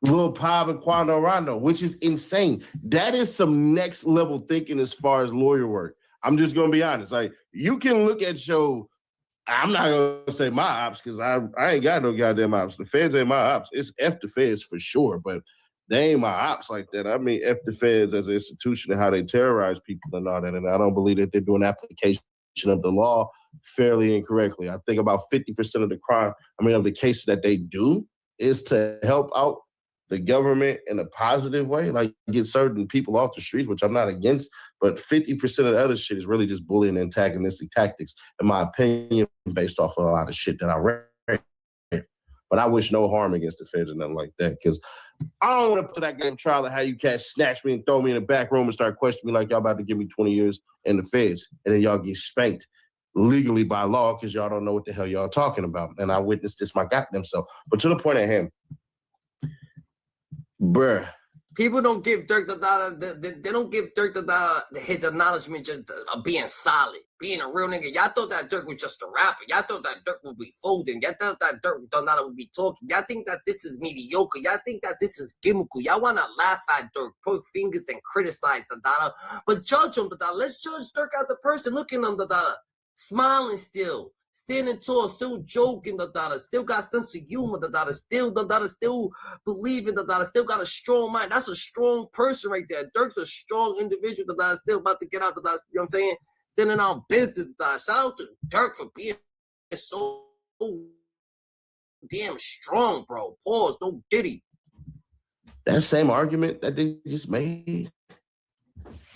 Lil Pop and Quando Rondo, which is insane. That is some next level thinking as far as lawyer work. I'm just gonna be honest. Like, you can look at I'm not gonna say my ops because I ain't got no goddamn ops. The feds ain't my ops. It's F the feds for sure, but they ain't my ops like that. I mean, F the feds as an institution and how they terrorize people and all that. And I don't believe that they're doing application of the law fairly and correctly. I think about 50% of of the cases that they do is to help out the government in a positive way, like get certain people off the streets, which I'm not against, but 50% of the other shit is really just bullying and antagonistic tactics, in my opinion, based off of a lot of shit that I read. But I wish no harm against the feds or nothing like that, because I don't want to put that game trial of how you cats snatch me and throw me in the back room and start questioning me like y'all about to give me 20 years in the feds, and then y'all get spanked legally by law because y'all don't know what the hell y'all talking about. And I witnessed this my goddamn self. But to the point at hand, bruh. People don't give Durk they don't give Durk his acknowledgement just of being solid, being a real nigga. Y'all thought that Durk was just a rapper. Y'all thought that Durk would be folding. Y'all thought that Durk would be talking. Y'all think that this is mediocre. Y'all think that this is gimmickal. Y'all want to laugh at Durk, point fingers and criticize but judge him. Let's judge Durk as a person. Look at him, smiling still. Standing tall, still joking, still got sense of humor, still believing, still got a strong mind. That's a strong person right there. Durk's a strong individual, still about to get out, you know what I'm saying? Standing on business, Shout out to Durk for being so damn strong, bro. Pause, no diddy. That same argument that they just made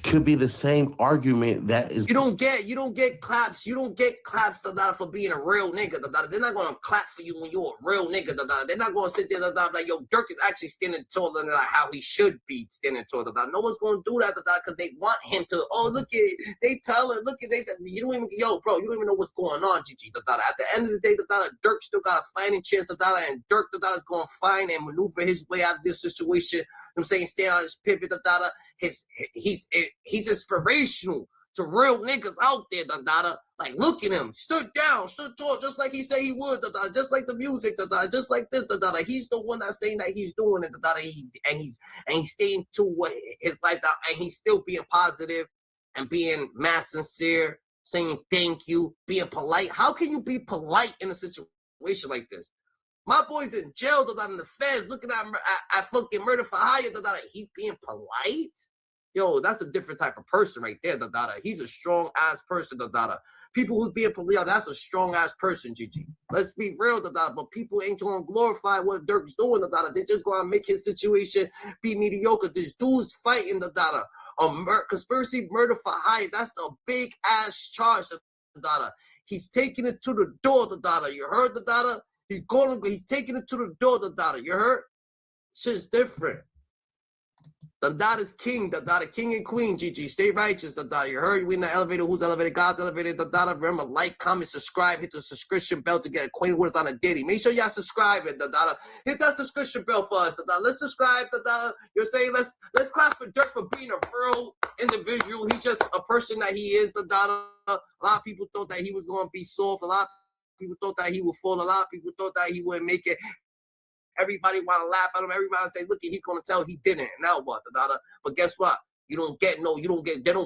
could be the same argument that is. You don't get claps. You don't get claps for being a real nigga. They're not gonna clap for you when you're a real nigga. They're not gonna sit there like, yo, Durk is actually standing tall than like how he should be standing tall. No one's gonna do that because they want him to. Oh, look at it. They tell him, look at they. You don't even, yo, bro, you don't even know what's going on, GG. At the end of the day, Durk still got a fighting chance. And Durk is gonna find and maneuver his way out of this situation. I'm saying, stay on his pivot. He's inspirational to real niggas out there, Like, look at him, stood down, stood tall, just like he said he would, just like the music, just like this, He's the one that's saying that he's doing it, and he's staying to what his life, and he's still being positive and being mad sincere, saying thank you, being polite. How can you be polite in a situation like this? My boy's in jail, in the feds, looking at fucking murder for hire, He's being polite? Yo, that's a different type of person right there, He's a strong-ass person, People who's being polite, that's a strong-ass person, GG. Let's be real, but people ain't going to glorify what Durk's doing, They just going to make his situation be mediocre. This dude's fighting, conspiracy murder for hire. That's a big-ass charge, He's taking it to the door, You heard, He's taking it to the door, You heard? Shit's different. Is king, king and queen, GG. Stay righteous, You heard? We in the elevator. Who's elevated? God's elevated, Remember, like, comment, subscribe, hit the subscription bell to get acquainted with us on a daily. Make sure y'all subscribe, Hit that subscription bell for us, Let's subscribe, You're saying let's clap for Durk for being a real individual. He's just a person that he is, A lot of people thought that he was going to be soft. A lot of people thought that he would fall. A lot of people thought that he wouldn't make it. Everybody want to laugh at him. Everybody say, look, he's going to tell he didn't. Now what? But guess what? They don't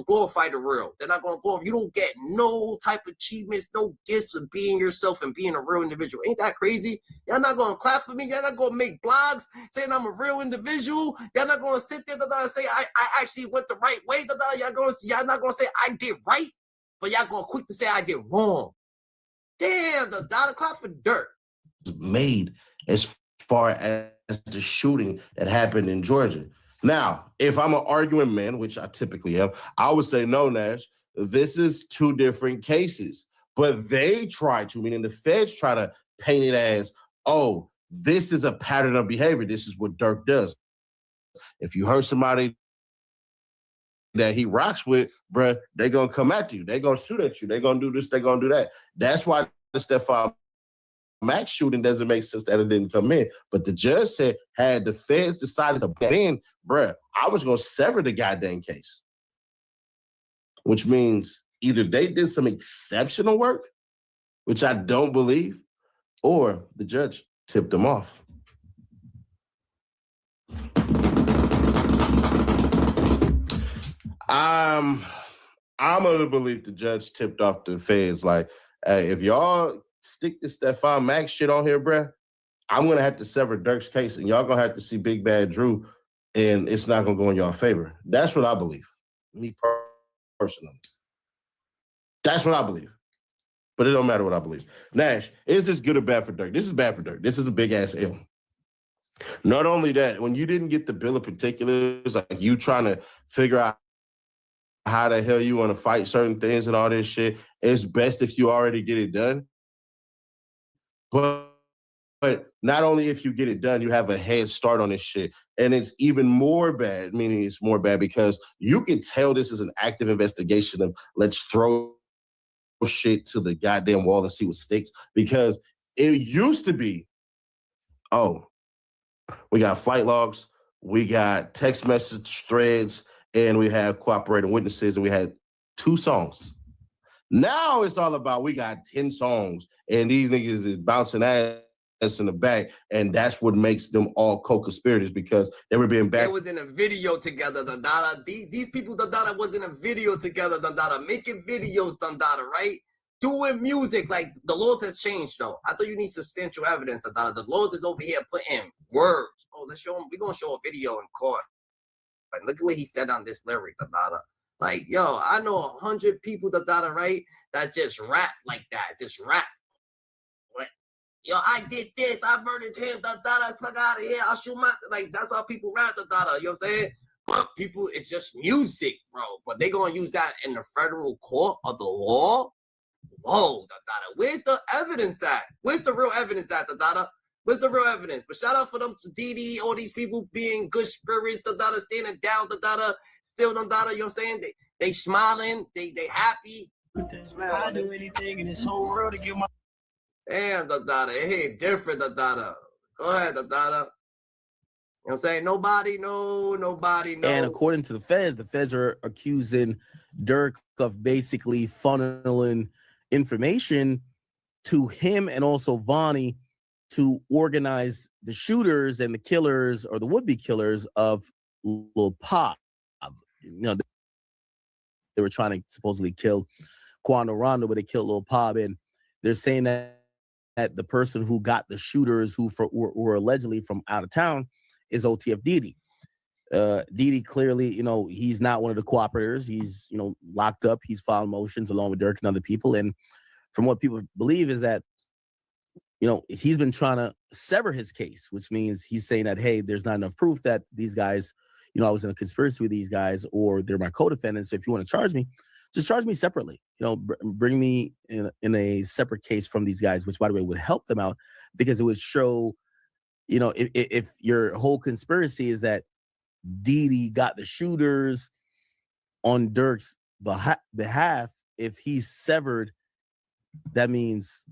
glorify the real. They're not going to glorify. You don't get no type of achievements, no gifts of being yourself and being a real individual. Ain't that crazy? Y'all not going to clap for me. Y'all not going to make blogs saying I'm a real individual. Y'all not going to sit there and say I actually went the right way. Y'all not going to say I did right, but y'all going to quick to say I did wrong. Damn, clap for Durk. Made as far as the shooting that happened in Georgia. Now, if I'm an arguing man, which I typically am, I would say, no, Nash, this is two different cases. But they try to, meaning the feds try to paint it as, oh, this is a pattern of behavior. This is what Durk does. If you hurt somebody that he rocks with, bruh, they're going to come at you. They're going to shoot at you. They're going to do this. They're going to do that. That's why the Stephon Max shooting doesn't make sense that it didn't come in. But the judge said, had the feds decided to bet in, bruh, I was going to sever the goddamn case. Which means either they did some exceptional work, which I don't believe, or the judge tipped them off. I'm going to believe the judge tipped off the feds. Like, hey, if y'all stick this Stephon Max shit on here, bruh, I'm going to have to sever Durk's case, and y'all going to have to see Big Bad Drew, and it's not going to go in y'all favor. That's what I believe. Me personally. That's what I believe. But it don't matter what I believe. Nash, is this good or bad for Durk? This is bad for Durk. This is a big-ass L. Not only that, when you didn't get the bill of particulars, like you trying to figure out how the hell you want to fight certain things and all this shit, it's best if you already get it done. But not only if you get it done, you have a head start on this shit. And it's even more bad, meaning it's more bad because you can tell this is an active investigation of let's throw shit to the goddamn wall and see what sticks. Because it used to be, oh, we got flight logs, we got text message threads, and we have cooperating witnesses, and we had 2 songs. Now it's all about we got 10 songs, and these niggas is bouncing ass in the back, and that's what makes them all co-conspirators because they were being back. They was in a video together, These people, was in a video together, making videos, right? Doing music. Like, the laws has changed, though. I thought you need substantial evidence, The laws is over here putting words. Oh, let's show them. We're going to show a video in court. Like, look at what he said on this lyric, Like, yo, I know 100 people, right, that just rap like that. Just rap. yo, I did this, I murdered him, fuck out of here, I'll shoot my, like, that's how people rap, you know what I'm saying? But people, it's just music, bro. But they gonna use that in the federal court of the law? Whoa, where's the evidence at? Where's the real evidence at, Where's the real evidence? But shout out for them to Didi, all these people being good spirits, standing down, still, you know what I'm saying? They smiling, they happy. I do anything in this whole world to get my... Damn, it hit different, Go ahead, You know what I'm saying? Nobody know. And according to the feds are accusing Durk of basically funneling information to him and also Vonnie to organize the shooters and the killers or the would-be killers of Lil Pop. You know, they were trying to supposedly kill Quando Rondo, but they killed Lil Pop, and they're saying that the person who got the shooters who were allegedly from out of town is OTF Didi. Didi clearly, you know, he's not one of the cooperators. He's, you know, locked up. He's filed motions along with Durk and other people. And from what people believe is that, you know, he's been trying to sever his case, which means he's saying that, hey, there's not enough proof that these guys, you know, I was in a conspiracy with these guys or they're my co-defendants. So if you want to charge me, just charge me separately. You know, bring me in a separate case from these guys, which, by the way, would help them out because it would show, you know, if your whole conspiracy is that Didi got the shooters on Durk's behalf, if he's severed, that means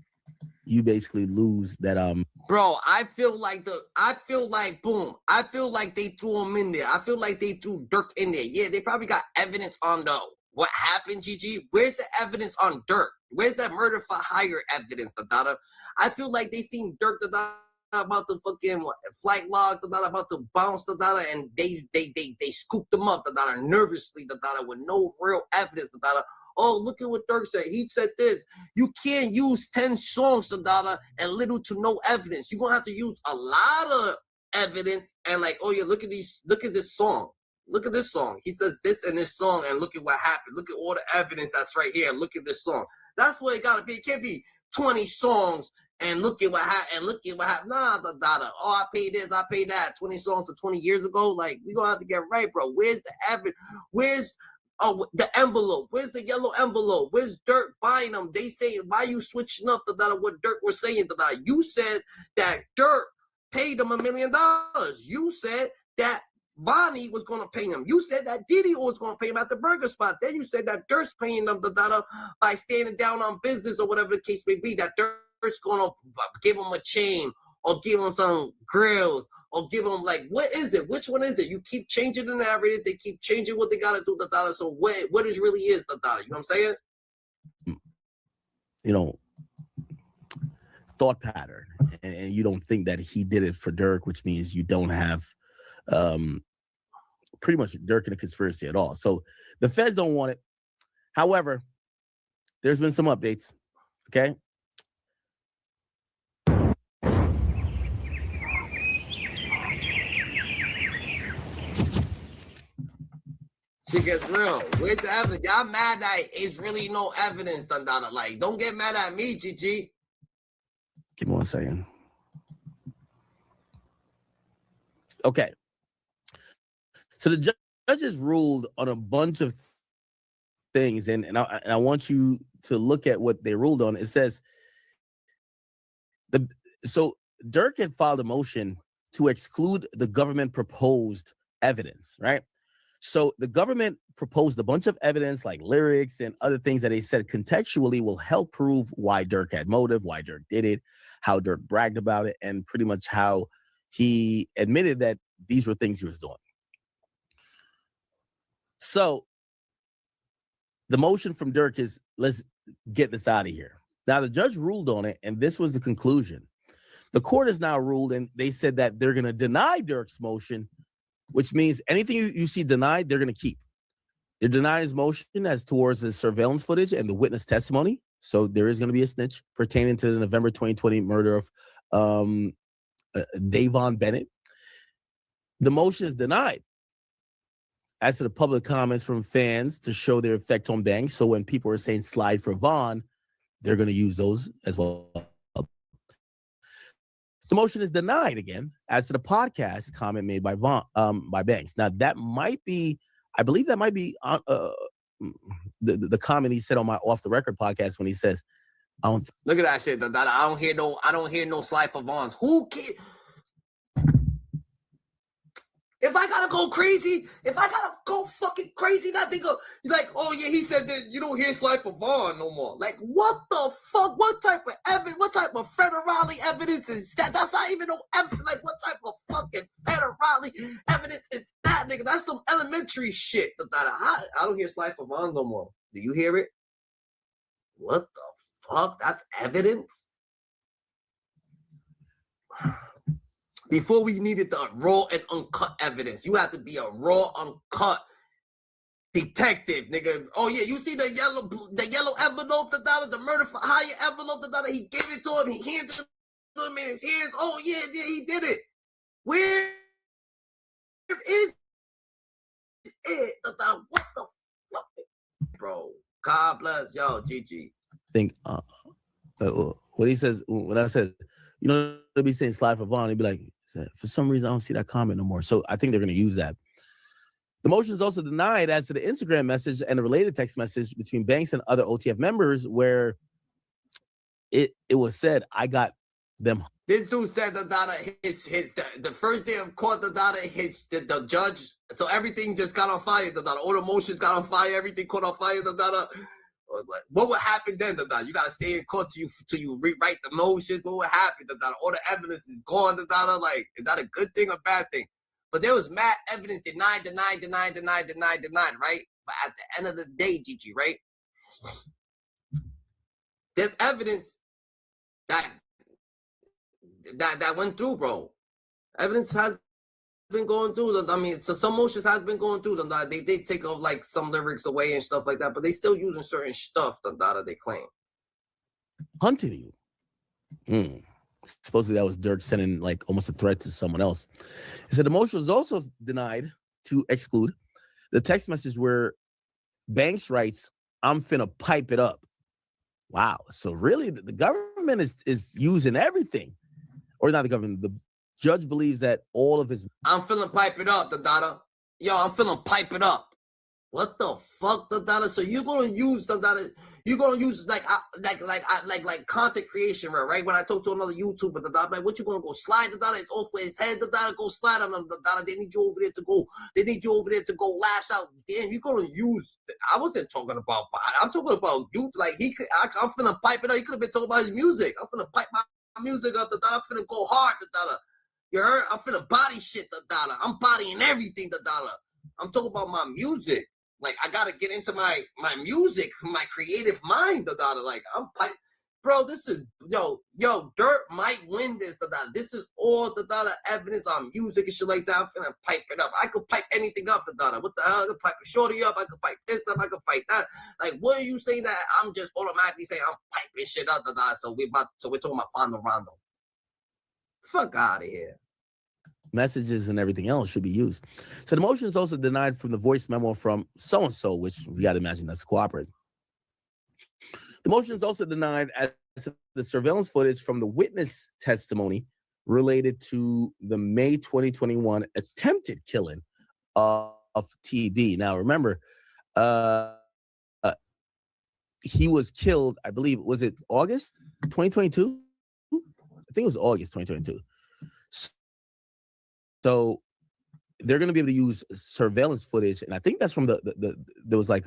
you basically lose that. Bro, I feel like boom. I feel like they threw him in there. I feel like they threw Durk in there. Yeah, they probably got evidence on what happened, GG. Where's the evidence on Durk? Where's that murder for hire evidence, Dada? I feel like they seen Durk, about the fucking flight logs, about to bounce, and they scooped them up, nervously, with no real evidence, Oh, look at what Durk said. He said this. You can't use 10 songs, and little to no evidence. You're gonna have to use a lot of evidence and like, oh yeah, look at this song. Look at this song. He says this in this song, and look at what happened. Look at all the evidence that's right here. Look at this song. That's what it gotta be. It can't be 20 songs and look at what happened. Nah, oh, I paid this, I paid that. 20 songs to 20 years ago. Like, we gonna have to get right, bro. Where's the evidence? Where's the envelope? Where's the yellow envelope? Where's Durk buying them? They say, why you switching up what Durk was saying? You said that Durk paid them $1 million. You said that Vonnie was going to pay him. You said that Didi was going to pay him at the burger spot. Then you said that Durk's paying them by standing down on business or whatever the case may be. That Durk's going to give him a chain or give him some grills or give him like, what is it? Which one is it? You keep changing the narrative. They keep changing what they got to do. So what it really is, you know what I'm saying? You know, thought pattern. And you don't think that he did it for Durk, which means you don't have pretty much Durk in a conspiracy at all. So the feds don't want it. However, there's been some updates. Okay. Shit gets real. Where's the evidence? Y'all mad that it's really no evidence, Like, don't get mad at me, GG. Give me 1 second. Okay. So the judges ruled on a bunch of things, and I want you to look at what they ruled on. It says so Durk had filed a motion to exclude the government proposed evidence, right? So the government proposed a bunch of evidence like lyrics and other things that they said contextually will help prove why Durk had motive, why Durk did it, how Durk bragged about it, and pretty much how he admitted that these were things he was doing. So the motion from Durk is, let's get this out of here. Now the judge ruled on it, and this was the conclusion. The court has now ruled, and they said that they're going to deny Durk's motion, which means anything you see denied, they're going to keep. They're denying his motion as towards the surveillance footage and the witness testimony. So there is going to be a snitch pertaining to the November 2020 murder of Davon Bennett. The motion is denied. As to the public comments from fans to show their effect on Banks. So when people are saying slide for Vaughn, they're going to use those as well. The motion is denied again as to the podcast comment made by by Banks. Now that might be, I believe that might be the comment he said on my Off the Record podcast when he says, "I don't." Look at that shit. I don't hear no slide for Vons. Who cares? If I gotta go crazy, if I gotta go fucking crazy, that nigga, like, oh yeah, he said that you don't hear slide for Vaughn no more. Like, what the fuck? What type of evidence? What type of federale evidence is that? That's not even no evidence. Like, what type of fucking federale evidence is that, nigga? That's some elementary shit. I don't hear slide for Vaughn no more. Do you hear it? What the fuck? That's evidence? Before we needed the raw and uncut evidence. You have to be a raw, uncut detective, nigga. Oh yeah, you see the yellow envelope, the murder for hire envelope, he gave it to him, he handed it to him in his hands. Oh yeah, he did it. Where is it? What the fuck? Bro, God bless. Yo, GG. Think what he says, when I said, you know, they'll be saying slide for Vaughn, he'd be like, for some reason, I don't see that comment no more. So I think they're going to use that. The motion is also denied as to the Instagram message and the related text message between Banks and other OTF members where it was said, I got them. This dude said the first day of court, the judge, so everything just got on fire. All the motions got on fire, everything caught on fire. What would happen then? You gotta stay in court till you rewrite the motions. What would happen? All the evidence is gone. Like, is that a good thing or bad thing? But there was mad evidence denied, right? But at the end of the day, Gigi, right? There's evidence that went through, bro. Evidence has been going through. So some motions has been going through. They did take off like some lyrics away and stuff like that, but they still using certain stuff that they claim. Hunted you. Supposedly that was Durk sending like almost a threat to someone else. He said the motion was also denied to exclude the text message where Banks writes, I'm finna pipe it up. Wow. So really the government is using everything. Or not the government, the judge believes that all of his... I'm finna pipe it up, Yo, I'm finna pipe it up. What the fuck, So you're gonna use you're gonna use like content creation, right? When I talk to another YouTuber, like, what you gonna go slide it's off with his head, go slide on them, They need you over there to go lash out. Damn, you're gonna use. I wasn't talking about. I'm talking about you. Like I'm finna pipe it up. He could have been talking about his music. I'm finna pipe my music up, I'm finna go hard, You heard? I'm finna body shit, I'm bodying everything, I'm talking about my music. Like, I gotta get into my music, my creative mind, Like, I'm pipe. Bro, this is, yo, Durk might win this, This is all the evidence on music and shit like that. I'm finna pipe it up. I could pipe anything up, What the hell? I could pipe a shorty up. I could pipe this up. I could pipe that. Like, what are you saying that I'm just automatically saying I'm piping shit up, So we're talking about Fondo Rondo. Fuck out of here. Messages and everything else should be used. So the motion is also denied from the voice memo from so-and-so, which we got to imagine that's cooperating. The motion is also denied as the surveillance footage from the witness testimony related to the May 2021 attempted killing of TB. Now, remember, he was killed, I believe, was it August 2022? I think it was August 2022. So they're going to be able to use surveillance footage, and I think that's from the there was like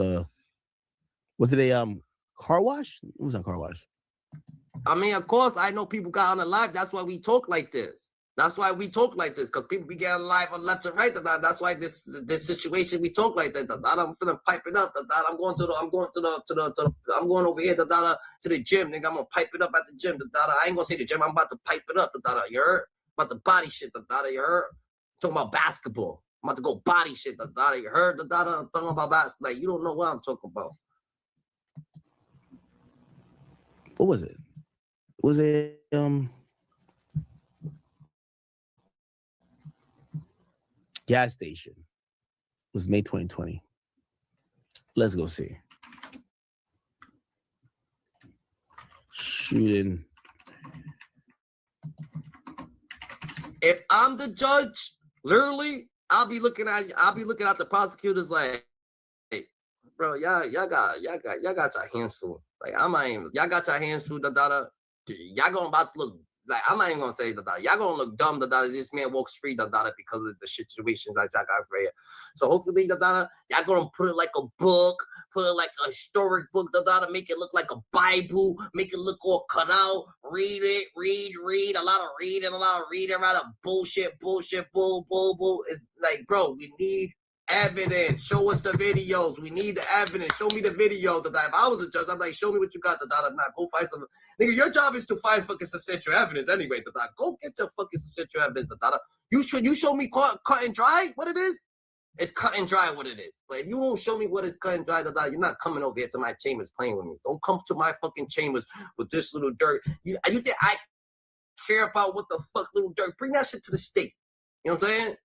was it a car wash? It was a car wash. I mean, of course, I know people got on the live. That's why we talk like this. Because people be getting live on left and right. That's why this situation we talk like that. I'm finna pipe it up. I'm going over here. To the gym. Nigga, I'm gonna pipe it up at the gym. I ain't gonna say the gym. I'm about to pipe it up. You heard? About the body shit. You heard? Talking about basketball. I'm about to go body shit. You heard? I'm talking about basketball. Like, you don't know what I'm talking about. What was it? Was it gas station? It was May 2020. Let's go see. Shooting If I'm the judge, literally, I'll be looking at the prosecutors like, hey, bro, y'all got your hands full. Like, y'all got your hands full, y'all gonna about to look like, I'm not even gonna say y'all gonna look dumb, this man walks free, because of the situations that y'all got for here. So hopefully, y'all gonna put it like a book, put it like a historic book, make it look like a Bible, make it look all cut out, read, a lot of reading, right? A bullshit, bull. It's like, bro, we need evidence. Show us the videos. We need the evidence. Show me the video. If I was a judge, I'm like, show me what you got. Not go find some. Nigga, your job is to find fucking substantial evidence anyway. Go get your fucking substantial evidence. You show me cut and dry what it is. It's cut and dry what it is. But if you don't show me what is cut and dry, you're not coming over here to my chambers playing with me. Don't come to my fucking chambers with this little Durk. You think I care about what the fuck Lil Durk? Bring that shit to the state. You know what I'm saying?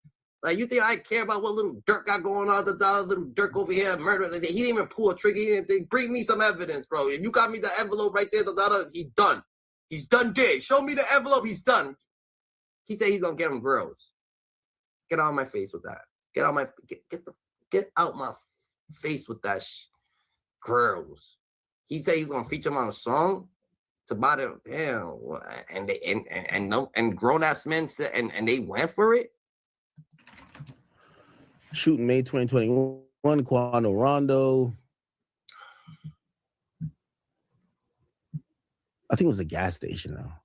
Like, you think I care about what Lil Durk got going on? Little Durk over here murder. He didn't even pull a trigger. He didn't think. Bring me some evidence, bro. If you got me the envelope right there, he's done. He's done dead. Show me the envelope. He's done. He said he's gonna get him girls. Get out of my face with that. Get out my face with that girls. He said he's gonna feature him on a song. To buy them, damn, and grown ass men said, and they went for it. Shooting May 2021, Quando Rondo. I think it was a gas station now.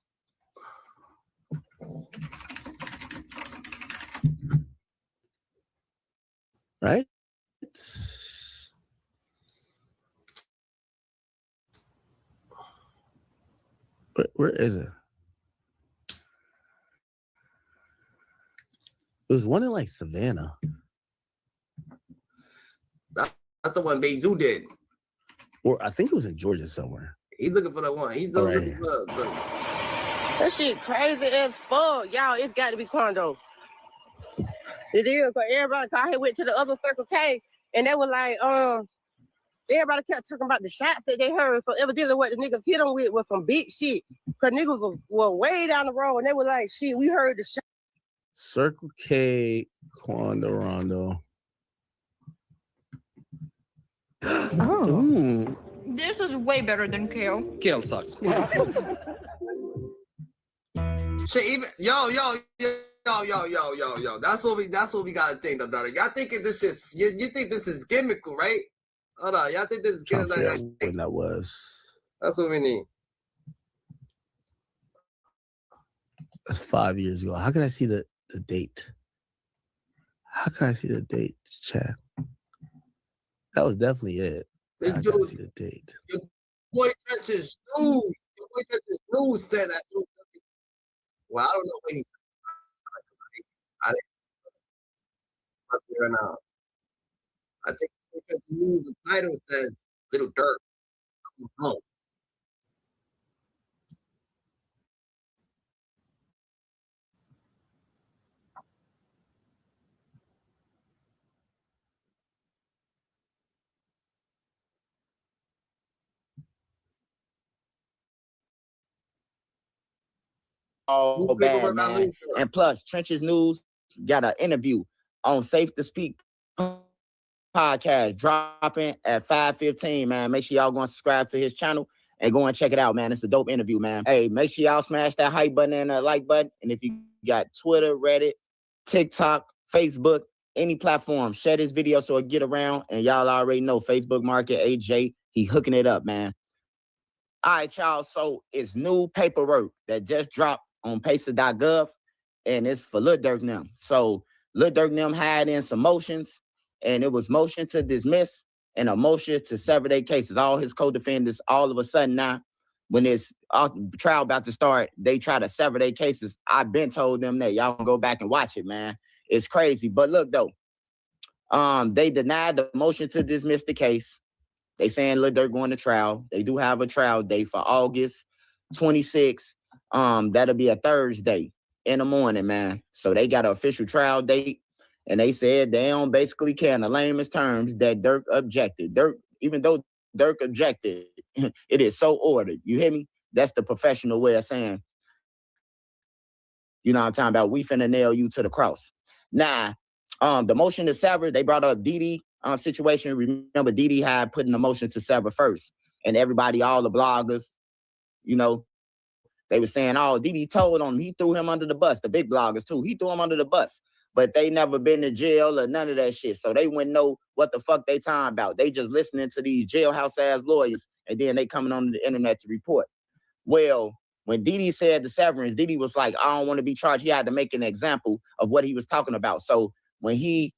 Right? Where is it? It was one in like Savannah. That's the one Bezu did. Or I think it was in Georgia somewhere. He's looking for the one. He's looking for the. That shit crazy as fuck. Y'all, it's got to be Quando. It is, because everybody went to the other Circle K, and they were like, everybody kept talking about the shots that they heard. So evidently what the niggas hit them with was some big shit. Because niggas were way down the road, and they were like, shit, we heard the shot. Circle K, Quando Rondo. Oh. This is way better than Kale. Kale sucks. Shit, even yo. That's what we gotta think about it. Y'all thinking this is you think this is gimmickal, right? Hold on, y'all think this is gimmickal? When that was. That's what we need. That's 5 years ago. How can I see the date? How can I see the date, chat? That was definitely it. I can see the date. Your boy Trench's news said that. Well, I don't know when he I didn't know. I think the title says Lil Durk. Oh. Oh, bad, man. And plus, Trench's News got an interview on Safe to Speak podcast dropping at 5:15, man. Make sure y'all go and subscribe to his channel and go and check it out, man. It's a dope interview, man. Hey, make sure y'all smash that hype button and that like button. And if you got Twitter, Reddit, TikTok, Facebook, any platform, share this video so it get around. And y'all already know Facebook Market, AJ, he hooking it up, man. All right, y'all. So it's new paperwork that just dropped on pacer.gov, and it's for Lil Durk them. So Lil Durk them had in some motions, and it was motion to dismiss and a motion to sever their cases. All his co-defendants, all of a sudden now, when this trial about to start, they try to sever their cases. I've been told them that. Y'all can go back and watch it, man. It's crazy. But look, though, they denied the motion to dismiss the case. They saying Lil Durk going to trial. They do have a trial date for August 26th. That'll be a Thursday in the morning, man. So they got an official trial date, and they said they don't basically care in the lamest terms that Durk objected. Even though Durk objected, it is so ordered. You hear me? That's the professional way of saying You know what I'm talking about? We finna nail you to the cross. Now, the motion to sever, they brought up Didi situation. Remember, Didi had put in the motion to sever first. And everybody, all the bloggers, you know, they were saying, oh, Didi told on him. He threw him under the bus. The big bloggers, too. He threw him under the bus. But they never been to jail or none of that shit. So they wouldn't know what the fuck they talking about. They just listening to these jailhouse-ass lawyers, and then they coming on the internet to report. Well, when Didi said the severance, Didi was like, I don't want to be charged. He had to make an example of what he was talking about. So when he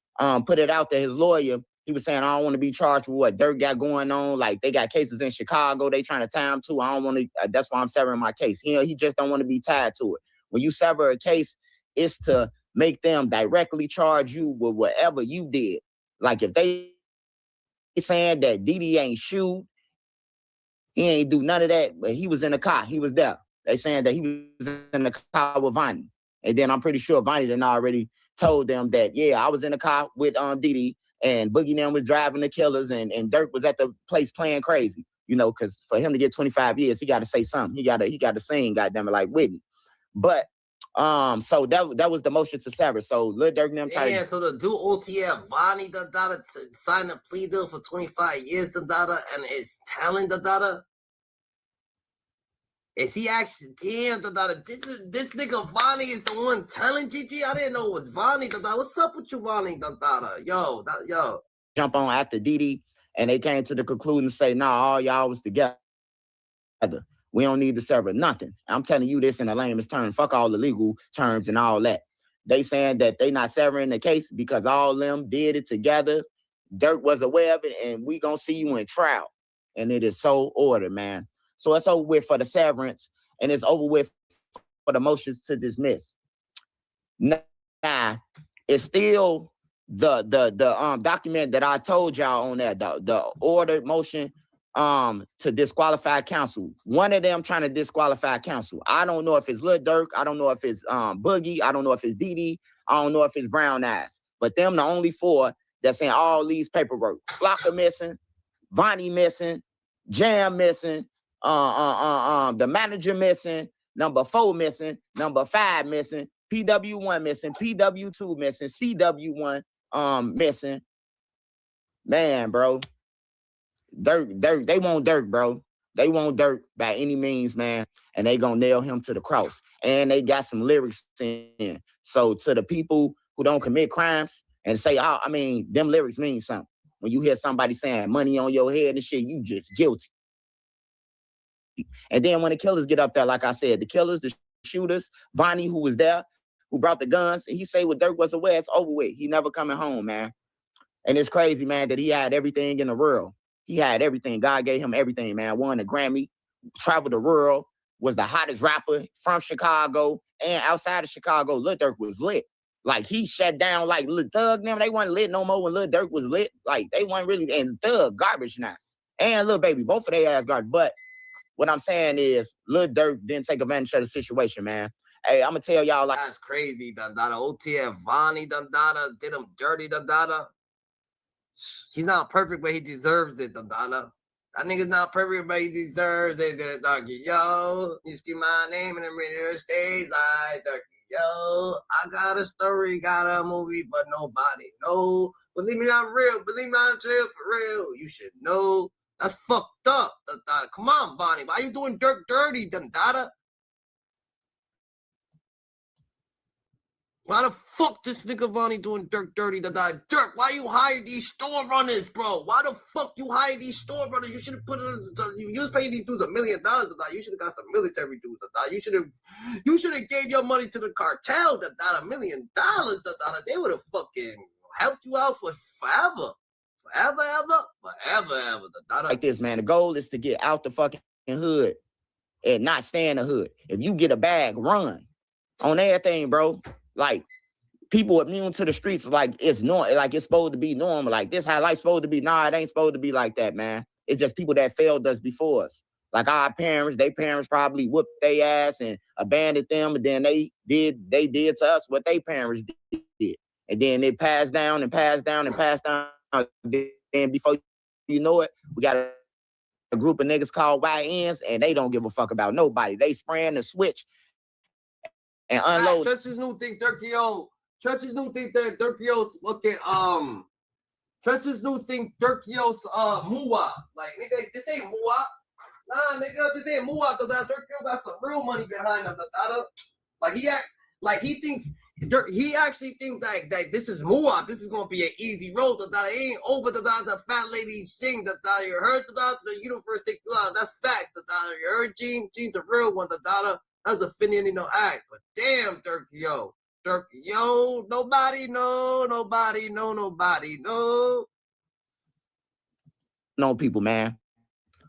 put it out to his lawyer, he was saying, I don't want to be charged with what Durk got going on. Like, they got cases in Chicago they trying to tie him to. I don't want to, that's why I'm severing my case. He just don't want to be tied to it. When you sever a case, it's to make them directly charge you with whatever you did. Like, if they saying that Didi ain't shoot, he ain't do none of that, but he was in the car. He was there. They saying that he was in the car with Vonnie. And then I'm pretty sure Vonnie then already told them that, yeah, I was in the car with Didi, and Boogie them was driving the killers, and Durk was at the place playing crazy, you know, because for him to get 25 years, he got to say something. He got to sing, goddamn it, like Whitney. But so that was the motion to sever. So Lil Durk and them yeah, so the dude OTF Vonnie signed a plea deal for 25 years and is telling is he actually damn this nigga Vonnie is the one telling Gigi? I didn't know it was Vonnie What's up with you, Vonnie Yo. Jump on after Didi, and they came to the conclusion to say, nah, all y'all was together. We don't need to sever nothing. I'm telling you this in the lamest term. Fuck all the legal terms and all that. They saying that they not severing the case because all of them did it together. Durk was aware of it, and we gonna see you in trial. And it is so ordered, man. So it's over with for the severance, and it's over with for the motions to dismiss. Now, it's still the document that I told y'all on that, the ordered motion to disqualify counsel. One of them trying to disqualify counsel. I don't know if it's Lil Durk. I don't know if it's Boogie. I don't know if it's Didi. I don't know if it's Brown Eyes. But them the only four that's in all these paperwork. Flocka missing, Vonnie missing, Jam missing, the manager missing, number 4 missing, number 5 missing, PW1 missing, PW2 missing, CW1 missing. Man, bro. Durk, they want Durk, bro. They want Durk by any means, man. And they gonna nail him to the cross. And they got some lyrics in. So to the people who don't commit crimes and say, oh, I mean, them lyrics mean something. When you hear somebody saying money on your head and shit, you just guilty. And then when the killers get up there, like I said, the killers, the shooters, Vonnie, who was there, who brought the guns, he say what Durk was aware, it's over with. He never coming home, man. And it's crazy, man, that he had everything in the world. He had everything. God gave him everything, man. Won a Grammy, traveled the world, was the hottest rapper from Chicago and outside of Chicago. Lil Durk was lit. Like, he shut down, like, Lil Thug, them, they wasn't lit no more when Lil Durk was lit. Like, they wasn't really, and Thug, garbage now. And Lil Baby, both of their ass garbage. But what I'm saying is, Lil Durk didn't take advantage of the situation, man. Hey, I'm going to tell y'all, like. That's crazy, OTF Vonnie, did him dirty, He's not perfect, but he deserves it, That nigga's not perfect, but he deserves it, Yo, you scream my name in the radio stage, like, yo, I got a story, got a movie, but nobody know. Believe me, I'm real. Believe me, I'm real for real. You should know. That's fucked up, Come on, Vonnie. Why you doing Durk dirty, Why the fuck this nigga Vonnie doing Durk dirty? Durk, why you hire these store runners, bro? Why the fuck you hire these store runners? You should have put it. You was paying these dudes $1 million. You should have got some military dudes. You should have gave your money to the cartel. $1 million. They would have fucking helped you out for forever. Forever. Like this, man. The goal is to get out the fucking hood and not stay in the hood. If you get a bag, run on everything, bro. Like, people immune to the streets, like it's normal, like it's supposed to be normal. Like, this how life's supposed to be. Nah, it ain't supposed to be like that, man. It's just people that failed us before us. Like our parents, their parents probably whooped their ass and abandoned them, and then they did to us what their parents did. And then it passed down and passed down and passed down. And before you know it, we got a group of niggas called YNs, and they don't give a fuck about nobody. They spraying the switch and unload. Churches new think Durkio. Churches new think that Durkio's fucking Churches new think Durkio's Mua. Like nigga, this ain't Mua. Nah, nigga, this ain't Mua. Durkio got some real money behind him. Like he thinks he actually thinks that this is Mua. This is gonna be an easy road. It ain't over the fat lady sing you heard the universe take you out. That's facts. You heard Gene? Gene's a real one. That's a Finian act. But damn, Durkio. Nobody know. No people, man.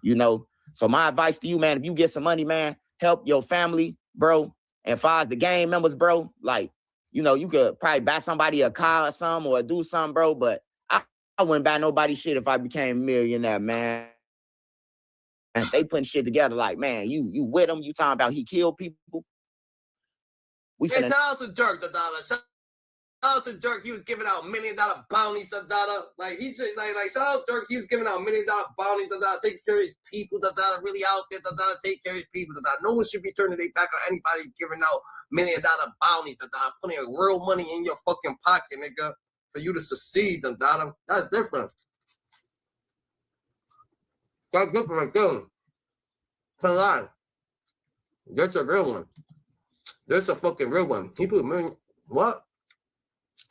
You know. So my advice to you, man, if you get some money, man, help your family, bro. And as far as the gang members, bro, like, you know, you could probably buy somebody a car or something or do something, bro. But I wouldn't buy nobody shit if I became a millionaire, man. And they putting shit together like, man, you with him, you talking about he killed people. Shout out to Durk, Shout out to Durk. He was giving out $1 million bounties, Like he just like shout out Durk. He was giving out $1 million bounties, taking care of his people, really out there, take care of his people, No one should be turning their back on anybody giving out $1 million bounties, putting real money in your fucking pocket, nigga, for you to succeed, That's different. That's different, too. Come on. That's a real one. There's a fucking real one. He put $1 million. What?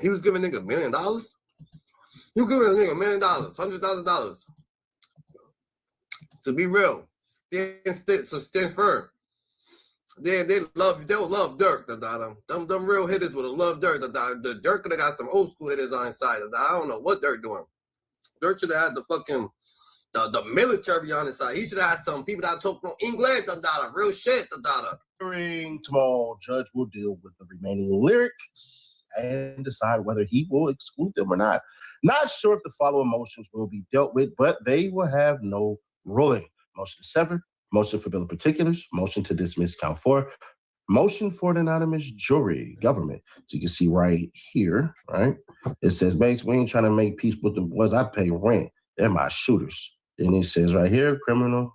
He was giving nigga $1 million? He was giving a nigga $1 million, $100,000. To be real. Stand firm. They'll love Durk, Them real hitters would have loved Durk. The Durk could have got some old school hitters on his side. I don't know what Durk doing. Durk should have had the fucking the military on his side. He should have had some people that talk no English, real shit, Hearing tomorrow, judge will deal with the remaining lyrics and decide whether he will exclude them or not. Not sure if the following motions will be dealt with, but they will have no ruling. Motion to sever, motion for bill of particulars, motion to dismiss count 4, motion for an anonymous jury, government. So you can see right here, right? It says, Banks, we ain't trying to make peace with them boys. I pay rent. They're my shooters. Then it says right here, criminal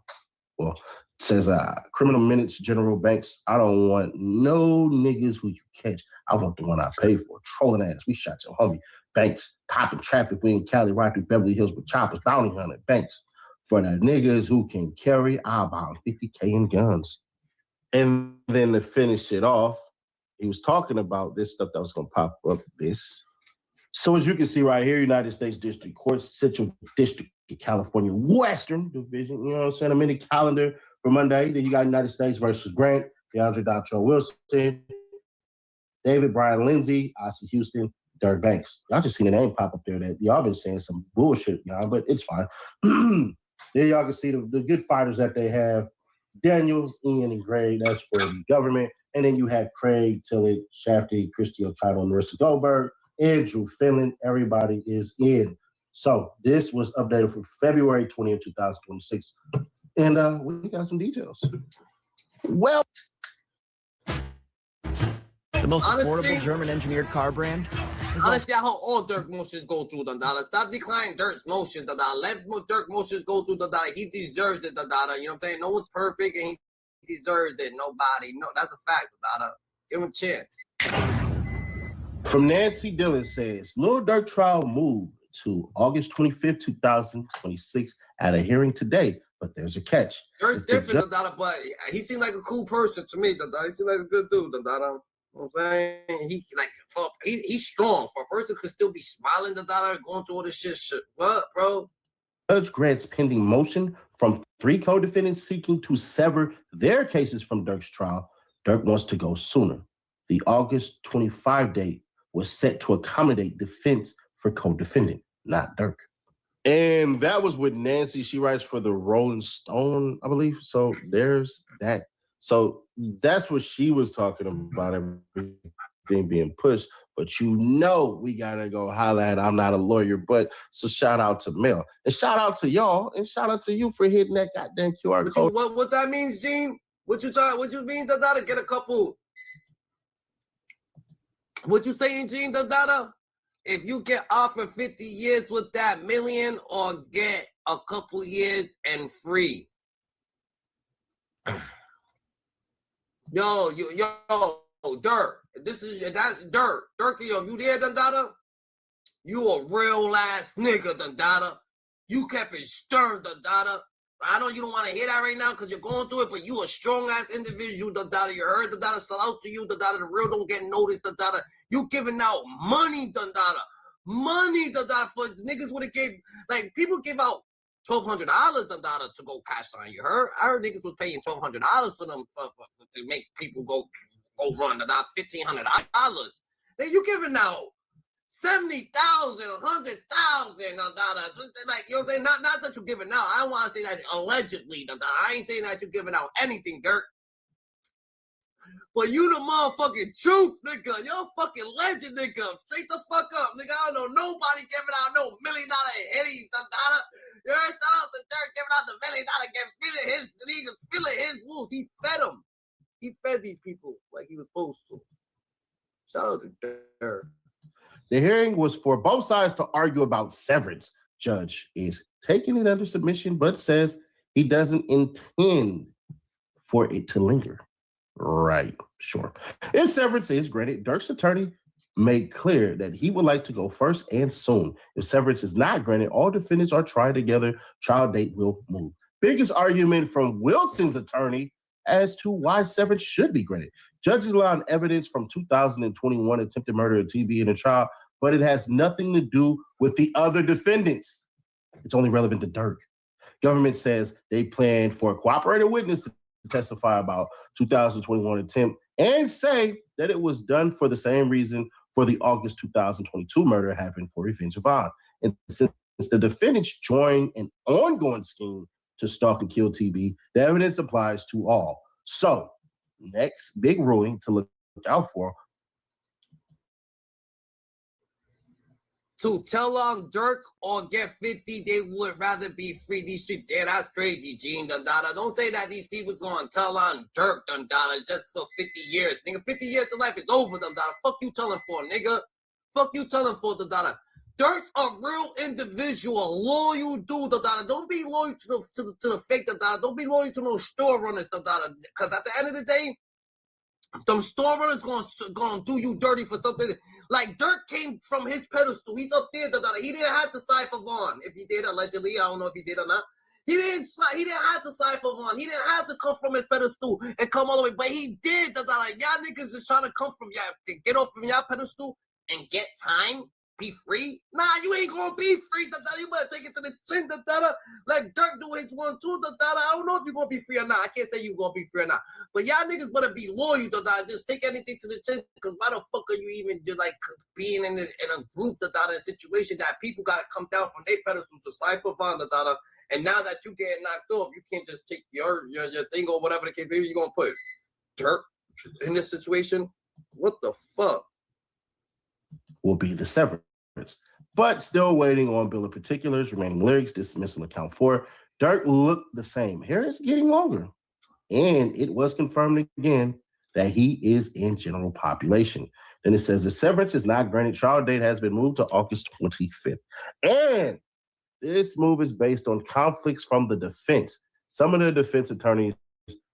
minutes, General Banks. I don't want no niggas who you catch. I want the one I pay for. Trolling ass. We shot your homie. Banks, popping traffic. We in Cali, right through Beverly Hills with choppers. Bounty hunter. Banks. For the niggas who can carry about 50K in guns. And then to finish it off, he was talking about this stuff that was going to pop up this. So as you can see right here, United States District Court, Central District of California, Western Division, you know what I'm saying? A mini calendar for Monday. Then you got United States versus Grant, DeAndre Dontrell Wilson, David Brian Lindsay, Ossie Houston, Durk Banks. Y'all just seen the name pop up there that y'all been saying some bullshit, y'all, but it's fine. There y'all can see the good fighters that they have. Daniels, Ian, and Gray, that's for the government. And then you have Craig, Tillett, Shafty, Christy O'Connell, Marissa Goldberg, Andrew Finland. Everybody is in. So this was updated for February 20th, 2026. And we got some details. Well, the most affordable German-engineered car brand. Honestly, I hope all Durk motions go through, Stop declining Durk's motions, Let Durk motions go through, He deserves it, You know what I'm saying? No one's perfect, and he deserves it. Nobody. No, that's a fact, Give him a chance. From Nancy Dillon says, Lil Durk trial moved to August 25th, 2026 at a hearing today, but there's a catch. Durk's different, but he seemed like a cool person to me, He seemed like a good dude, You know what I'm saying? He's strong. For a person could still be smiling, going through all this shit. What, bro? Judge grants pending motion from 3 co-defendants seeking to sever their cases from Durk's trial. Durk wants to go sooner. The August 25 date was set to accommodate defense for co-defendant, not Durk. And that was with Nancy. She writes for the Rolling Stone, I believe. So there's that. So that's what she was talking about, everything being pushed. But you know we got to go holler at I'm not a lawyer. But so shout out to Mel. And shout out to y'all. And shout out to you for hitting that goddamn QR code. What that means, Gene? What you mean, to get a couple? What you saying, Gene, If you get offered 50 years with that million or get a couple years and free. Yo, Durk, that's Durk. Durk, yo, you there, Dundada? You a real ass nigga, Dundada. You kept it stern, Dundada. I know you don't want to hear that right now because you're going through it, but you a strong ass individual, Dundada. You heard Dundada. Shout out to you, Dundada. The real don't get noticed, Dundada. You giving out money, Dundada. Money, Dundada. For niggas would have gave, like, people give out $1,200, Dundada, to go cash on. You heard? I heard niggas was paying $1,200 for them to make people go run, Dundada. $1,500. Then you giving out 70,000, 100,000, like, you know what I'm saying? Not that you're giving out. I don't want to say that allegedly. I ain't saying that you're giving out anything, Durk. But you the motherfucking truth, nigga. You're a fucking legend, nigga. Straight the fuck up, nigga. I don't know nobody giving out no $1 million hitties, Dundada. You heard? Shout out to Durk giving out the $1 million, feeling his wolves. He fed them. He fed these people like he was supposed to. Shout out to Durk. The hearing was for both sides to argue about severance. Judge is taking it under submission, but says he doesn't intend for it to linger. Right, sure. If severance is granted, Durk's attorney made clear that he would like to go first and soon. If severance is not granted, all defendants are tried together. Trial date will move. Biggest argument from Wilson's attorney as to why severance should be granted. Judges allowed evidence from 2021 attempted murder of TB in the trial, but it has nothing to do with the other defendants. It's only relevant to Durk. Government says they planned for a cooperating witness to testify about 2021 attempt and say that it was done for the same reason for the August 2022 murder happened for revenge of honor. And since the defendants joined an ongoing scheme to stalk and kill TB, the evidence applies to all. So, next big ruling to look out for. To tell on Durk or get 50, they would rather be free. These streets, yeah, that's crazy, Gene Dundada. Don't say that these people's going to tell on Durk, Dundada, just for 50 years. Nigga, 50 years of life is over, Dundada. Fuck you telling for, nigga. Fuck you telling for, Dundada. Durk's a real individual, loyal dude, Dundada. Don't be loyal to the fake, Dundada. Don't be loyal to no store runners, Dundada. Because at the end of the day, them store runners gonna do you dirty for something. Like, Durk came from his pedestal. He's up there. He didn't have to cipher Vaughn. If he did, allegedly, I don't know if he did or not. He didn't have to cipher Vaughn. He didn't have to come from his pedestal and come all the way. But he did. Like, y'all niggas is trying to come from y'all, to get off from y'all pedestal and get time. Be free? Nah, you ain't gonna be free, You better take it to the chin, Like Durk do his one too, I don't know if you're gonna be free or not. I can't say you're gonna be free or not. But y'all niggas better be loyal, Just take anything to the chin, because why the fuck are you even like being in a group, in a situation that people gotta come down from their pedestal to cipher on, and now that you get knocked off, you can't just take your thing or whatever the case. Maybe you're gonna put Durk in this situation. What the fuck? Will be the severance. But still waiting on bill of particulars, remaining lyrics, dismissal account 4. Durk looked the same. Hair is getting longer. And it was confirmed again that he is in general population. Then it says the severance is not granted. Trial date has been moved to August 25th. And this move is based on conflicts from the defense. Some of the defense attorneys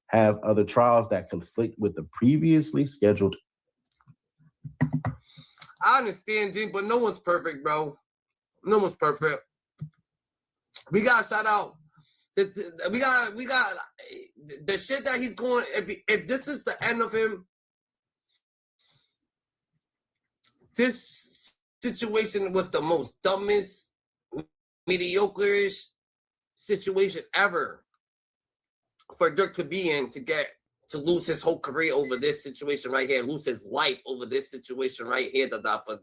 have other trials that conflict with the previously scheduled. I understand, Gene, but no one's perfect, bro. No one's perfect. We got to shout out. We got the shit that he's going. If this is the end of him, this situation was the most dumbest, mediocre-ish situation ever for Durk to be in, to lose his whole career over this situation right here, lose his life over this situation right here.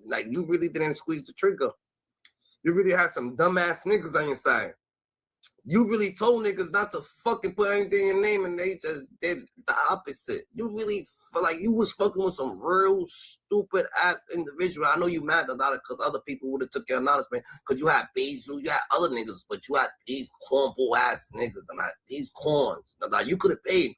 Like, you really didn't squeeze the trigger. You really had some dumbass niggas on your side. You really told niggas not to fucking put anything in your name, and they just did the opposite. You really feel like you was fucking with some real stupid ass individual. I know you mad about it because other people would have took your acknowledgement, because you had Basil, you had other niggas, but you had these cornball ass niggas and these corns. You could have paid.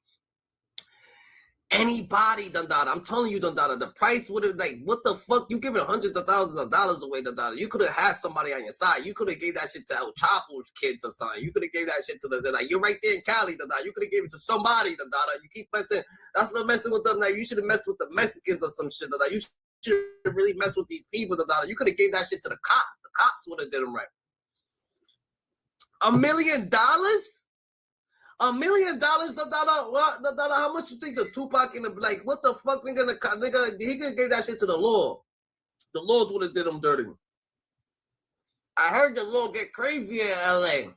Anybody, Dundada. I'm telling you, Dundada, the price would have, like, what the fuck? You giving hundreds of thousands of dollars away, Dundada. You could have had somebody on your side. You could have gave that shit to El Chapo's kids or something. You could have gave that shit to the, like, you're right there in Cali, Dundada. You could have gave it to somebody, Dundada. You keep messing. That's what messing with them. Like, you should have messed with the Mexicans or some shit, Dundada. You should have really messed with these people, Dundada. You could have gave that shit to the cops. The cops would have did them right. $1 million? $1 million, Dundada. What, Dundada? How much you think the Tupac in the, like, what the fuck, nigga? He could give that shit to the law. The laws would have did him dirty. I heard the law get crazy in LA.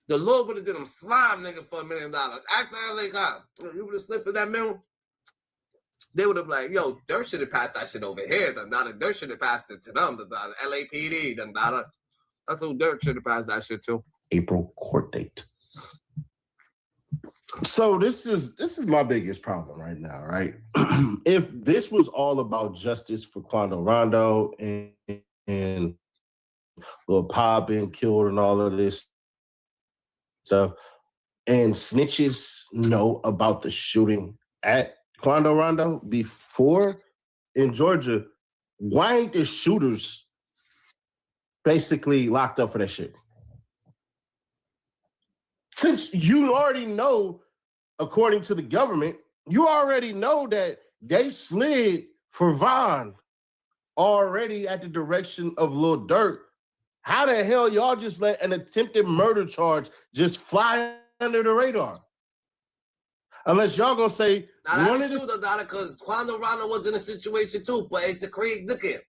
The law would have did him slime, nigga, for $1 million. Ask the LA cop. You would have slipped for that mill. They would have like, yo, Durk should have passed that shit over here. Dundada. Durk should have passed it to them. Dundada. LAPD. Dundada. That's who Durk should have passed that shit to. April court date. So this is my biggest problem right now, right? If this was all about justice for Quando Rondo and Lil Pa being killed and all of this stuff, and snitches know about the shooting at Quando Rondo before in Georgia, why ain't the shooters basically locked up for that shit? Since you already know, according to the government, you already know that they slid for Von already at the direction of Lil Durk. How the hell y'all just let an attempted murder charge just fly under the radar? Unless y'all gonna say now that's true, Dundada, because Quando Rondo was in a situation too, but it's a crazy look at.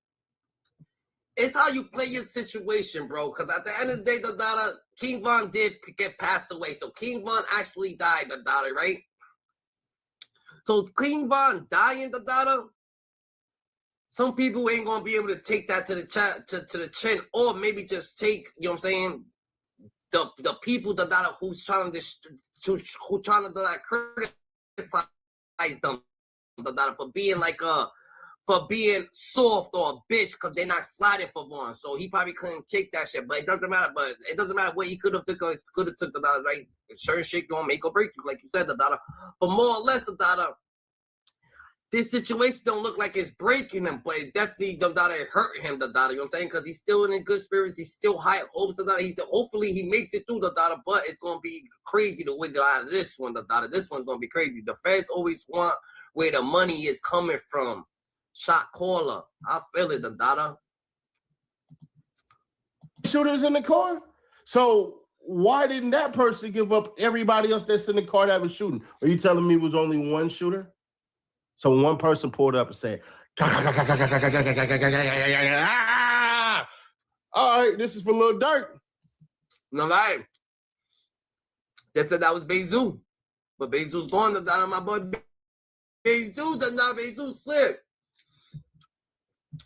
It's how you play your situation, bro. Because at the end of the day, Dundada, King Von did get passed away. So King Von actually died, Dundada, right? So King Von dying, Dundada, some people ain't gonna be able to take that to the chin, or maybe just take, you know what I'm saying, the people, Dundada, who's trying to criticize them, Dundada, for being like for being soft or a bitch because they're not sliding for one. So he probably couldn't take that shit. But it doesn't matter. But it doesn't matter what he could have took the dollar, right? Certain shit gonna make or break you, like you said, the dollar. But more or less, the dollar, this situation don't look like it's breaking him, but it definitely the dollar hurt him, the dollar. You know what I'm saying? Because he's still in good spirits. He's still high hopes, the dollar. Hopefully he makes it through the dollar, but it's gonna be crazy to wiggle out of this one, the dollar. This one's gonna be crazy. The feds always want where the money is coming from. Shot caller. I feel it, the dollar. Shooters in the car. So why didn't that person give up everybody else that's in the car that was shooting? Are you telling me it was only one shooter? So one person pulled up and said, all right, this is for Lil Durk. No, right. They said that was Bezu. But Bezu's gone, the dollar, my boy. Bezu, the dollar, Bezu slipped.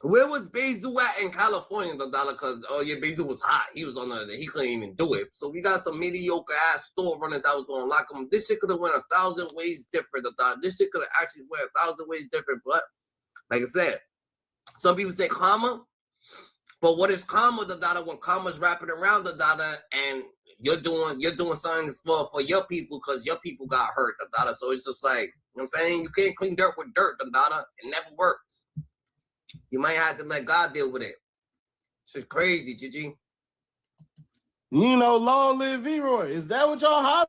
Where was Bezu at in California, the dollar? Because, oh yeah, Bezu was hot. He was on he couldn't even do it. So we got some mediocre ass store runners that was going to lock him. This shit could have went 1,000 ways different, the dollar. This shit could have actually went 1,000 ways different. But, like I said, some people say karma. But what is karma, the dollar, when karma's wrapping around the dollar and you're doing something for your people because your people got hurt, the dollar. So it's just like, you know what I'm saying? You can't clean dirt with dirt, the dollar. It never works. You might have to let God deal with it. It's crazy, Gigi. You know, long live Leroy. Is that what y'all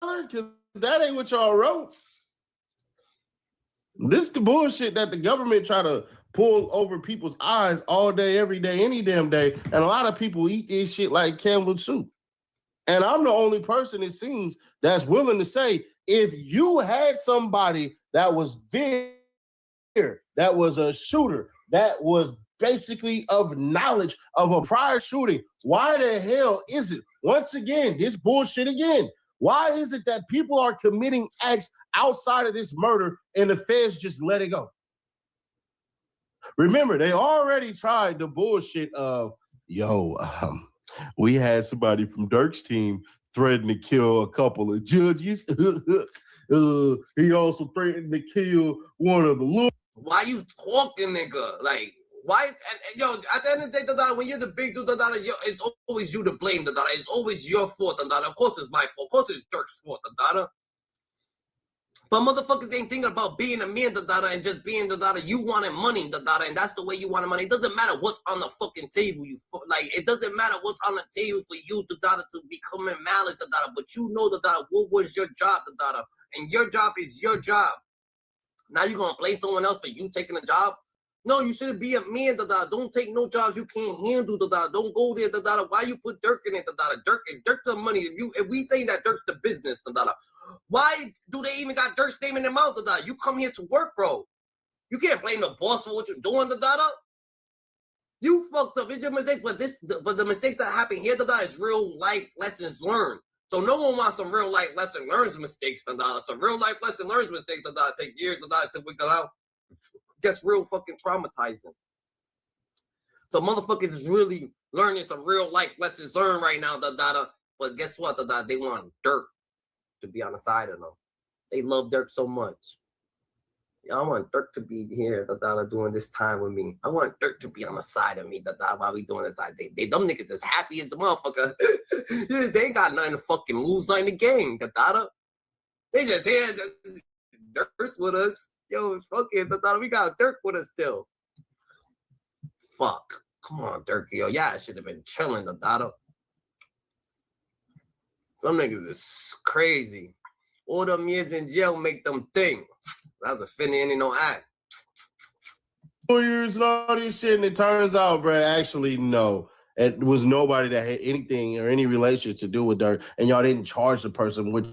holler? Because that ain't what y'all wrote. This is the bullshit that the government try to pull over people's eyes all day, every day, any damn day. And a lot of people eat this shit like Campbell soup. And I'm the only person, it seems, that's willing to say, if you had somebody that was there, that was a shooter, that was basically of knowledge of a prior shooting, why the hell is it, once again, this bullshit again, why is it that people are committing acts outside of this murder and the feds just let it go? Remember, they already tried the bullshit of, we had somebody from Durk's team threaten to kill a couple of judges. He also threatened to kill one of the lawyers. Why you talking, nigga? Like, Why is yo, at the end of the day, Dada, when you're the big dude, Dada, it's always you to blame, Dada. It's always your fault, Dada. Of course it's my fault. Of course it's Durk's fault, Dada. But motherfuckers ain't thinking about being a man, Dada, and just being Dada. You wanted money, Dada, and that's the way you wanted money. It doesn't matter what's on the fucking table. It doesn't matter what's on the table for you, Dada, to become a malice, Dada. But you know, Dada, what was your job, Dada, and your job is your job. Now you gonna blame someone else for you taking a job? No, you shouldn't be a man, Dada. Don't take no jobs you can't handle, Dada. Don't go there, Dada. Why you put Durk in it, Dada? Durk the money. If we say that Durk's the business, Dada, why do they even got Durk's name in their mouth, Dada? You come here to work, bro. You can't blame the boss for what you're doing, Dada. You fucked up. It's your mistake, but the mistakes that happen here, Dada, is real life lessons learned. So no one wants some real life lesson learns mistakes, Dada. Some real life lesson learns mistakes, Dada. Take years, Dada, to figure out. Gets real fucking traumatizing. So motherfuckers is really learning some real life lessons learned right now, Dada. But guess what, Dada? They want Durk to be on the side of them. They love Durk so much. I want Durk to be here, Dada, doing this time with me. I want Durk to be on the side of me, Dada, while we doing this. Them niggas is happy as a motherfucker. They ain't got nothing to fucking lose, nothing to gain, Dada. They just here, Durk's with us. Yo, fuck it, Dada. We got Durk with us still. Fuck. Come on, Durk. Yo, yeah, I should have been chilling, Dada. Some niggas is crazy. All them years in jail make them think. That was a finna and no act. 4 years and all this shit, and it turns out, bro, actually, no. It was nobody that had anything or any relationship to do with Durk, and y'all didn't charge the person, which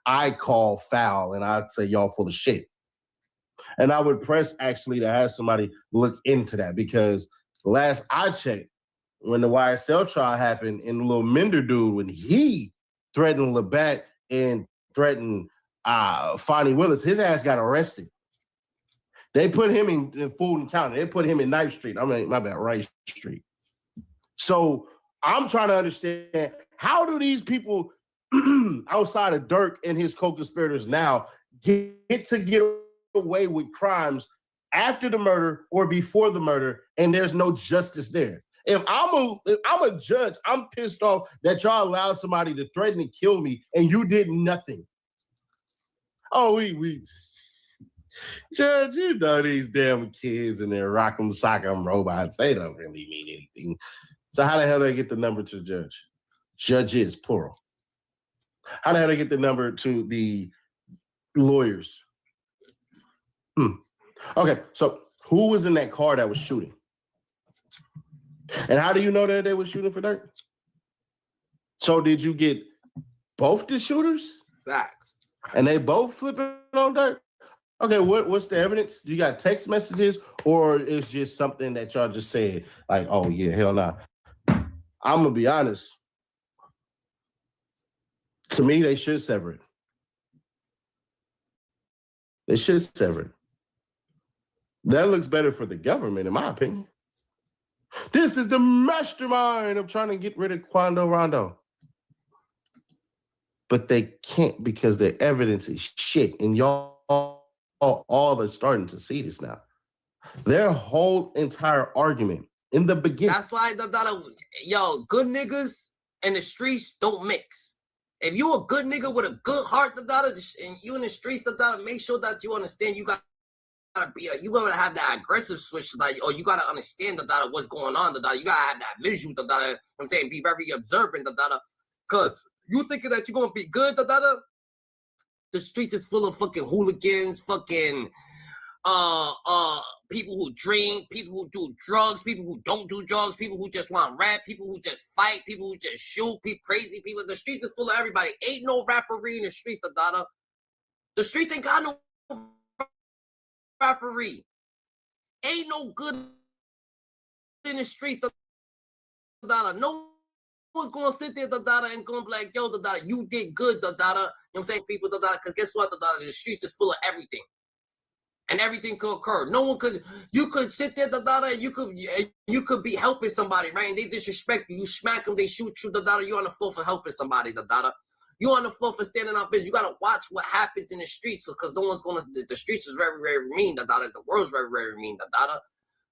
I call foul, and I'd say y'all full of shit. And I would press actually to have somebody look into that, because last I checked, when the YSL trial happened, and the little Mender dude, when he threatened Labatt and threatened Fonnie Willis, his ass got arrested. They put him in Fulton County. They put him in Ninth Street. I mean, my bad, Rice Street. So I'm trying to understand, how do these people outside of Durk and his co-conspirators now get away with crimes after the murder or before the murder, and there's no justice there? If I'm a judge, I'm pissed off that y'all allowed somebody to threaten to kill me and you did nothing. Oh, we Judge, you know these damn kids and their rock'em sock'em robots, they don't really mean anything. So how the hell do they get the number to the judge? Judges, plural. How the hell do they get the number to the lawyers? Okay, so who was in that car that was shooting? And how do you know that they were shooting for Durk? So did you get both the shooters? Facts. And they both flipping on Durk? Okay, what's the evidence? You got text messages, or it's just something that y'all just said, like, oh yeah, hell nah. I'm gonna be honest. To me, they should sever it. They should sever it. That looks better for the government, in my opinion. This is the mastermind of trying to get rid of Quando Rondo. But they can't, because their evidence is shit. And y'all all are starting to see this now. Their whole entire argument in the beginning. That's why, yo, good niggas and the streets don't mix. If you a good nigga with a good heart, and you in the streets, make sure that you understand you gotta be, you gotta have that aggressive switch, or you gotta understand what's going on, you gotta have that visual, I'm saying, be very observant, because you thinking that you're gonna be good, the streets is full of fucking hooligans, fucking people who drink, people who do drugs, people who don't do drugs, people who just want rap, people who just fight, people who just shoot, people, crazy people. The streets is full of everybody. Ain't no referee in the streets, The streets ain't got no referee. Ain't no good in the streets, No one's gonna sit there, and gonna be like, yo, you did good, You know what I'm saying? People, because guess what, the streets is full of everything. And everything could occur. No one could, you could sit there, and you could be helping somebody, right? And they disrespect you. You smack them, they shoot you, you on the floor for helping somebody, You on the floor for standing up business. You gotta watch what happens in the streets, because no one's gonna, the streets is very, very mean, The world's very, very mean,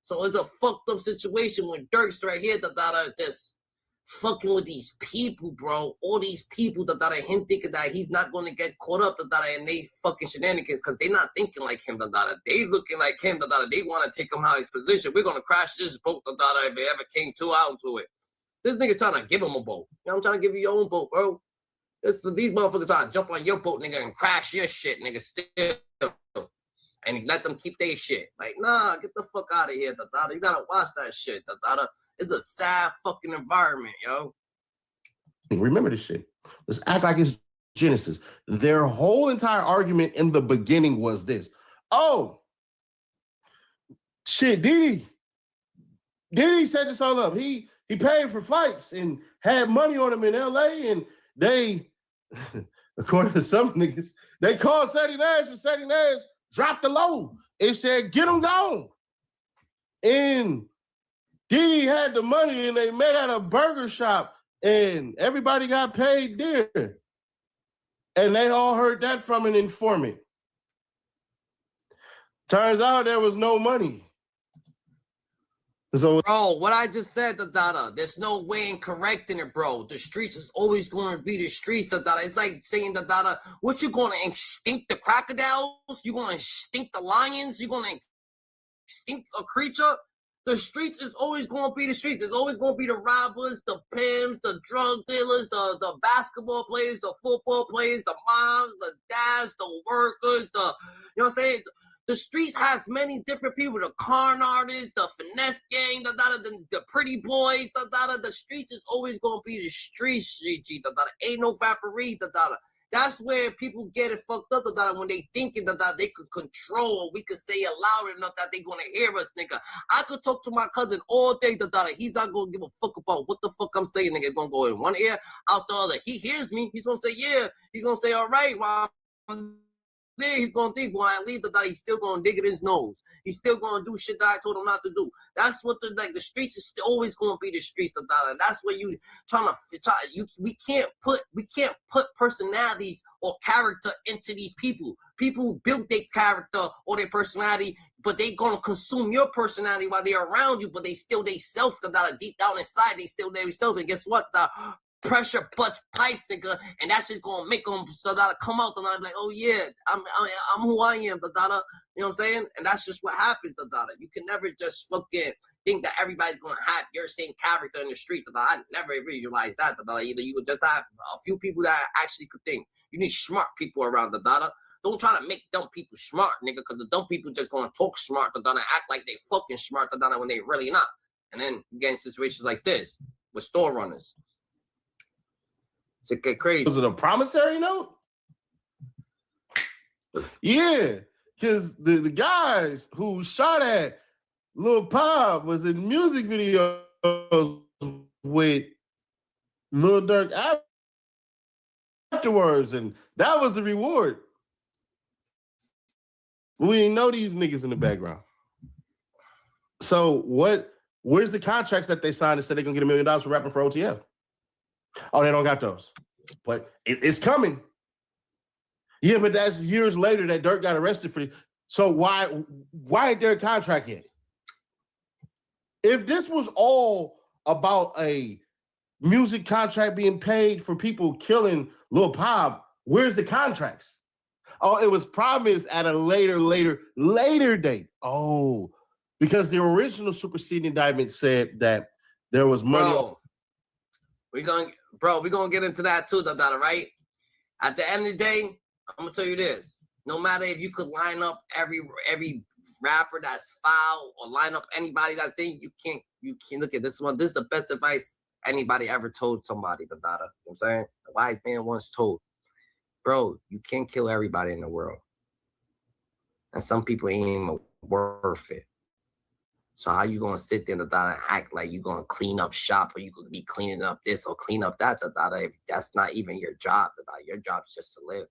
So it's a fucked up situation when Durk's right here that just fucking with these people, bro. All these people that him thinking that he's not going to get caught up and they fucking shenanigans because they not thinking like him. They looking like him. They want to take him out of his position. We're going to crash this boat if it ever came too out to it. This nigga trying to give him a boat. You know, I'm trying to give you your own boat, bro. These motherfuckers trying to jump on your boat, nigga, and crash your shit, nigga, still. And let them keep their shit. Like, nah, get the fuck out of here, Tadada. You gotta watch that shit, Tadada. It's a sad fucking environment, yo. Remember this shit. Let's act like it's Genesis. Their whole entire argument in the beginning was this. Oh, shit, Diddy set this all up. He paid for flights and had money on him in LA, and they, according to some niggas, they called Sadie Nash, and Sadie Nash dropped the load. It said, get him gone. And Diddy had the money, and they met at a burger shop, and everybody got paid there. And they all heard that from an informant. Turns out there was no money. So, bro, what I just said, Tadada, there's no way in correcting it, bro. The streets is always going to be the streets, Tadada. It's like saying, Tadada, what you going to extinct the crocodiles? You going to extinct the lions? You going to extinct a creature? The streets is always going to be the streets. It's always going to be the robbers, the pimps, the drug dealers, the basketball players, the football players, the moms, the dads, the workers, you know what I'm saying? The streets has many different people, the con artists, the finesse gang, the pretty boys, the streets is always going to be the streets, ain't no referee, That's where people get it fucked up, when they thinking that they could control, or we could say it loud enough that they going to hear us, nigga. I could talk to my cousin all day, he's not going to give a fuck about what the fuck I'm saying, nigga. It's going to go in one ear, out the other. He hears me, he's going to say, yeah. He's going to say, all right, well, then he's gonna think, when I leave he's still gonna dig at his nose. He's still gonna do shit that I told him not to do. That's what the streets is always gonna be the streets, That's where you we can't put personalities or character into these people. People build their character or their personality, but they gonna consume your personality while they're around you, but they still they self, deep down inside, they still they self. And guess what? Pressure bust pipes, nigga, and that shit's gonna make them come out, and I'm like, oh yeah, I'm who I am, you know what I'm saying? And that's just what happens, You can never just fucking think that everybody's gonna have your same character in the street, I never visualized that, Either you would just have a few people that actually could think. You need smart people around, Don't try to make dumb people smart, nigga, because the dumb people just gonna talk smart, and act like they fucking smart, when they really not. And then you get in situations like this with store runners. It get crazy. Was it a promissory note? Yeah, because the guys who shot at Lil Pop was in music videos with Lil Durk afterwards, and that was the reward. We didn't know these niggas in the background. So where's the contracts that they signed and said they're gonna get $1 million for rapping for OTF? Oh, they don't got those. But it's coming. Yeah, but that's years later that Durk got arrested for this. So why ain't there a contract yet? If this was all about a music contract being paid for people killing Lil Pop, where's the contracts? Oh, it was promised at a later date. Oh, because the original superseding indictment said that there was money. We're gonna get into that too, right? At the end of the day, I'm gonna tell you this. No matter if you could line up every rapper that's foul or line up anybody that thing, you can't look at this one. This is the best advice anybody ever told somebody, You know what I'm saying? The wise man once told, bro, you can't kill everybody in the world. And some people ain't even worth it. So how you gonna sit there and act like you gonna clean up shop, or you could be cleaning up this or clean up that, if that's not even your job, Your job's just to live,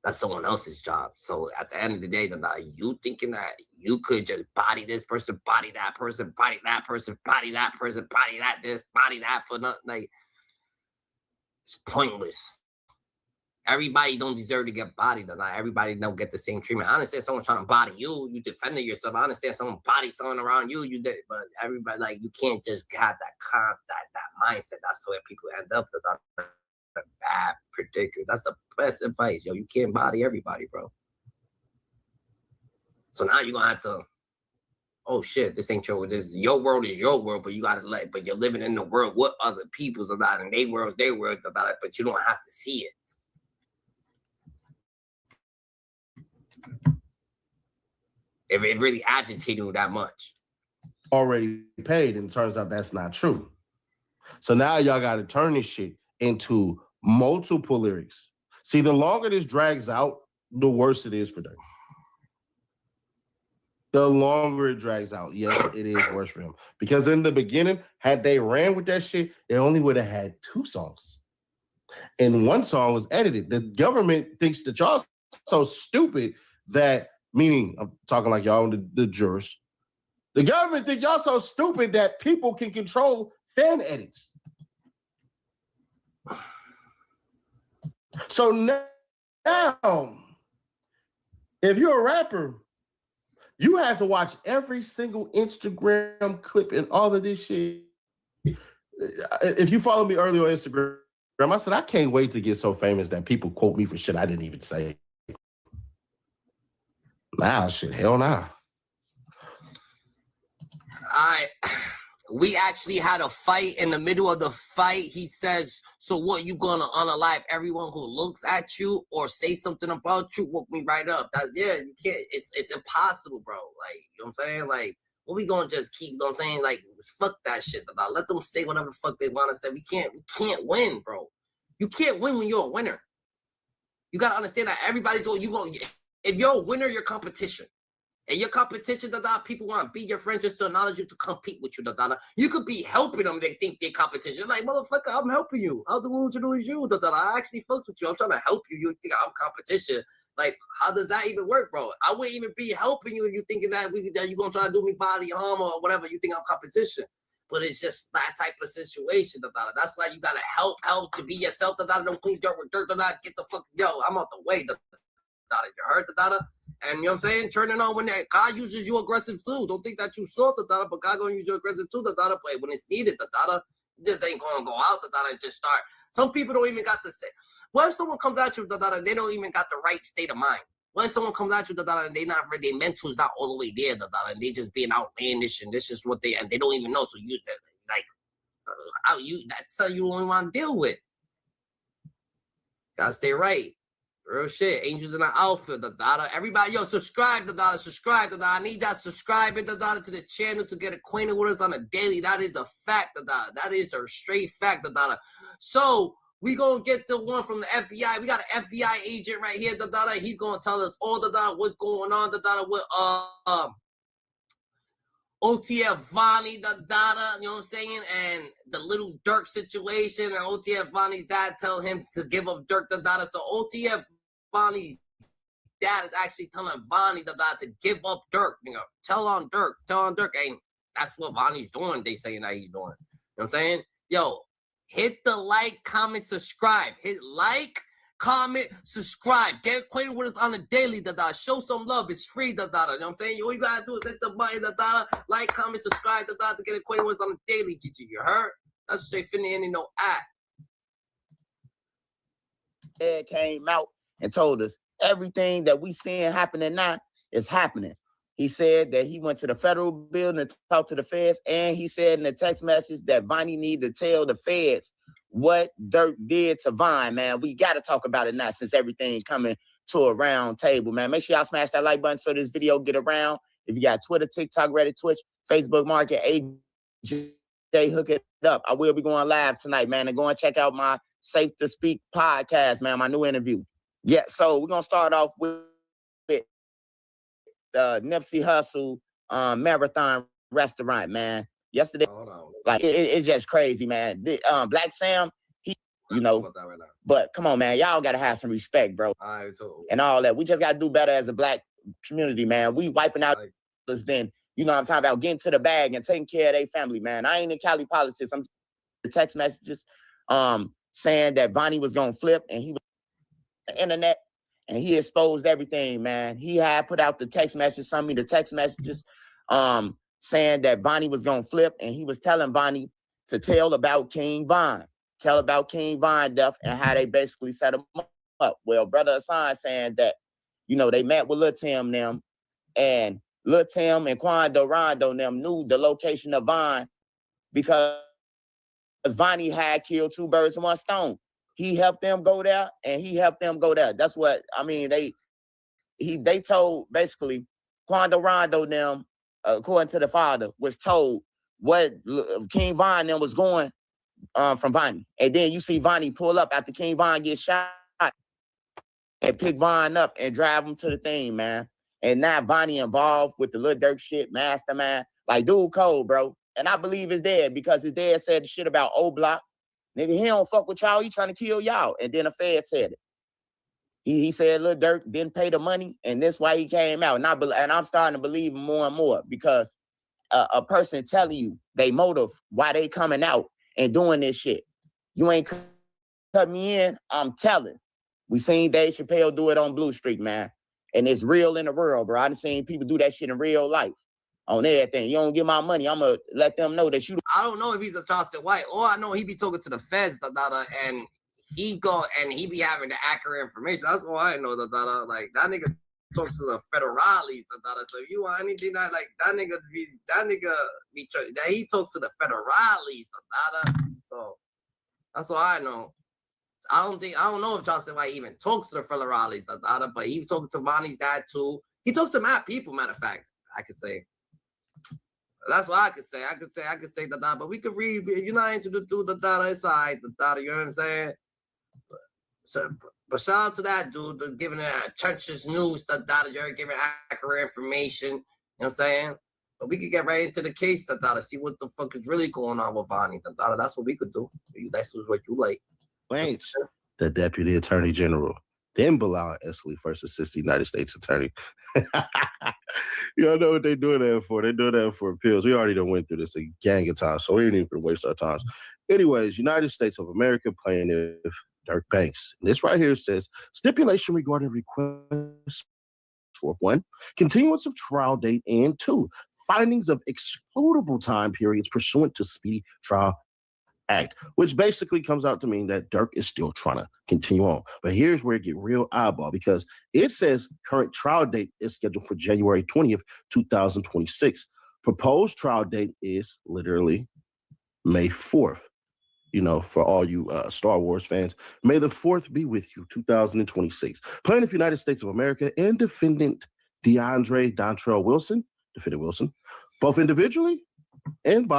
That's someone else's job. So at the end of the day, you thinking that you could just body this person, body that person, body that person, body that person, body that this, body that for nothing, it's pointless. Everybody don't deserve to get bodied. Not everybody don't get the same treatment. I understand someone trying to body you. You defended yourself. I understand someone body someone around you. You did, but everybody like you can't just have that mindset. That's where people end up. That's bad predictors. That's the best advice, yo. You can't body everybody, bro. So now you're gonna have to. Oh shit, this ain't your. This your world is your world, but you gotta but you're living in the world with other people's about, and their world's their world about it. But you don't have to see it. If it really agitated you that much. Already paid, and it turns out that's not true. So now y'all got to turn this shit into multiple lyrics. See, the longer this drags out, the worse it is for Durk. The longer it drags out, yes, it is worse for him. Because in the beginning, had they ran with that shit, they only would have had 2 songs. And 1 song was edited. The government thinks that y'all so stupid that, meaning, I'm talking like y'all, the jurors. The government think y'all so stupid that people can control fan edits. So now, if you're a rapper, you have to watch every single Instagram clip and all of this shit. If you follow me earlier on Instagram, I said, I can't wait to get so famous that people quote me for shit I didn't even say. Nah, shit, hell nah. We actually had a fight. In the middle of the fight, he says, so what, you gonna unalive everyone who looks at you or say something about you? Woke me right up. Yeah, you can't, it's impossible, bro. Like, you know what I'm saying? Like, what we gonna just keep, you know what I'm saying? Like, fuck that shit. Let them say whatever the fuck they wanna say. We can't win, bro. You can't win when you're a winner. You gotta understand that everybody's going, if you're a winner, you're competition. And your competition, people want to be your friend just to acknowledge you, to compete with you, You could be helping them, they think they're competition. Like, motherfucker, I'm helping you. I'll do what you do is you, I actually fucks with you. I'm trying to help you. You think I'm competition. Like, how does that even work, bro? I wouldn't even be helping you if you're thinking that you're going to try to do me body harm or whatever. You think I'm competition. But it's just that type of situation, That's why you got to help to be yourself, Don't clean dirt with dirt, Get the fuck, yo, I'm out the way, You heard, And you know what I'm saying? Turning on when God uses you aggressive too. Don't think that you soft, but God gonna use you aggressive too, but when it's needed, you just ain't gonna go out, and just start. Some people don't even got to say. What if someone comes at you, and they don't even got the right state of mind? What if someone comes at you, and they not their mental is not all the way there, and they just being outlandish, and this is what they don't even know. So you that's something you only want to deal with. Gotta stay right. Real shit. Angels in the outfield, Everybody, yo, subscribe, subscribe, I need that subscribing, to the channel to get acquainted with us on a daily. That is a fact, That is a straight fact, So, we gonna get the one from the FBI. We got an FBI agent right here, He's gonna tell us all, what's going on, with, OTF Vonnie, you know what I'm saying? And the Lil Durk situation, and OTF Vonnie's dad tell him to give up Durk, So OTF Vonnie's dad is actually telling Vonnie, to give up Durk. Tell on Durk. Ain't that's what Vonnie's doing. They saying that he's doing. You know what I'm saying? Yo, hit the like, comment, subscribe. Hit like, comment, subscribe. Get acquainted with us on a daily, Show some love. It's free, You know what I'm saying? All you gotta do is hit the button, like, comment, subscribe, to get acquainted with us on a daily, Gigi. You heard? That's straight finna ain't no act. Ed came out and told us everything that we seeing happening now is happening. He said that he went to the federal building to talk to the feds, and he said in the text message that Vonnie need to tell the feds what Durk did to Vine, man. We got to talk about it now since everything coming to a round table, man. Make sure y'all smash that like button so this video get around. If you got Twitter, TikTok, Reddit, Twitch, Facebook Market, AJ, hook it up. I will be going live tonight, man, and go and check out my Safe to Speak podcast, man, my new interview. Yeah, so we're going to start off with Nipsey Hussle Marathon Restaurant, man. Yesterday, like, it's just crazy, man. Black Sam, but come on, man. Y'all got to have some respect, bro. And all that. We just got to do better as a black community, man. We wiping out this then. You know what I'm talking about? Getting to the bag and taking care of their family, man. I ain't in Cali politics. I'm the text messages saying that Vonnie was going to flip and he was the internet, and he exposed everything, man. He had put out the text message, some of the text messages, saying that Vonnie was gonna flip, and he was telling Vonnie to tell about King Von death and how they basically set him up. Well, Brother Hassan saying that, you know, they met with Lil Tim them, and Lil Tim and Quando Rondo them knew the location of Von because Vonnie had killed two birds with one stone. He helped them go there, and he helped them go there. That's what I mean. They told basically Quando Rondo them, according to the father, was told what King Von them was going from Vonnie. And then you see Vonnie pull up after King Von gets shot and pick Von up and drive him to the thing, man. And now Vonnie involved with the Lil Durk shit, mastermind. Like, dude cold, bro. And I believe his dad, because his dad said the shit about O Block. Nigga, he don't fuck with y'all. He trying to kill y'all. And then the Fed said it. He said Lil Durk didn't pay the money, and that's why he came out. And I'm starting to believe him more and more, because a person telling you they motive why they coming out and doing this shit. You ain't cut me in, I'm telling. We seen Dave Chappelle do it on Blue Street, man. And it's real in the world, bro. I done seen people do that shit in real life. On everything. You don't get my money, I'm going to let them know that you... I don't know if he's a Charleston White. All I know, he be talking to the feds, and he be having the accurate information. That's all I know, like, that nigga talks to the federales, so if you want anything that, like, he talks to the federales, so that's all I know. I don't know if Charleston White even talks to the federales, but he talks to Vonnie's dad too. He talks to mad people, matter of fact, I could say. That's what I could say. I could say that, but we could read. If you're not into the dude, it's all right, you know what I'm saying? But shout out to that dude, giving church's news, you're giving accurate information, you know what I'm saying? But we could get right into the case, see what the fuck is really going on with Vonnie, that's what we could do. That's what you like. Wait, the Deputy Attorney General, then Bilal Esley, first assistant United States Attorney. Y'all know what they're doing that for. They're doing that for appeals. We already done went through this a gang of times, so we ain't even gonna waste our time. Anyways, United States of America plaintiff Durk Banks. And this right here says, stipulation regarding requests for 1, continuance of trial date, and 2, findings of excludable time periods pursuant to Speedy Trial Act, which basically comes out to mean that Durk is still trying to continue on. But here's where it get real eyeball, because it says current trial date is scheduled for January 20th, 2026. Proposed trial date is literally May 4th. You know, for all you Star Wars fans, May the 4th be with you, 2026. Plaintiff United States of America and defendant DeAndre Dontrell Wilson, defendant Wilson, both individually and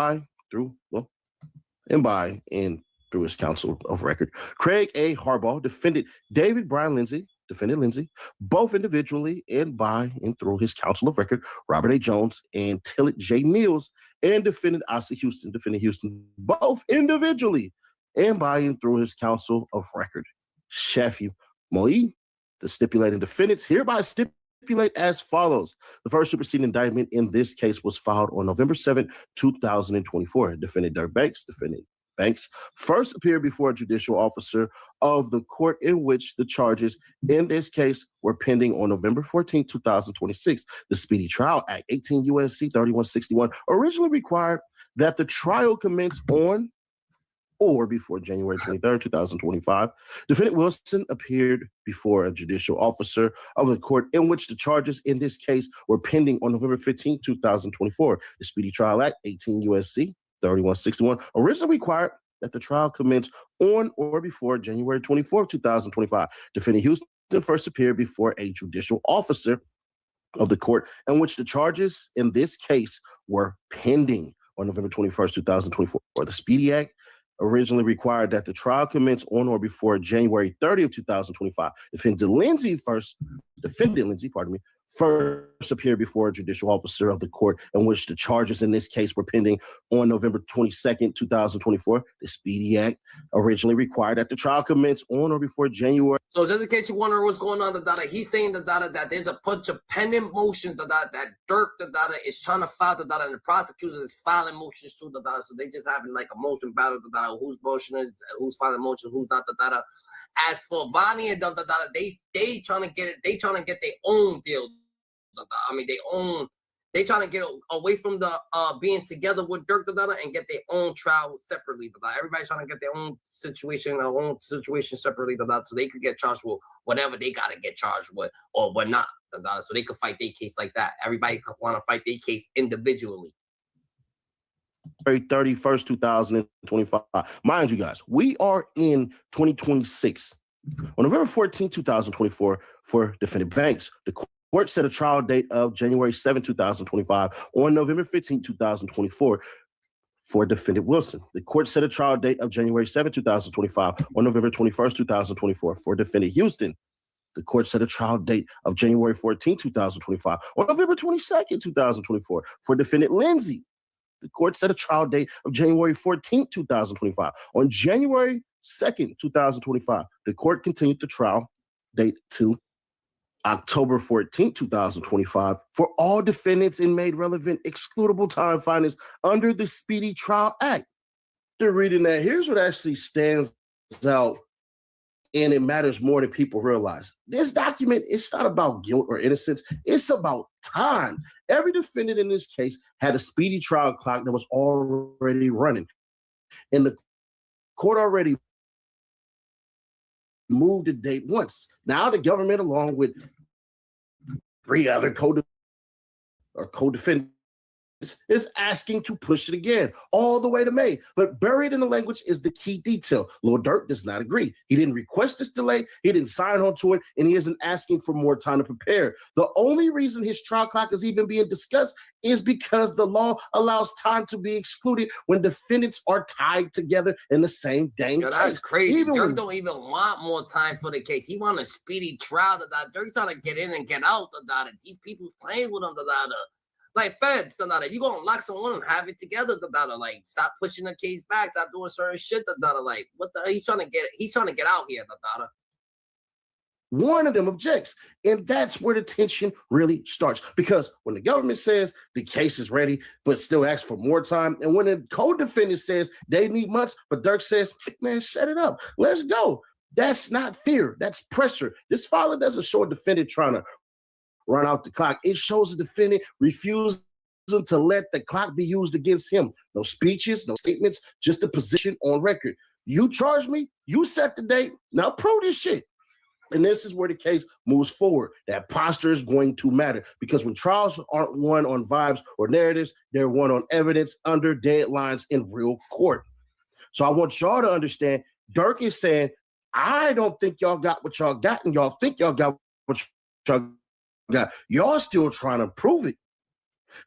through his counsel of record. Craig A. Harbaugh, defendant David Brian Lindsay, defendant Lindsay, both individually and through his counsel of record, Robert A. Jones and Tillett J. Mills, and defendant Asa Houston, defendant Houston, both individually and through his counsel of record. Shafi Moe, the stipulating defendants, hereby stipulate as follows. The first superseding indictment in this case was filed on November 7, 2024. Defendant Durk Banks, defendant Banks first appeared before a judicial officer of the court in which the charges in this case were pending on November 14, 2026. The Speedy Trial Act, 18 U.S.C. 3161, originally required that the trial commence on or before January 23rd, 2025. Defendant Wilson appeared before a judicial officer of the court in which the charges in this case were pending on November 15, 2024. The Speedy Trial Act, 18 U.S.C. 3161, originally required that the trial commence on or before January 24, 2025. Defendant Houston first appeared before a judicial officer of the court in which the charges in this case were pending on November 21st, 2024. The Speedy Act originally required that the trial commence on or before January 30th, 2025. Defendant Lindsay first appeared before a judicial officer of the court in which the charges in this case were pending on November 22nd, 2024. The Speedy Act originally required that the trial commence on or before January. So just in case you wonder what's going on, he's saying that there's a bunch of pending motions that Durk is trying to file and the prosecutor is filing motions too. So they just having like a motion battle whose motion is, who's filing motion, who's not. As for Vonnie and they trying to get it. They trying to get their own deal. I mean, they trying to get away from the being together with Durk and get their own trial separately. Everybody's trying to get their own situation separately. So they could get charged with whatever they gotta get charged with or what not. So they could fight their case like that. Everybody could want to fight their case individually. 31st, 2025. Mind you guys, we are in 2026. On November 14, 2024, for defendant Banks, the court set a trial date of January 7, 2025. On November 15, 2024, for defendant Wilson, the court set a trial date of January 7, 2025. On November 21st, 2024, for defendant Houston, the court set a trial date of January 14, 2025. On November 22nd, 2024, for defendant Lindsay, the court set a trial date of January 14, 2025. On January 2nd, 2025, the court continued the trial date to October 14, 2025 for all defendants and made relevant excludable time findings under the Speedy Trial Act. After reading that, here's what actually stands out, and it matters more than people realize. This document, it's not about guilt or innocence. It's about time. Every defendant in this case had a speedy trial clock that was already running. And the court already moved the date once. Now the government, along with 3 other co-defendants, is asking to push it again all the way to May. But buried in the language is the key detail. Lil Durk does not agree. He didn't request this delay. He didn't sign on to it, and he isn't asking for more time to prepare. The only reason his trial clock is even being discussed is because the law allows time to be excluded when defendants are tied together in the same dang case. That's crazy. Durk don't even want more time for the case. He want a speedy trial. Durk trying to get in and get out. These people playing with him. Like feds, if you gonna lock someone and have it together, like stop pushing the case back, stop doing certain shit, like what the hell he's trying to get? He's trying to get out here, One of them objects, and that's where the tension really starts. Because when the government says the case is ready, but still asks for more time, and when the co-defendant says they need months, but Durk says, man, set it up, let's go. That's not fear, that's pressure. This filer doesn't show a defendant trying to run out the clock. It shows the defendant refusing to let the clock be used against him. No speeches, no statements, just a position on record. You charge me, you set the date, now prove this shit. And this is where the case moves forward. That posture is going to matter because when trials aren't won on vibes or narratives, they're won on evidence under deadlines in real court. So I want y'all to understand, Durk is saying, I don't think y'all got what y'all got, and y'all think y'all got what y'all got. Y'all still trying to prove it.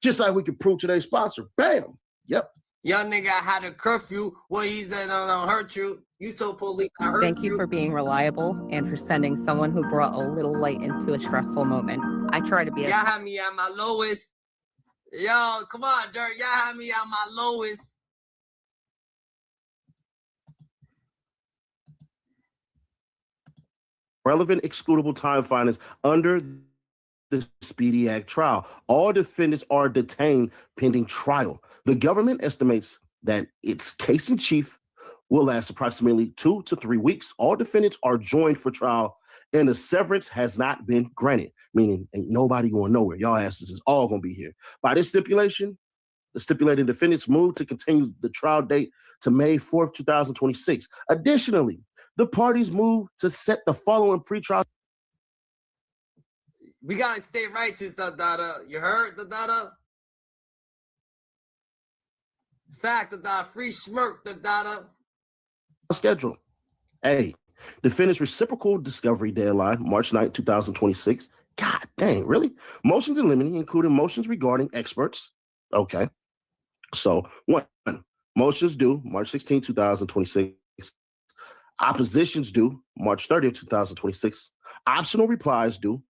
Just like we can prove today's sponsor. Bam. Yep. Young nigga had a curfew. Well, he said, no, don't hurt you. You told police I hurt you. Thank you for being reliable and for sending someone who brought a little light into a stressful moment. I try to be Y'all had me at my lowest. Yo, come on, Durk. Y'all had me at my lowest. Relevant excludable time findings under the Speedy Act trial. All defendants are detained pending trial. The government estimates that its case in chief will last approximately 2 to 3 weeks. All defendants are joined for trial, and a severance has not been granted, meaning ain't nobody going nowhere. Y'all asses is all going to be here. By this stipulation, the stipulated defendants move to continue the trial date to May 4th, 2026. Additionally, the parties move to set the following pretrial. We gotta stay righteous, You heard, Fact, free smirk, Schedule. A. Defendant's reciprocal discovery deadline, March 9th, 2026. God dang, really? Motions in limine, including motions regarding experts. Okay. So, 1. Motions due March 16th, 2026. Oppositions due March 30th, 2026. Optional replies due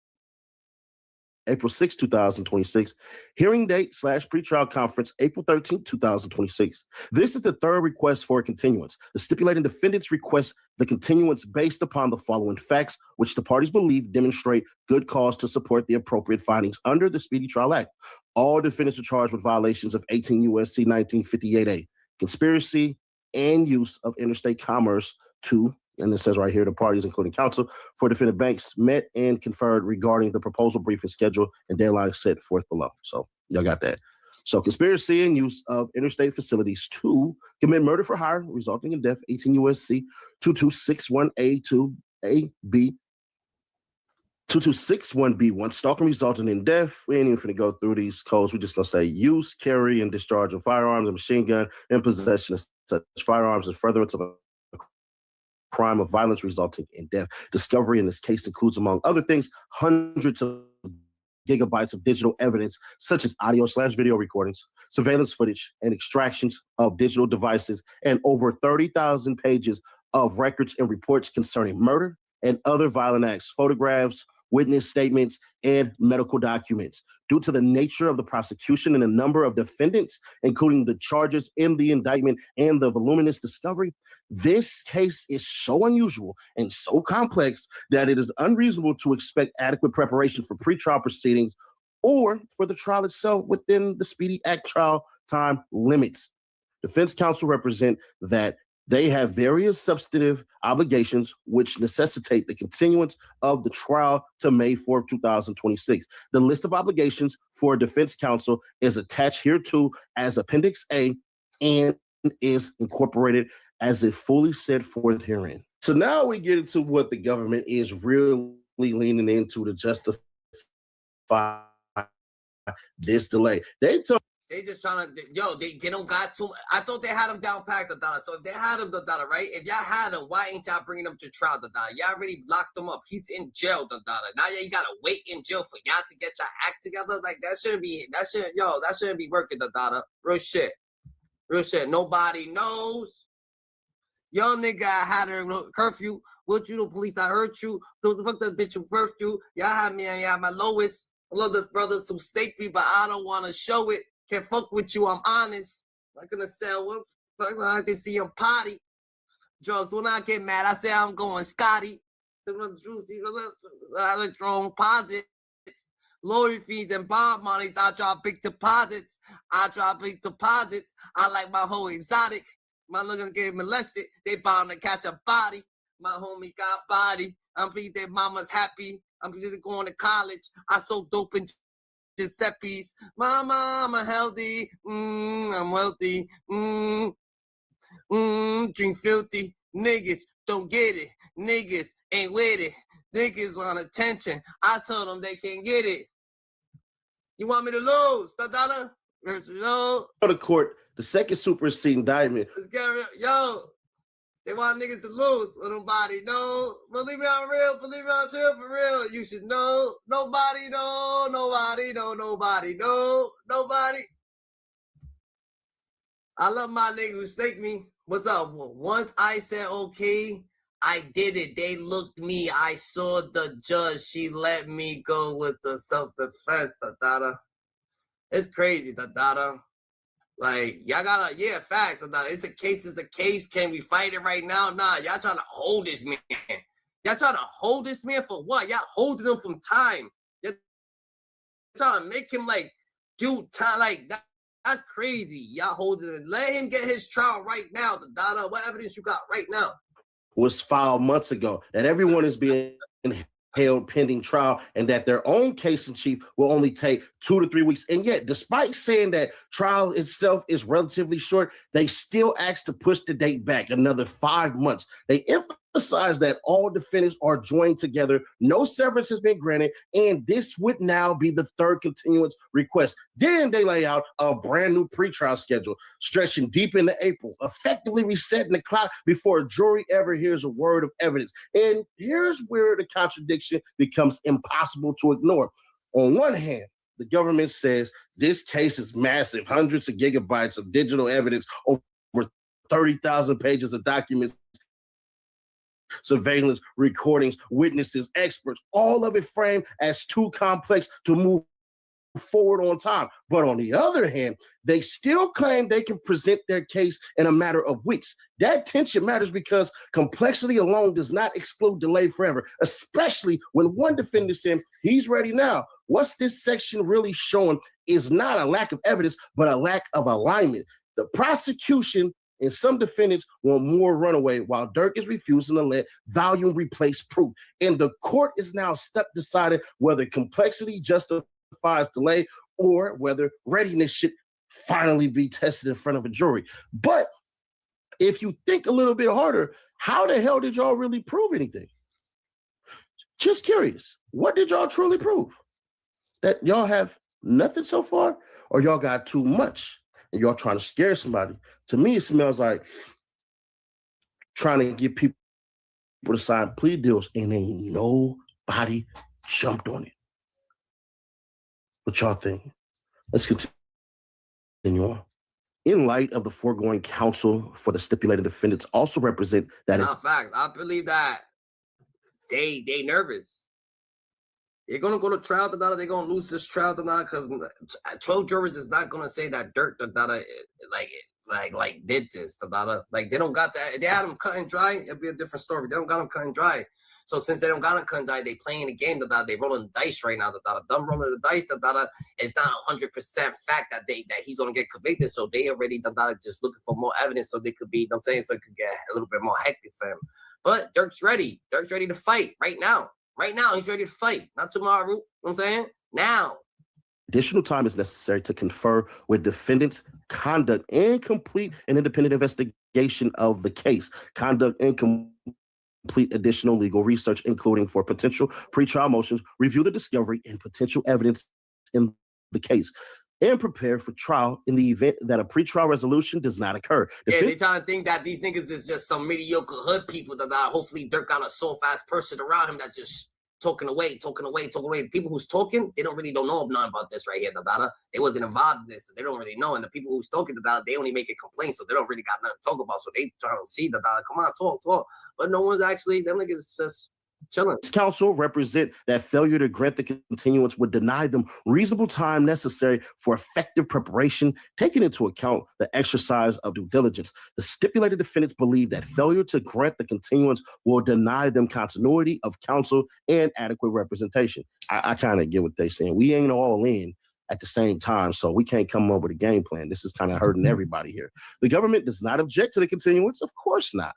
April 6, 2026. Hearing date / pretrial conference, April 13, 2026. This is the third request for a continuance. The stipulating defendants request the continuance based upon the following facts, which the parties believe demonstrate good cause to support the appropriate findings under the Speedy Trial Act. All defendants are charged with violations of 18 U.S.C. 1958A, conspiracy and use of interstate commerce to, and it says right here, the parties, including counsel for defendant Banks, met and conferred regarding the proposal briefing schedule and deadline set forth below. So y'all got that. So conspiracy and use of interstate facilities to commit murder for hire resulting in death, 18 U.S.C. 2261A2AB, 2261B1, stalking resulting in death. We ain't even finna go through these codes. We're just gonna say use, carry, and discharge of firearms and machine gun and possession of such firearms and furtherance of a crime of violence resulting in death. Discovery in this case includes, among other things, hundreds of gigabytes of digital evidence, such as audio / video recordings, surveillance footage, and extractions of digital devices, and over 30,000 pages of records and reports concerning murder and other violent acts, photographs, witness statements, and medical documents. Due to the nature of the prosecution and the number of defendants, including the charges in the indictment and the voluminous discovery, this case is so unusual and so complex that it is unreasonable to expect adequate preparation for pretrial proceedings or for the trial itself within the Speedy Act trial time limits. Defense counsel represent that they have various substantive obligations which necessitate the continuance of the trial to May 4, 2026. The list of obligations for defense counsel is attached hereto as Appendix A and is incorporated as it fully set forth herein. So now we get into what the government is really leaning into to justify this delay. They just trying to, they don't got too. I thought they had them down packed, Dada. So if they had them, Dada, right? If y'all had him, why ain't y'all bringing him to trial, Dada? Y'all already locked him up. He's in jail, Dada. Now you gotta wait in jail for y'all to get your act together. Like that shouldn't be working, Dada. Real shit. Nobody knows. Young nigga had her curfew. What you, the police? I hurt you. Fuck that bitch who first you. Y'all had me on my lowest. I love the brothers who stake me, but I don't want to show it. Can't fuck with you, I'm honest. Not gonna sell what I can see him potty. Drugs, when I get mad, I say I'm going Scotty. Juicy, electron posits. Lawyer fees and bond monies, I drop big deposits. I like my whole exotic. My niggas get molested, they bound to catch a body. My homie got body. I'm feed their mamas happy. I'm just going to college. I so dope and Giuseppe's. Mama, I'm healthy. I'm wealthy. Drink filthy. Niggas don't get it. Niggas ain't with it. Niggas want attention. I told them they can't get it. You want me to lose, Dada? Go to court. The second superseding indictment. Let's get real. They want niggas to lose. But nobody know. Believe me, I'm real. Believe me, I'm real for real. You should know. Nobody know. Nobody know. Nobody know. Nobody. I love my nigga who staked me. What's up? Once I said okay, I did it. They looked me. I saw the judge. She let me go with the self-defense, Dada. It's crazy, Dada. Like, y'all gotta, facts. It's a case. Can we fight it right now? Nah, y'all trying to hold this man. Y'all trying to hold this man for what? Y'all holding him from time. Y'all trying to make him, like, do time. Like, that's crazy. Y'all holding him. Let him get his trial right now, Dada. What evidence you got right now? Was filed months ago that everyone is being held pending trial and that their own case in chief will only take 2 to 3 weeks. And yet, despite saying that trial itself is relatively short, they still asked to push the date back another 5 months. They emphasize that all defendants are joined together, no severance has been granted, and this would now be the third continuance request. Then they lay out a brand new pretrial schedule stretching deep into April, effectively resetting the clock before a jury ever hears a word of evidence. And here's where the contradiction becomes impossible to ignore. On one hand, the government says this case is massive, hundreds of gigabytes of digital evidence, over 30,000 pages of documents surveillance, recordings, witnesses, experts, all of it framed as too complex to move forward on time. But on the other hand, they still claim they can present their case in a matter of weeks. That tension matters because complexity alone does not exclude delay forever, especially when one defendant is saying he's ready now. What's this section really showing is not a lack of evidence, but a lack of alignment. The prosecution and some defendants want more runaway, while Durk is refusing to let volume replace proof. And the court is now stuck deciding whether complexity justifies delay or whether readiness should finally be tested in front of a jury. But if you think a little bit harder, how the hell did y'all really prove anything? Just curious, what did y'all truly prove? That y'all have nothing so far, or y'all got too much and y'all trying to scare somebody? To me, it smells like trying to get people to sign plea deals and ain't nobody jumped on it. What y'all think? Let's continue on. In light of the foregoing, counsel for the stipulated defendants also represent that. Not facts. I believe that they nervous. They're gonna go to trial tonight. They're gonna lose this trial tonight because 12 jurors is not gonna say that Durk like did this. Like they don't got that. If they had them cut and dry, it'd be a different story. They don't got them cut and dry. So since they don't got them cut and dry, they playing the game. They rolling the dice right now. Them rolling the dice. It's not 100% fact that he's gonna get convicted. So they already just looking for more evidence so they could be. I'm saying so it could get a little bit more hectic for him. But Durk's ready. Durk's ready to fight right now. Right now, he's ready to fight. Not tomorrow. You know what I'm saying? Now. Additional time is necessary to confer with defendants, conduct and complete an independent investigation of the case. Conduct and complete additional legal research, including for potential pretrial motions, review the discovery and potential evidence in the case, and prepare for trial in the event that a pretrial resolution does not occur. Yeah, they're trying to think that these niggas is just some mediocre hood people that hopefully Durk got a soft-ass person around him that just talking away. The people who's talking, they don't know nothing about this right here, They wasn't involved in this, so they don't really know. And the people who's talking, they only make a complaint, so they don't really got nothing to talk about. So they trying to see come on, talk. But no one's actually, them niggas just chilling. This counsel represent that failure to grant the continuance would deny them reasonable time necessary for effective preparation, taking into account the exercise of due diligence. The stipulated defendants believe that failure to grant the continuance will deny them continuity of counsel and adequate representation. I kind of get what they're saying. We ain't all in at the same time, so we can't come up with a game plan. This is kind of hurting everybody here. The government does not object to the continuance. Of course not.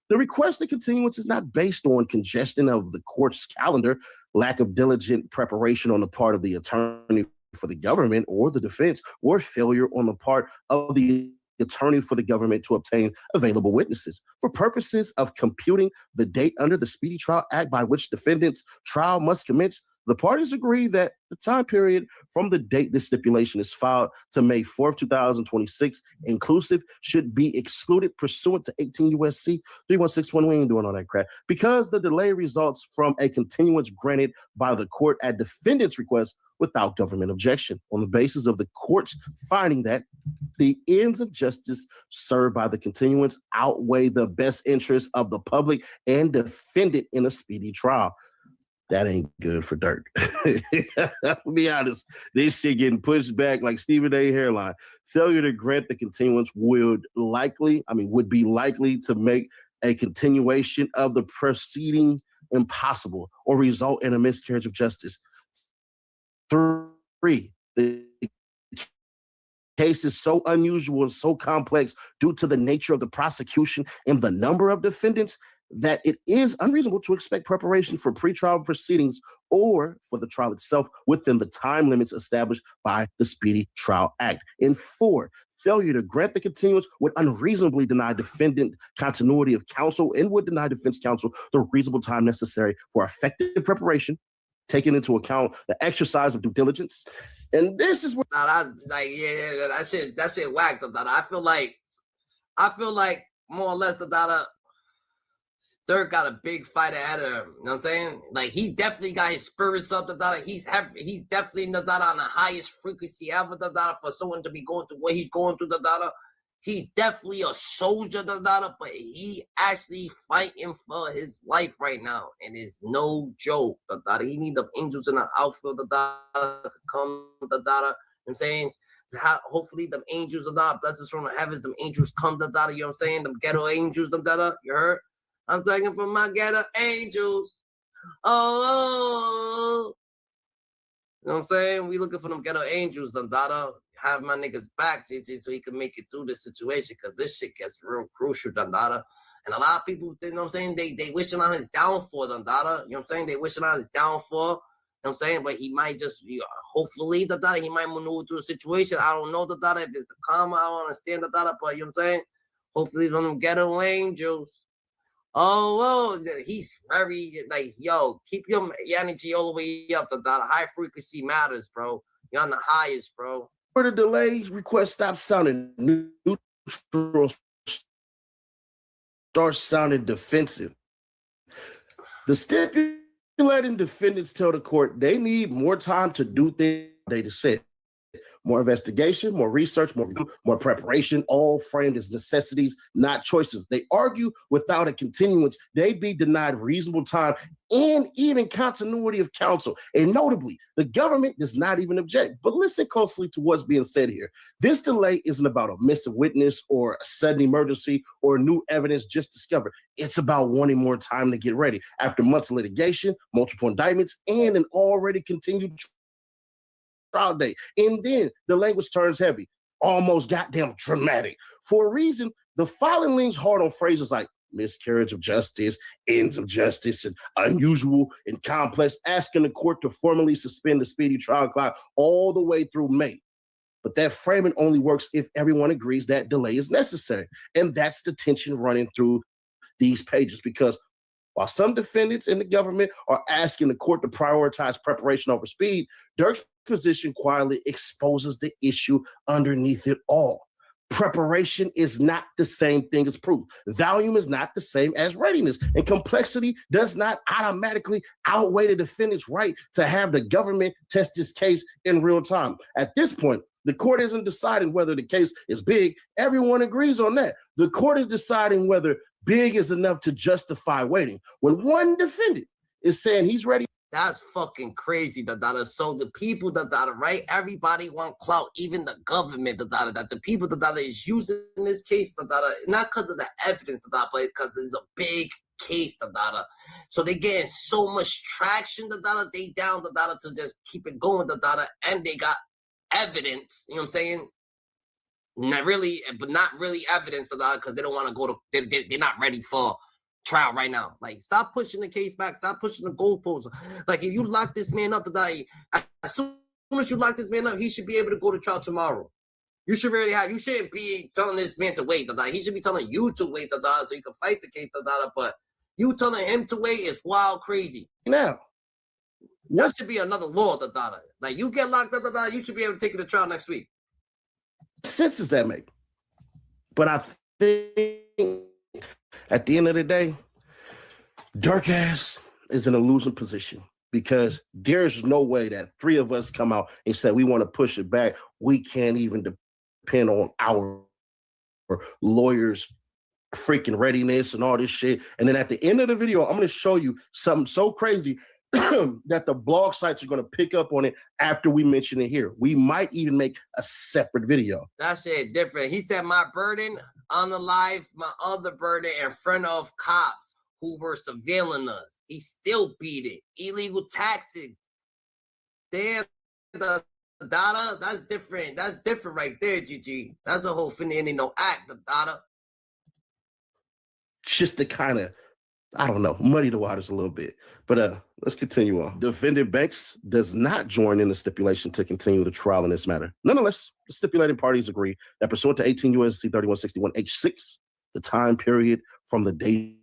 The requested continuance is not based on congestion of the court's calendar, lack of diligent preparation on the part of the attorney for the government or the defense, or failure on the part of the attorney for the government to obtain available witnesses. For purposes of computing the date under the Speedy Trial Act by which defendant's trial must commence, the parties agree that the time period from the date this stipulation is filed to May 4th, 2026, inclusive, should be excluded pursuant to 18 U.S.C. 3161. We ain't doing all that crap. Because the delay results from a continuance granted by the court at defendant's request without government objection, on the basis of the court's finding that the ends of justice served by the continuance outweigh the best interests of the public and defendant in a speedy trial. That ain't good for Durk. I'll be honest, this shit getting pushed back like Stephen A. hairline. Failure to grant the continuance would be likely to make a continuation of the proceeding impossible or result in a miscarriage of justice. 3, the case is so unusual and so complex due to the nature of the prosecution and the number of defendants that it is unreasonable to expect preparation for pretrial proceedings or for the trial itself within the time limits established by the Speedy Trial Act. And 4, failure to grant the continuance would unreasonably deny defendant continuity of counsel and would deny defense counsel the reasonable time necessary for effective preparation, taking into account the exercise of due diligence. And this is what that shit whacked. I feel like more or less Durk got a big fight ahead of him. You know what I'm saying? Like, he definitely got his spirits up. He's definitely on the highest frequency ever. For someone to be going through what he's going through. He's definitely a soldier, but he actually fighting for his life right now, and it's no joke. He need the angels in the outfield to come. You know what I'm saying? Hopefully, them angels blessings from the heavens. Them angels come. You know what I'm saying? Them ghetto angels. You heard? I'm thanking for my ghetto angels. Oh. You know what I'm saying? We looking for them ghetto angels, have my niggas back, JJ, so he can make it through this situation, because this shit gets real crucial, And a lot of people, you know what I'm saying, they wishing on his downfall, You know what I'm saying? They wishing on his downfall, you know what I'm saying? But he might just, hopefully, he might maneuver through the situation. I don't know, if it's the karma, I don't understand, but you know what I'm saying? Hopefully, from them ghetto angels. Oh, well, he's very, keep your energy all the way up. High frequency matters, bro. You're on the highest, bro. For the delay, request stop sounding neutral, start sounding defensive. The stipulating defendants tell the court they need more time to do things they just said. More investigation, more research, more preparation, all framed as necessities, not choices. They argue without a continuance, they'd be denied reasonable time and even continuity of counsel. And notably, the government does not even object. But listen closely to what's being said here. This delay isn't about a missing witness or a sudden emergency or new evidence just discovered. It's about wanting more time to get ready after months of litigation, multiple indictments, and an already continued trial date. And then the language turns heavy, almost goddamn dramatic. For a reason, the filing leans hard on phrases like miscarriage of justice, ends of justice, and unusual and complex, asking the court to formally suspend the speedy trial clock all the way through May. But that framing only works if everyone agrees that delay is necessary. And that's the tension running through these pages, because while some defendants in the government are asking the court to prioritize preparation over speed, Durk's position quietly exposes the issue underneath it all. Preparation is not the same thing as proof. Volume is not the same as readiness. And complexity does not automatically outweigh the defendant's right to have the government test his case in real time. At this point, the court isn't deciding whether the case is big. Everyone agrees on that. The court is deciding whether big is enough to justify waiting. When one defendant is saying he's ready. That's fucking crazy, So the people, right? Everybody want clout, even the government, that the people, is using this case, not because of the evidence, but because it's a big case, So they getting so much traction, they down, to just keep it going, and they got evidence, you know what I'm saying? Not really, but not really evidence, because they don't want to go to, they're not ready for trial right now. Like, stop pushing the case back. Stop pushing the goalposts. Like, if you lock this man up today, as soon as you lock this man up, he should be able to go to trial tomorrow. You should really have. You shouldn't be telling this man to wait. He should be telling you to wait, so you can fight the case. But you telling him to wait is wild crazy. Now, that should be another law. Like, you get locked up, you should be able to take it to trial next week. What sense does that make? But I think at the end of the day, Durk ass is in a losing position, because there's no way that three of us come out and say we want to push it back. We can't even depend on our lawyers' freaking readiness and all this shit. And then at the end of the video, I'm going to show you something so crazy that the blog sites are going to pick up on it after we mention it here. We might even make a separate video. That shit different. He said, my burden on the life, my other burden in front of cops who were surveilling us. He still beat it. Illegal taxing. Damn, the data, that's different. That's different right there, GG. That's a whole finna ain't no act, the data. Just to kind of, I don't know, muddy the waters a little bit. But let's continue on. Defendant Banks does not join in the stipulation to continue the trial in this matter. Nonetheless, the stipulating parties agree that pursuant to 18 U.S.C. 3161 H6, the time period from the date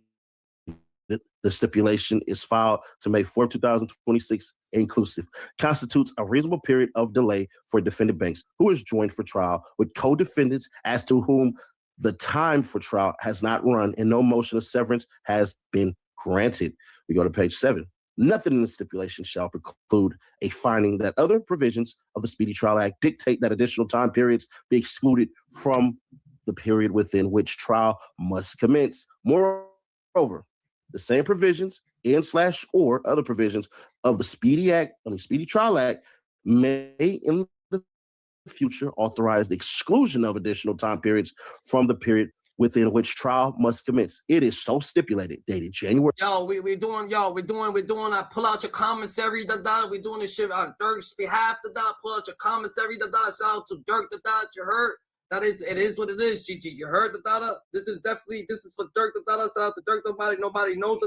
that the stipulation is filed to May 4, 2026, inclusive, constitutes a reasonable period of delay for defendant Banks, who is joined for trial with co-defendants as to whom the time for trial has not run and no motion of severance has been granted. We go to page 7. Nothing in the stipulation shall preclude a finding that other provisions of the Speedy Trial Act dictate that additional time periods be excluded from the period within which trial must commence. Moreover, the same provisions and/or other provisions of the Speedy Trial Act may in the future authorize the exclusion of additional time periods from the period within which trial must commence. It is so stipulated, dated January. We're doing, pull out your commissary, we're doing this shit on Durk's behalf, pull out your commissary, shout out to Durk, you heard? It is what it is, Gigi. You heard This is for Durk, shout out to Durk, nobody knows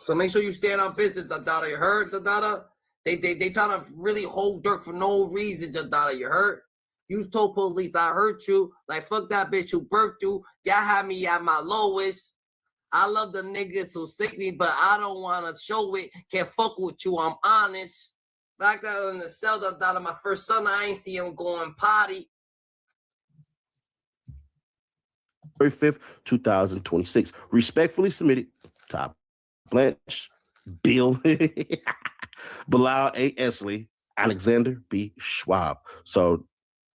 So make sure you stand on business, you heard, They trying to really hold Durk for no reason, you heard? You told police I hurt you, like fuck that bitch who birthed you, y'all had me at my lowest. I love the niggas who sick me, but I don't want to show it. Can't fuck with you, I'm honest. Back out in the cell, my first son, I ain't see him going potty. February 5th, 2026. Respectfully submitted, Top Blanche, Bill, Bilal A. Esley, Alexander B. Schwab. So,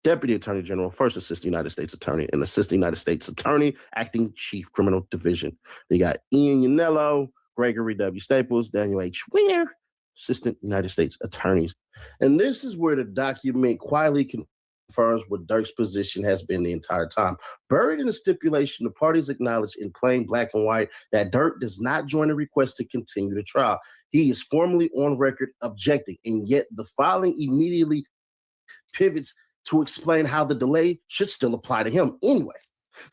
Deputy Attorney General, First Assistant United States Attorney, and Assistant United States Attorney, Acting Chief Criminal Division. They got Ian Yanello, Gregory W. Staples, Daniel H. Weir, Assistant United States Attorneys. And this is where the document quietly confirms what Durk's position has been the entire time. Buried in the stipulation, the parties acknowledge in plain black and white that Durk does not join the request to continue the trial. He is formally on record objecting, and yet the filing immediately pivots to explain how the delay should still apply to him anyway,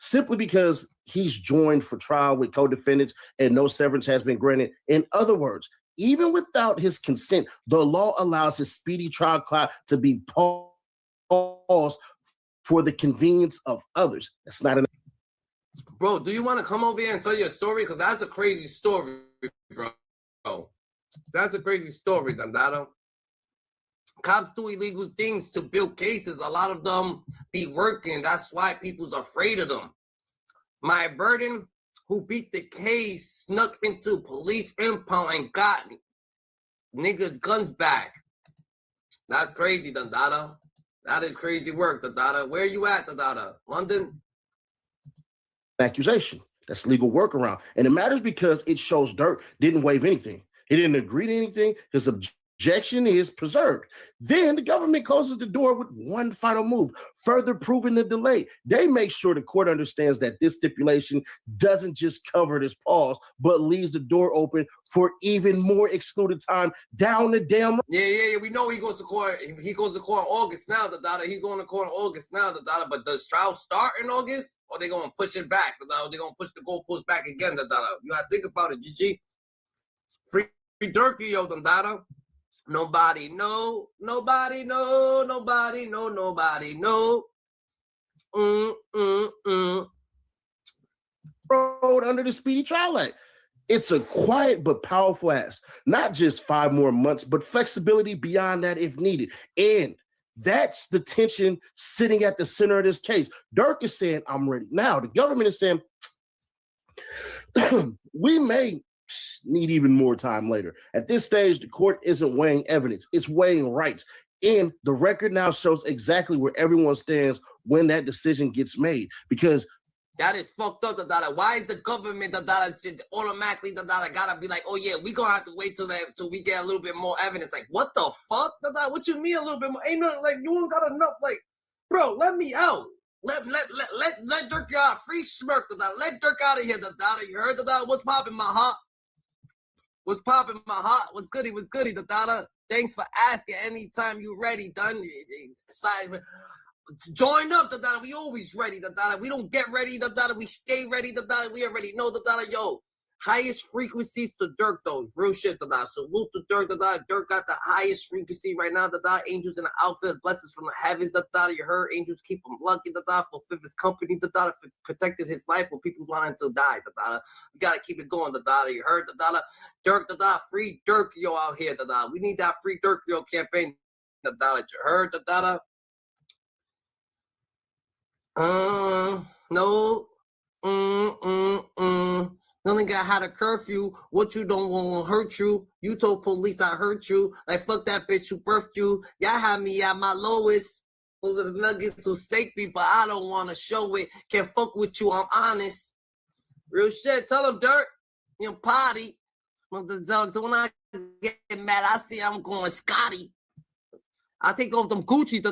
simply because he's joined for trial with co-defendants and no severance has been granted. In other words, even without his consent, the law allows his speedy trial clock to be paused for the convenience of others. That's not enough. Bro, do you want to come over here and tell your story? Because that's a crazy story, bro. That's a crazy story, Dandado. Cops do illegal things to build cases. A lot of them be working. That's why people's afraid of them. My burden, who beat the case, snuck into police impound and got niggas' guns back. That's crazy, Dandada. That is crazy work, Dandada. Where you at, Dandada? London? Accusation. That's legal workaround. And it matters because it shows Durk didn't waive anything. He didn't agree to anything. His objection is preserved. Then the government closes the door with one final move, further proving the delay. They make sure the court understands that this stipulation doesn't just cover this pause, but leaves the door open for even more excluded time down the damn. Yeah. We know he goes to court. He goes to court in August now, He's going to court in August now, But does trial start in August? Or they going to push it back, They're going to push the goalpost back again, You got to think about it, GG. Free Durky, yo, Nobody know. Road under the Speedy Trial Act. It's a quiet but powerful ask. Not just 5 more months, but flexibility beyond that if needed. And that's the tension sitting at the center of this case. Durk is saying, I'm ready now. The government is saying, we may need even more time later. At this stage, the court isn't weighing evidence. It's weighing rights. And the record now shows exactly where everyone stands when that decision gets made. Because that is fucked up, Why is the government, automatically, gotta be like, oh yeah, we gonna have to wait till we get a little bit more evidence. Like, what the fuck, What you mean a little bit more? Ain't nothing, like, you don't got enough, like, bro, let me out. Let Durk out. Free smirk, Let Durk out of here, You heard, What's popping, my heart? What's popping, my heart? What's goody, Thanks for asking. Anytime you ready, done. Join up, We always ready, We don't get ready, We stay ready, We already know, Yo, highest frequencies to Durk, though. Real shit, Salute to Durk, Durk got the highest frequency right now, Angels in the outfield, blessings from the heavens, You heard angels keep him lucky, fulfill his company, protected his life when people wanted to die, We gotta keep it going, You heard, Durk, free Durk, yo, out here, We need that free Durk, yo, campaign, You heard, no. Only got had a curfew. What you don't want to hurt you. You told police I hurt you. Like, fuck that bitch who birthed you. Y'all had me at my lowest. Well, the nuggets will stake me, but I don't want to show it. Can't fuck with you, I'm honest. Real shit. Tell him, Durk. You potty. When I get mad, I see I'm going Scotty. I take off them Gucci's.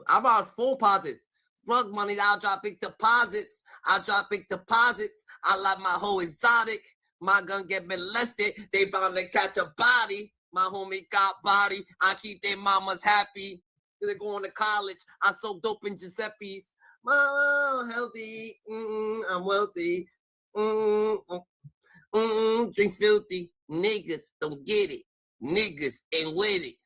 I bought phone posits. Drug money, I'll drop big deposits. I drop big deposits. I like my hoe exotic. My gun get molested. They bound to catch a body. My homie got body. I keep their mamas happy. They're going to college. I sold dope in Giuseppe's. Mama, healthy. I'm wealthy. Drink filthy. Niggas don't get it. Niggas ain't with it.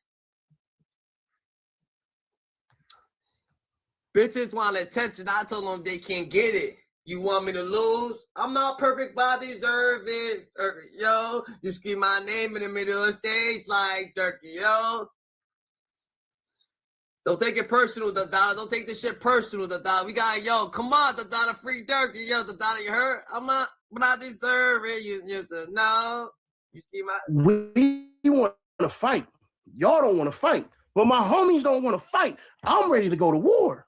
Bitches want attention. I told them they can't get it. You want me to lose? I'm not perfect, but I deserve it. Yo, you scream my name in the middle of the stage like Durky, yo. Don't take it personal, the Dada. Don't take this shit personal, the Dada. We got, yo, come on, the Dada, free Durky, yo, the Dada, you hurt? I'm not, but I deserve it. You said, no. You scream my... We want to fight. Y'all don't want to fight. But my homies don't want to fight. I'm ready to go to war.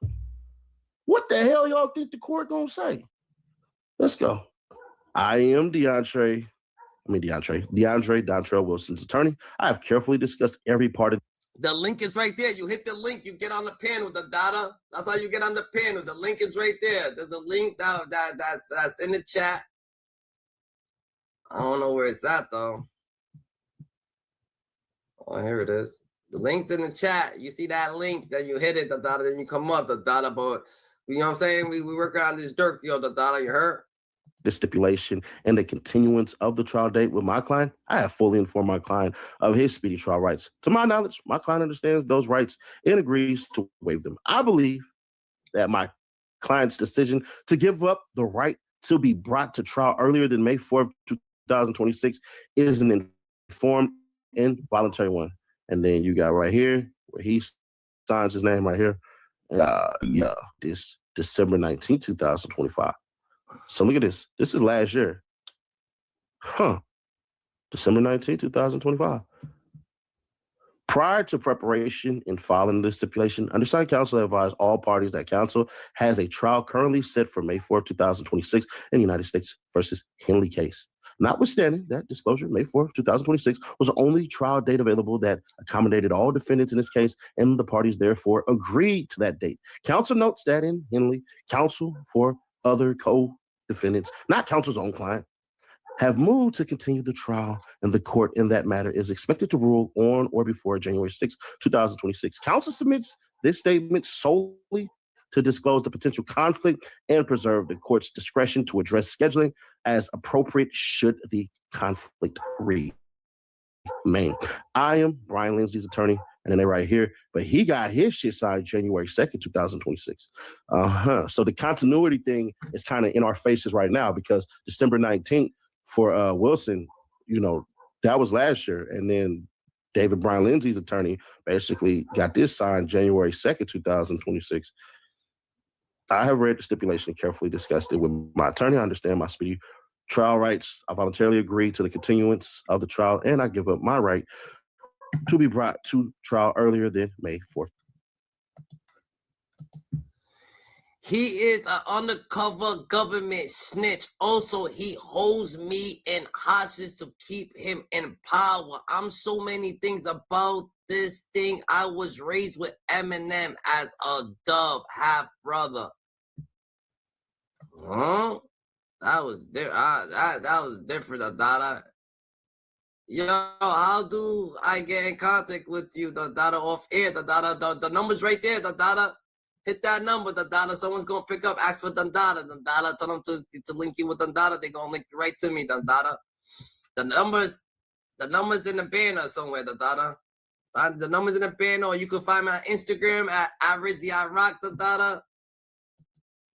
What the hell y'all think the court gonna say? Let's go. I am DeAndre Dontrell Wilson's attorney. I have carefully discussed every part of... The link is right there. You hit the link, you get on the panel, the Dada. That's how you get on the panel. The link is right there. There's a link that's in the chat. I don't know where it's at, though. Oh, here it is. The link's in the chat. You see that link, then you hit it, the Dada, then you come up, the Dada. But you know what I'm saying? We work around this Durk, yo, the Dada, you heard? The stipulation and the continuance of the trial date with my client, I have fully informed my client of his speedy trial rights. To my knowledge, my client understands those rights and agrees to waive them. I believe that my client's decision to give up the right to be brought to trial earlier than May 4th, 2026 is an informed and voluntary one. And then you got right here where he signs his name right here. This December 19th, 2025. So look at this. This is last year. December 19th, 2025. Prior to preparation and filing the stipulation, undersigned counsel advised all parties that counsel has a trial currently set for May 4th, 2026 in the United States versus Henley case. Notwithstanding that disclosure, May 4th, 2026 was the only trial date available that accommodated all defendants in this case, and the parties therefore agreed to that date. Counsel notes that in Henley, counsel for other co-defendants, not counsel's own client, have moved to continue the trial, and the court in that matter is expected to rule on or before January 6, 2026. Counsel submits this statement solely to disclose the potential conflict and preserve the court's discretion to address scheduling as appropriate should the conflict remain. I am Brian Lindsay's attorney, and then they right here, but he got his shit signed January 2nd, 2026. So the continuity thing is kind of in our faces right now because December 19th for Wilson, you know, that was last year. And then David Brian Lindsay's attorney basically got this signed January 2nd, 2026. I have read the stipulation and carefully discussed it with my attorney. I understand my speedy trial rights. I voluntarily agree to the continuance of the trial, and I give up my right to be brought to trial earlier than May 4th. He is an undercover government snitch. Also, he holds me in hostage to keep him in power. I'm so many things about this thing. I was raised with Eminem as a dub half brother. Huh? That was that was different, Dada. Yo, how do I get in contact with you, the Dada, off air? The Dada, the number's right there, the Dada. Hit that number, the Dada. Someone's gonna pick up, ask for the Dada. The Dada, tell them to link you with the Dada. They're gonna link you right to me, the Dada. The numbers in the banner somewhere, the Dada. The numbers in the banner, or you can find me on Instagram at @RizzyIRock, the Dada.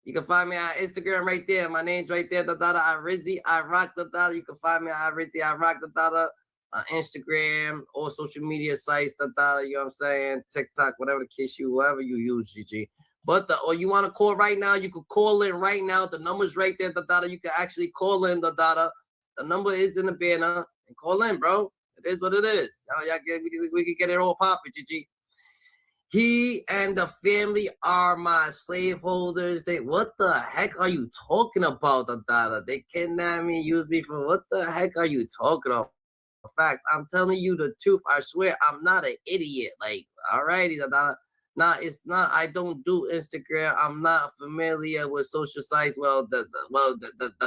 You can find me on Instagram right there. My name's right there, the Dada. @RizzyIRock, the Dada. You can find me at @RizzyIRock, the Dada. On Instagram, all social media sites, the Dada, you know what I'm saying? TikTok, whatever the case whoever you use, GG. Or you want to call right now, you could call in right now. The number's right there, the data. You can actually call in the data. The number is in the banner. And call in, bro. It is what it is. We can get it all popping, GG. He and the family are my slaveholders. What the heck are you talking about, the data? They kidnapped me, used me for what the heck are you talking about? In fact, I'm telling you the truth. I swear I'm not an idiot. Like, alrighty, the data. Nah, it's not. I don't do Instagram. I'm not familiar with social sites. Well, the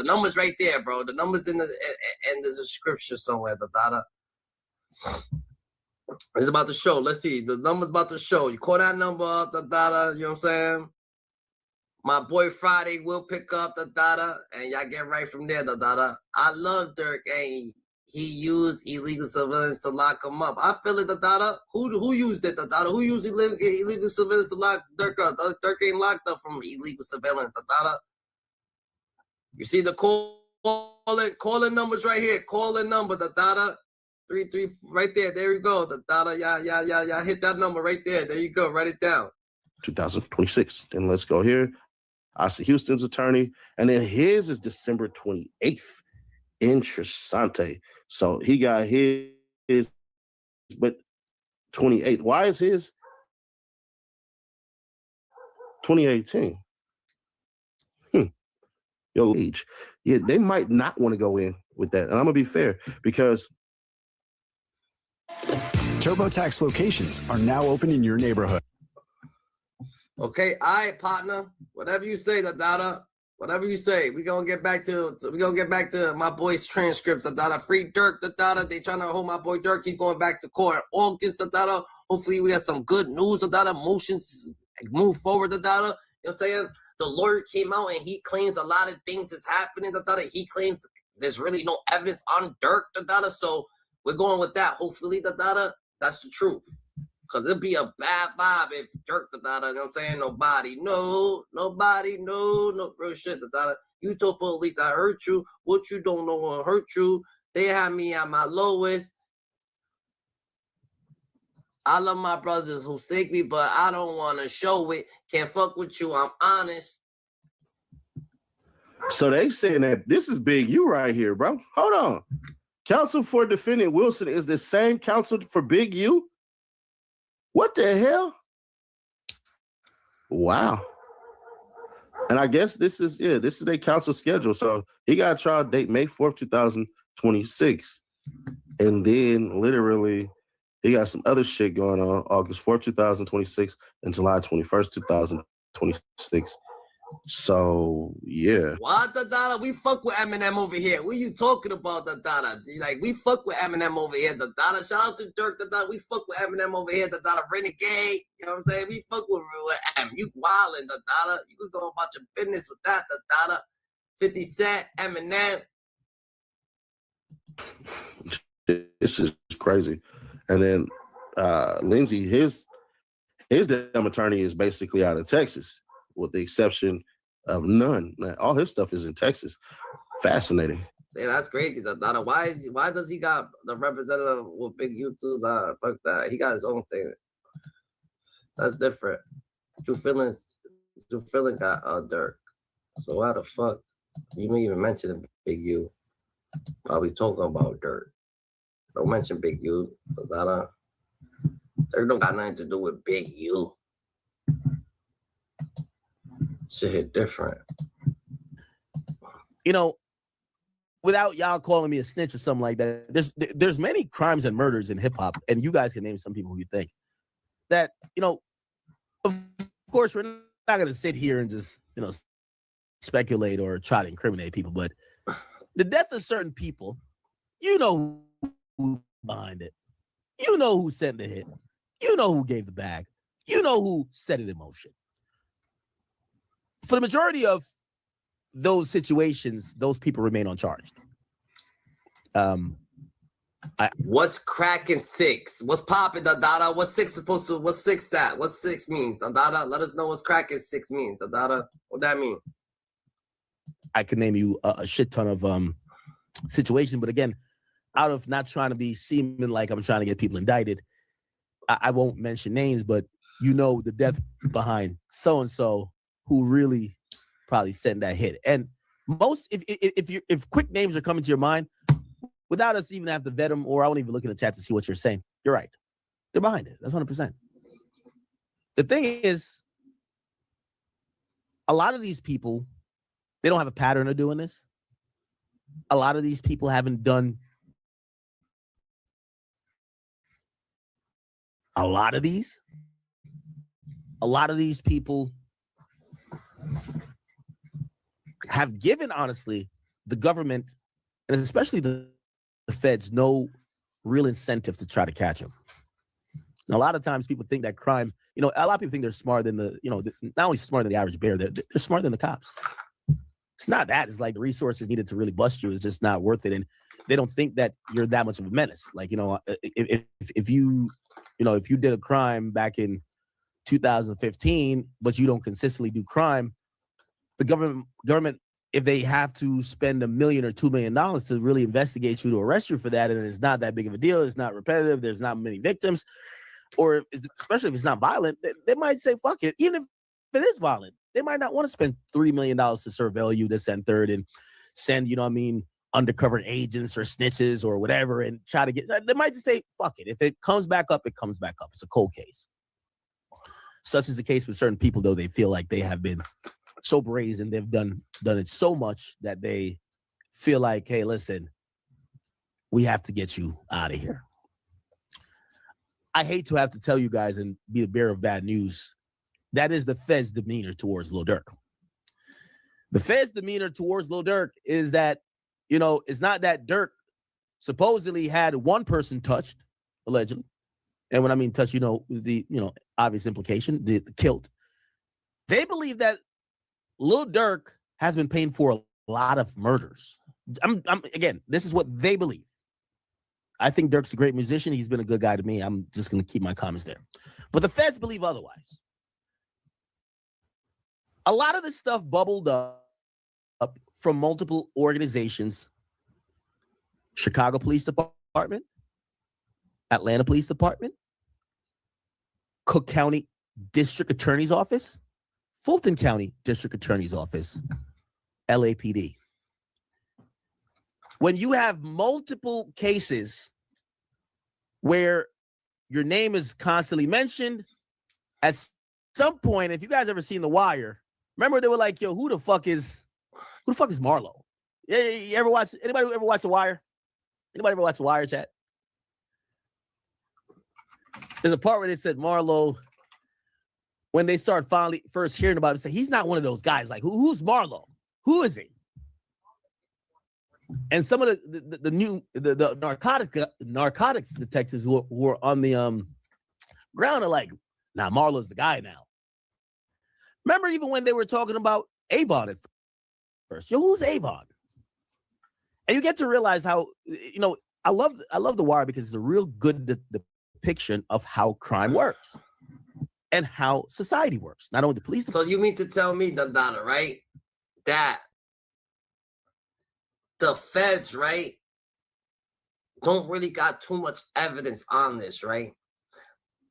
number's right there, bro. The number's in the description somewhere, the data. It's about to show. Let's see. The number's about to show. You call that number up, the data. You know what I'm saying? My boy Friday will pick up the data, and y'all get right from there, the data. I love Durk, and he used illegal surveillance to lock him up. I feel it, the data. Who used it, the data? Who used illegal surveillance to lock Durk up? Durk ain't locked up from illegal surveillance, the data. You see the calling numbers right here. Calling number, the data. 33 right there. There you go. The data. Yeah. Hit that number right there. There you go. Write it down. 2026. Then let's go here. I see Houston's attorney, and then his is December 28th. Interessante. So he got his, but 28th. Why is his 2018? Yo, age. Yeah, they might not want to go in with that. And I'm gonna be fair because TurboTax locations are now open in your neighborhood. Okay, all right, partner. Whatever you say, the data. Whatever you say, we're gonna get back to my boy's transcripts, the data. Free Durk, the data. They trying to hold my boy Durk. He's going back to court in August, the data. Hopefully we got some good news, the data. Motions move forward, the data. You know what I'm saying? The lawyer came out and he claims a lot of things is happening, the data. He claims there's really no evidence on Durk, the data. So we're going with that. Hopefully, the data, that's the truth. Because it'd be a bad vibe if Durk, the data, you know what I'm saying? Nobody, no real shit, the data. You told police I hurt you. What you don't know will hurt you. They had me at my lowest. I love my brothers who sick me, but I don't want to show it. Can't fuck with you, I'm honest. so they saying that this is Big U right here, bro. Hold on. Counsel for defendant Wilson is the same counsel for Big U? What the hell? Wow. And I guess this is their counsel schedule. So he got a trial date May 4th, 2026. And then literally he got some other shit going on August 4th, 2026 and July 21st, 2026. So yeah. What, the data? We fuck with Eminem over here. What are you talking about, the data? Like, we fuck with Eminem over here, the data. Shout out to Durk, the data. We fuck with Eminem over here, the data. Renegade. You know what I'm saying? We fuck with M. You wildin', the data. You can go about your business with that, the data. 50 Cent, Eminem. This is crazy. And then Lindsay, his damn attorney is basically out of Texas, with the exception of none. All his stuff is in Texas. Fascinating. Yeah, that's crazy. Why does he got the representative with Big YouTube? Fuck that. He got his own thing. That's different. True Feelings got Durk. So why the fuck you didn't even mention Big U? While we talking about Durk. Don't mention Big U. Durk don't got nothing to do with Big U. Shit hit different. You know, without y'all calling me a snitch or something like that, there's many crimes and murders in hip hop, and you guys can name some people who you think that, you know, of course, we're not going to sit here and just, you know, speculate or try to incriminate people, but the death of certain people, you know who behind it. You know who sent the hit. You know who gave the bag. You know who set it in motion. For the majority of those situations, those people remain uncharged. What's cracking 6? What's popping, the data? What's 6 supposed to? What's 6 that? What 6 means, the data? Let us know what's cracking 6 means, the data. What that mean? I can name you a shit ton of situations, but again, out of not trying to be seeming like I'm trying to get people indicted, I won't mention names, but you know the death behind so-and-so who really probably sent that hit. And most, if quick names are coming to your mind, without us even have to vet them, or I won't even look in the chat to see what you're saying, you're right. They're behind it. That's 100%. The thing is, a lot of these people, they don't have a pattern of doing this. A lot of these people haven't done a lot of these people have given, honestly, the government, and especially the feds, no real incentive to try to catch them. And a lot of times people think that crime, a lot of people think they're smarter than not only smarter than the average bear, they're smarter than the cops. It's not that. It's like the resources needed to really bust you is just not worth it. And they don't think that you're that much of a menace. Like, if you did a crime back in 2015, but you don't consistently do crime, the government, if they have to spend $1 million or $2 million to really investigate you, to arrest you for that, and it's not that big of a deal, it's not repetitive, there's not many victims, or especially if it's not violent, they might say, fuck it. Even if it is violent, they might not want to spend $3 million to surveil you, this and third, and send, undercover agents or snitches or whatever, and try to get, they might just say, fuck it. If it comes back up, it comes back up. It's a cold case. Such is the case with certain people, though. They feel like they have been so brazen, they've done it so much that they feel like, hey, listen, we have to get you out of here. I hate to have to tell you guys and be the bearer of bad news. That is the Fed's demeanor towards Lil Durk. The Fed's demeanor towards Lil Durk is that, it's not that Durk supposedly had one person touched, allegedly. And when I mean touch, the obvious implication, the kilt. They believe that Lil Durk has been paying for a lot of murders. Again, this is what they believe. I think Durk's a great musician. He's been a good guy to me. I'm just going to keep my comments there. But the feds believe otherwise. A lot of this stuff bubbled up from multiple organizations: Chicago Police Department, Atlanta Police Department, Cook County District Attorney's Office, Fulton County District Attorney's Office, LAPD. When you have multiple cases where your name is constantly mentioned, at some point, if you guys ever seen The Wire, remember they were like, yo, who the fuck is Marlo? Yeah, you ever watch, anybody ever watch The Wire? Anybody ever watch The Wire, chat? There's a part where they said Marlo, when they start first hearing about it, say he's not one of those guys. Like, who's Marlo? Who is he? And some of the narcotics detectives who are on the ground are like, nah, Marlo's the guy now. Remember, even when they were talking about Avon at first, yo, who's Avon? And you get to realize how, I love The Wire because it's a real good depiction of how crime works and how society works. Not only the police. So you mean to tell me, Donna, right, that the feds, right, don't really got too much evidence on this, right?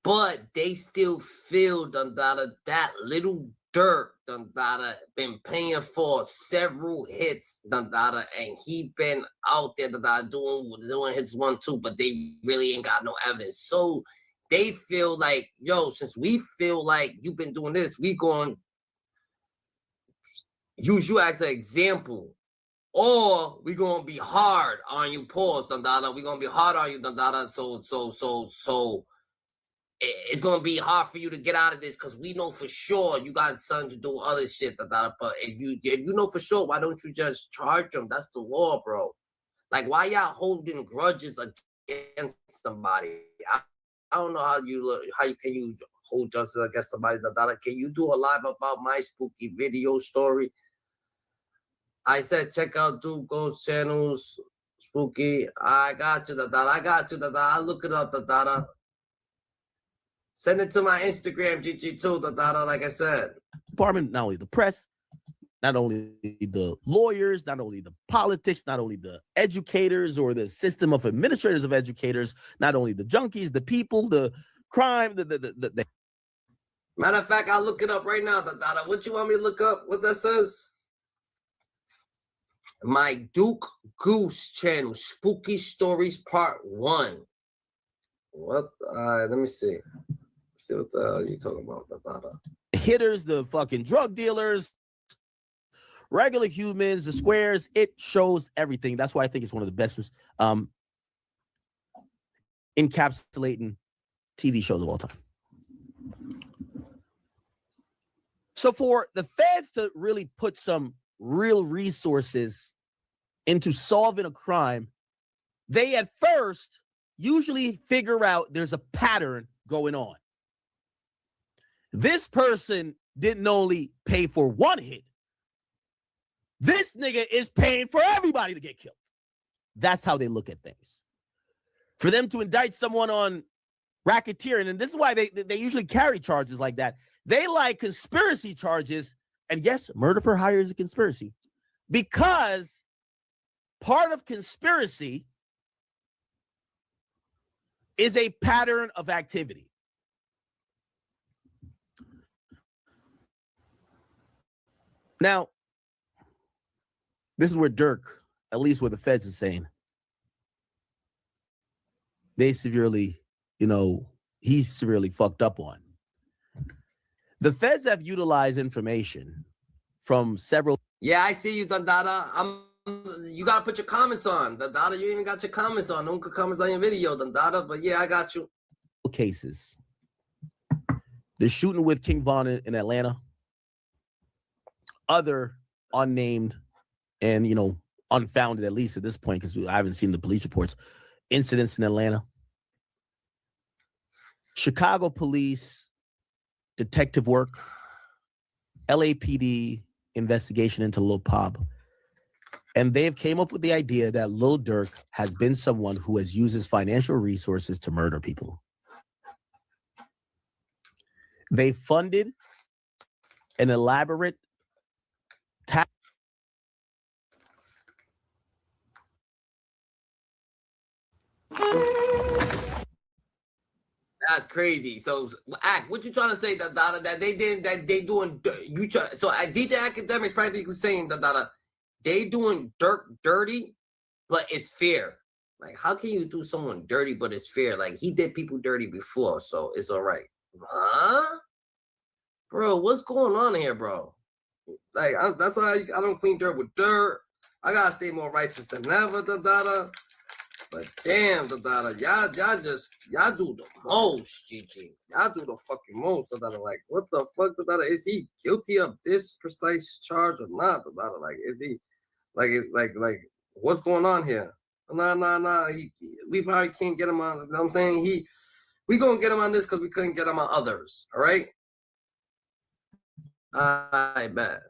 But they still feel, Donna, that Lil Durk, Donna, been paying for several hits, Donna, and he been out there, Donna, doing hits 1, 2, but they really ain't got no evidence. So they feel like, yo, since we feel like you've been doing this, we going to use you as an example. Or we gonna be hard on you, pause, Donna. We gonna be hard on you, Donna. So it's gonna be hard for you to get out of this because we know for sure you got something to do other shit, Donna. But if you know for sure, why don't you just charge them? That's the law, bro. Like, why y'all holding grudges against somebody? I don't know how can you hold justice against somebody, Donna. Can you do a live about my spooky video story? I said, check out Duco's channels, Spooky. I got you, Dada. I'll look it up, Dada. Send it to my Instagram, GG2, Dada, like I said. Department, not only the press, not only the lawyers, not only the politics, not only the educators or the system of administrators of educators, not only the junkies, the people, the crime, Matter of fact, I'll look it up right now, Dada. What you want me to look up? What that says? My Duke Goose channel, Spooky Stories Part 1. What? Let me see. See what the hell you talking about, Dada. Hitters, the fucking drug dealers, regular humans, the squares, it shows everything. That's why I think it's one of the best encapsulating TV shows of all time. So for the feds to really put some real resources into solving a crime, they at first usually figure out there's a pattern going on. This person didn't only pay for one hit. This nigga is paying for everybody to get killed. That's how they look at things. For them to indict someone on racketeering, and this is why they usually carry charges like that. They like conspiracy charges, and yes, murder for hire is a conspiracy, because part of conspiracy is a pattern of activity. Now, this is where Durk, at least what the feds is saying, they severely, he severely fucked up on. The feds have utilized information from several. Yeah, I see you, Dada. You gotta put your comments on, Dada. You even got your comments on. No one could comment on your video, Dada. But yeah, I got you. Cases. The shooting with King Von in Atlanta. Other unnamed and unfounded, at least at this point, because I haven't seen the police reports, incidents in Atlanta. Chicago police detective work, LAPD investigation into Lil Pop. And they've came up with the idea that Lil Durk has been someone who has used his financial resources to murder people. They funded an elaborate That's crazy. So, Act, what you trying to say, Dada? That they didn't, that they doing, you try, so DJ Academics practically saying, Dada, they doing Durk dirty, but it's fair. Like, how can you do someone dirty, but it's fair? Like, he did people dirty before, so it's all right. Huh? Bro, what's going on here, bro? Like, that's why I don't clean dirt with dirt. I gotta stay more righteous than ever, Dada. But damn, Dada, y'all do the most, GG. Y'all do the fucking most, Dada. Like, what the fuck, Dada? Is he guilty of this precise charge or not, Dada? Like, is he, like, what's going on here? Nah. We probably can't get him on. You know what I'm saying? We gonna get him on this because we couldn't get him on others. All right? I bet.